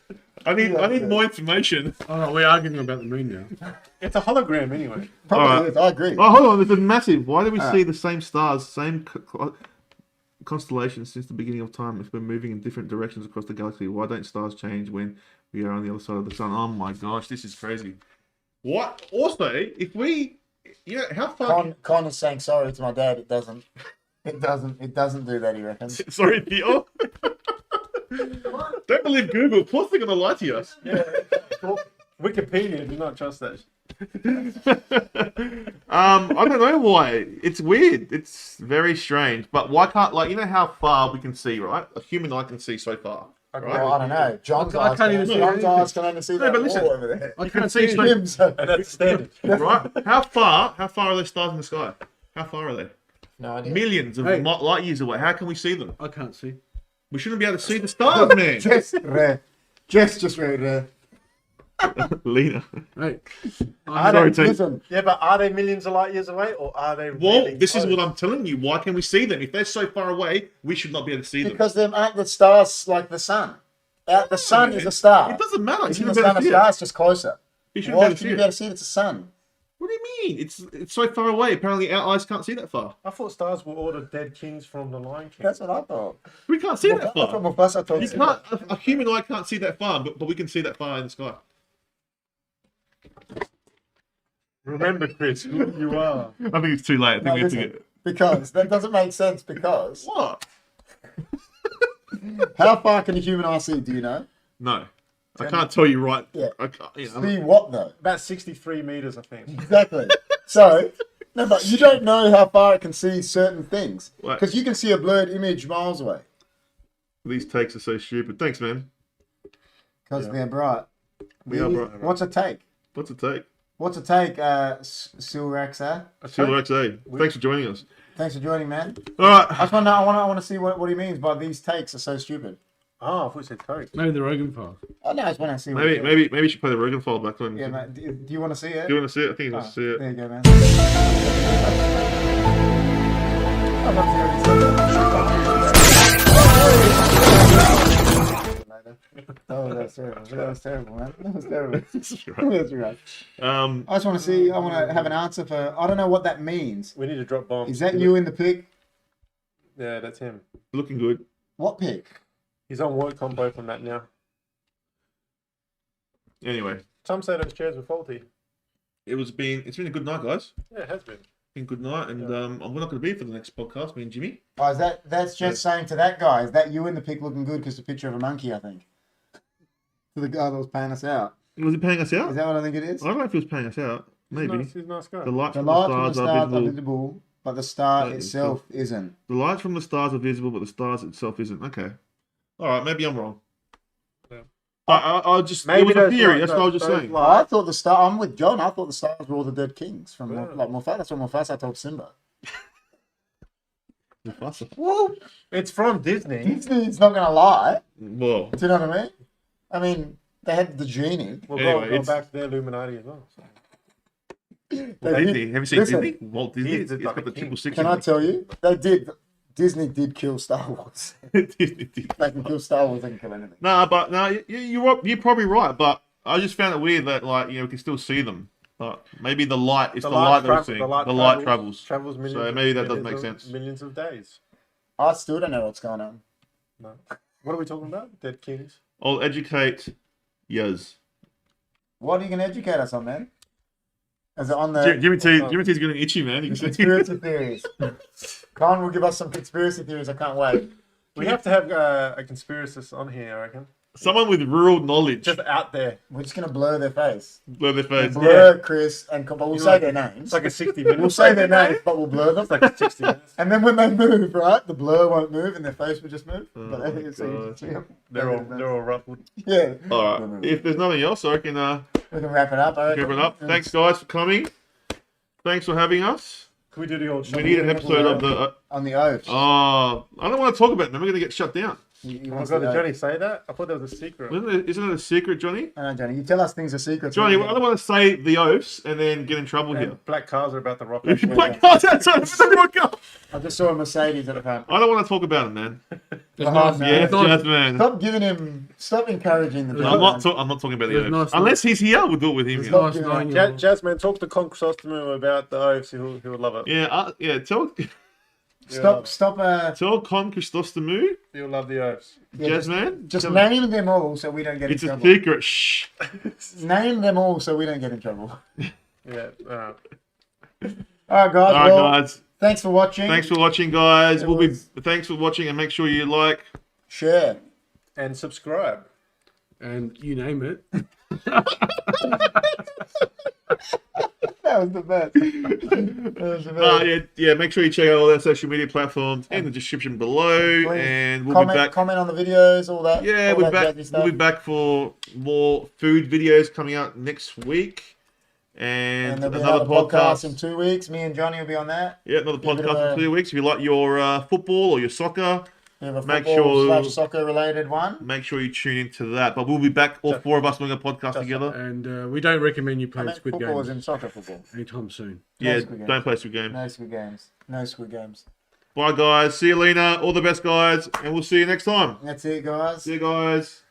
I need more information. Oh, we're arguing about the moon now. It's a hologram anyway. Probably Alright. is. I agree. Oh, hold on. There's a massive. Why do we see the same stars, same constellations since the beginning of time? If we're moving in different directions across the galaxy, why don't stars change when we are on the other side of the sun? Oh my gosh, this is crazy. What? Also, if we, how far? Con is saying sorry to my dad. It doesn't. It doesn't do that. He reckons. Sorry, Theo. Don't believe Google. Of course they're gonna lie to us. Wikipedia, do not trust that. I don't know why. It's weird. It's very strange. But why can't, like, you know how far we can see, right? A human eye can see so far. Right? Well, I don't know. John's I eyes can't even see John's anything. eyes can only see that but listen. wall over there. I can't see see straight- it. Him, so- And that's standard. Right? How far are there stars in the sky? How far are they? No idea. Millions of Hey. light years away. How can we see them? I can't see. We shouldn't be able to see the stars, man. Jess, rare. Jess just read rare. Lena. Hey, Sorry, T. Listen, Yeah, but are they millions of light years away, or are they? Well, really this is close? what I'm telling you. Why can we see them? If they're so far away, we should not be able to see them. because them aren't the stars like the sun. The sun is a star. It doesn't matter. You Isn't the shouldn't be able sun to a see star? it. It's just closer. You shouldn't be Why able to should see you be able it. to see it? It's a sun. What do you mean? It's so far away. Apparently, our eyes can't see that far. I thought stars were all the dead kings from the Lion King. That's what I thought. We can't see that That's what far. Mufasa told You me. can't. A human eye can't see that far, but we can see that far in the sky. Remember, Chris, who you are. I think it's too late. I think No, we have to listen, get. because that doesn't make sense. Because What? how far can a human eye see? Do you know? No, I can't tell you right. Yeah. I can't, See what though? About 63 meters, I think. Exactly. So, no, but you don't know how far it can see certain things What? because you can see a blurred image miles away These takes are so stupid. Thanks, man. because they're bright. We are bright. What's a take? What's the take? What's a take, Silraxa? Silver XA. Thanks for joining us. Thanks for joining, man. All right. I just want to know, I want to see what he means by these takes are so stupid. Oh, I thought you said Coke. maybe the Rogan Files. Oh no, I just want to see. What Maybe you should play the Rogan file back on. Yeah, man. Do you want to see it? Do you want to see it? I think he wants to see it. There you go, man. I'd love to hear what he said. Oh, that's terrible. That was terrible, man. That was terrible. That's right. I just want to see. I want to have an answer for. I don't know what that means. We need to drop bombs. Is that you in the pic? Yeah, that's him. Looking good. What pic? He's on work combo from that now. Anyway, Some say those chairs were faulty. it's been a good night, guys. Yeah, it has been. Been a good night, and we're not going to be here for the next podcast. Me and Jimmy. Oh, is that's just saying to that guy? Is that you in the pic looking good? Because the picture of a monkey, I think. To the guy that was paying us out. Was he paying us out? Is that what I think it is? I don't know if he was paying us out. Maybe. He's a nice guy. The lights The from the lights from the stars are stars are visible. visible, but the star That is itself isn't. The lights from the stars are visible, but the stars itself isn't. Okay. All right, maybe I'm wrong. Yeah. I just Maybe it was a those theory. lights- That's what I was just those saying. lights- I thought the star. I'm with John. I thought the stars were all the dead kings from Yeah. like Mufasa. That's what Mufasa told Simba. Well, it's from Disney. Disney's not gonna lie. Well, Do you know what I mean? I mean, they had the genie. We'll Anyway, go it's- back to the Illuminati as well. So. They Disney. did- Have you seen listen, Disney? Walt Disney. He's It's the got the king. triple six. Can I tell you? They did. Disney did kill Star Wars. Disney did. They can kill Star Wars. They can kill anything. But you're probably right. But I just found it weird that we can still see them. But maybe the light is the light that we're seeing. The light travels. Travels millions. So maybe that doesn't millions make of- sense. Millions of days. I still don't know what's going on. No. What are we talking about? Dead kings. I'll educate Yaz. What are you gonna educate us on, man? Is it on the Jimmy T's getting itchy, man. You can see. conspiracy theories? Con will give us some conspiracy theories. I can't wait. We have to have a conspiracist on here, I reckon. Someone with real knowledge. Just out there. We're just gonna blur their face. Blur their face. Blur Chris and but we'll You say know, their names. It's like a 60 minutes. We'll say their names, but we'll blur them. It's like a 60 minutes. And then when they move, right, the blur won't move and their face will just move. Oh But my they so you can God. see 'em. They're all ruffled. Yeah. All right. If there's nothing else, I can We can wrap it up. I wrap reckon. it up. Thanks, guys, for coming. Thanks for having us. Can we do the old show? We need an episode of the. On the oath. I don't want to talk about them. We're going to get shut down. You Oh my want god, the did oath. Johnny say that? I thought that was a secret. Isn't it a secret, Johnny? I know, Johnny. You tell us things are secrets. Johnny, I don't want to say the oaths and then get in trouble here. And black cars are about to rock. Black cars outside of the broadcast. I just saw a Mercedes at the front. I don't want to talk about it, man. There's Oh, nice, no. Yes, there's nice, Jasmine. Stop giving him. Stop encouraging the. No, I'm not talking about the There's oaths. nice- Unless he's here, we'll do it with him. There's Here. not- nice knowing you. Jasmine, talk to Con Chrysostomy about the oaths. He would love it. Yeah. Tell Stop. Con Christostomu, He'll love the oaths. Yeah, Jasmine. Just name them all so we don't get It's in a trouble. secret. Shh. Name them all so we don't get in trouble. Yeah. All right, guys. All right, well, guys. thanks for watching. Thanks for watching, guys. It was- Thanks for watching, and make sure you like. Share. And subscribe. And you name it. That was the best. That was the best. Yeah. Make sure you check out all our social media platforms in the description below, Please and we'll comment, be back. comment on the videos, all that. Yeah, all we're that back. jazzy stuff. We'll be back for more food videos coming out next week, And and there'll be another podcast. in 2 weeks. Me and Johnny will be on that. Yeah, another Be a bit of podcast in a- 2 weeks. If you like your football or your soccer, We have a Make football sure- / soccer related one. make sure you tune into that. But we'll be back, all four of us, doing a podcast together. And we don't recommend you I play meant Squid football as Games in soccer football. anytime soon. Yeah, Squid Games. don't play Squid Game. No Squid Games. No Squid Games. Bye, guys. See you, Lena. All the best, guys, and we'll see you next time. That's it, guys. See you, guys.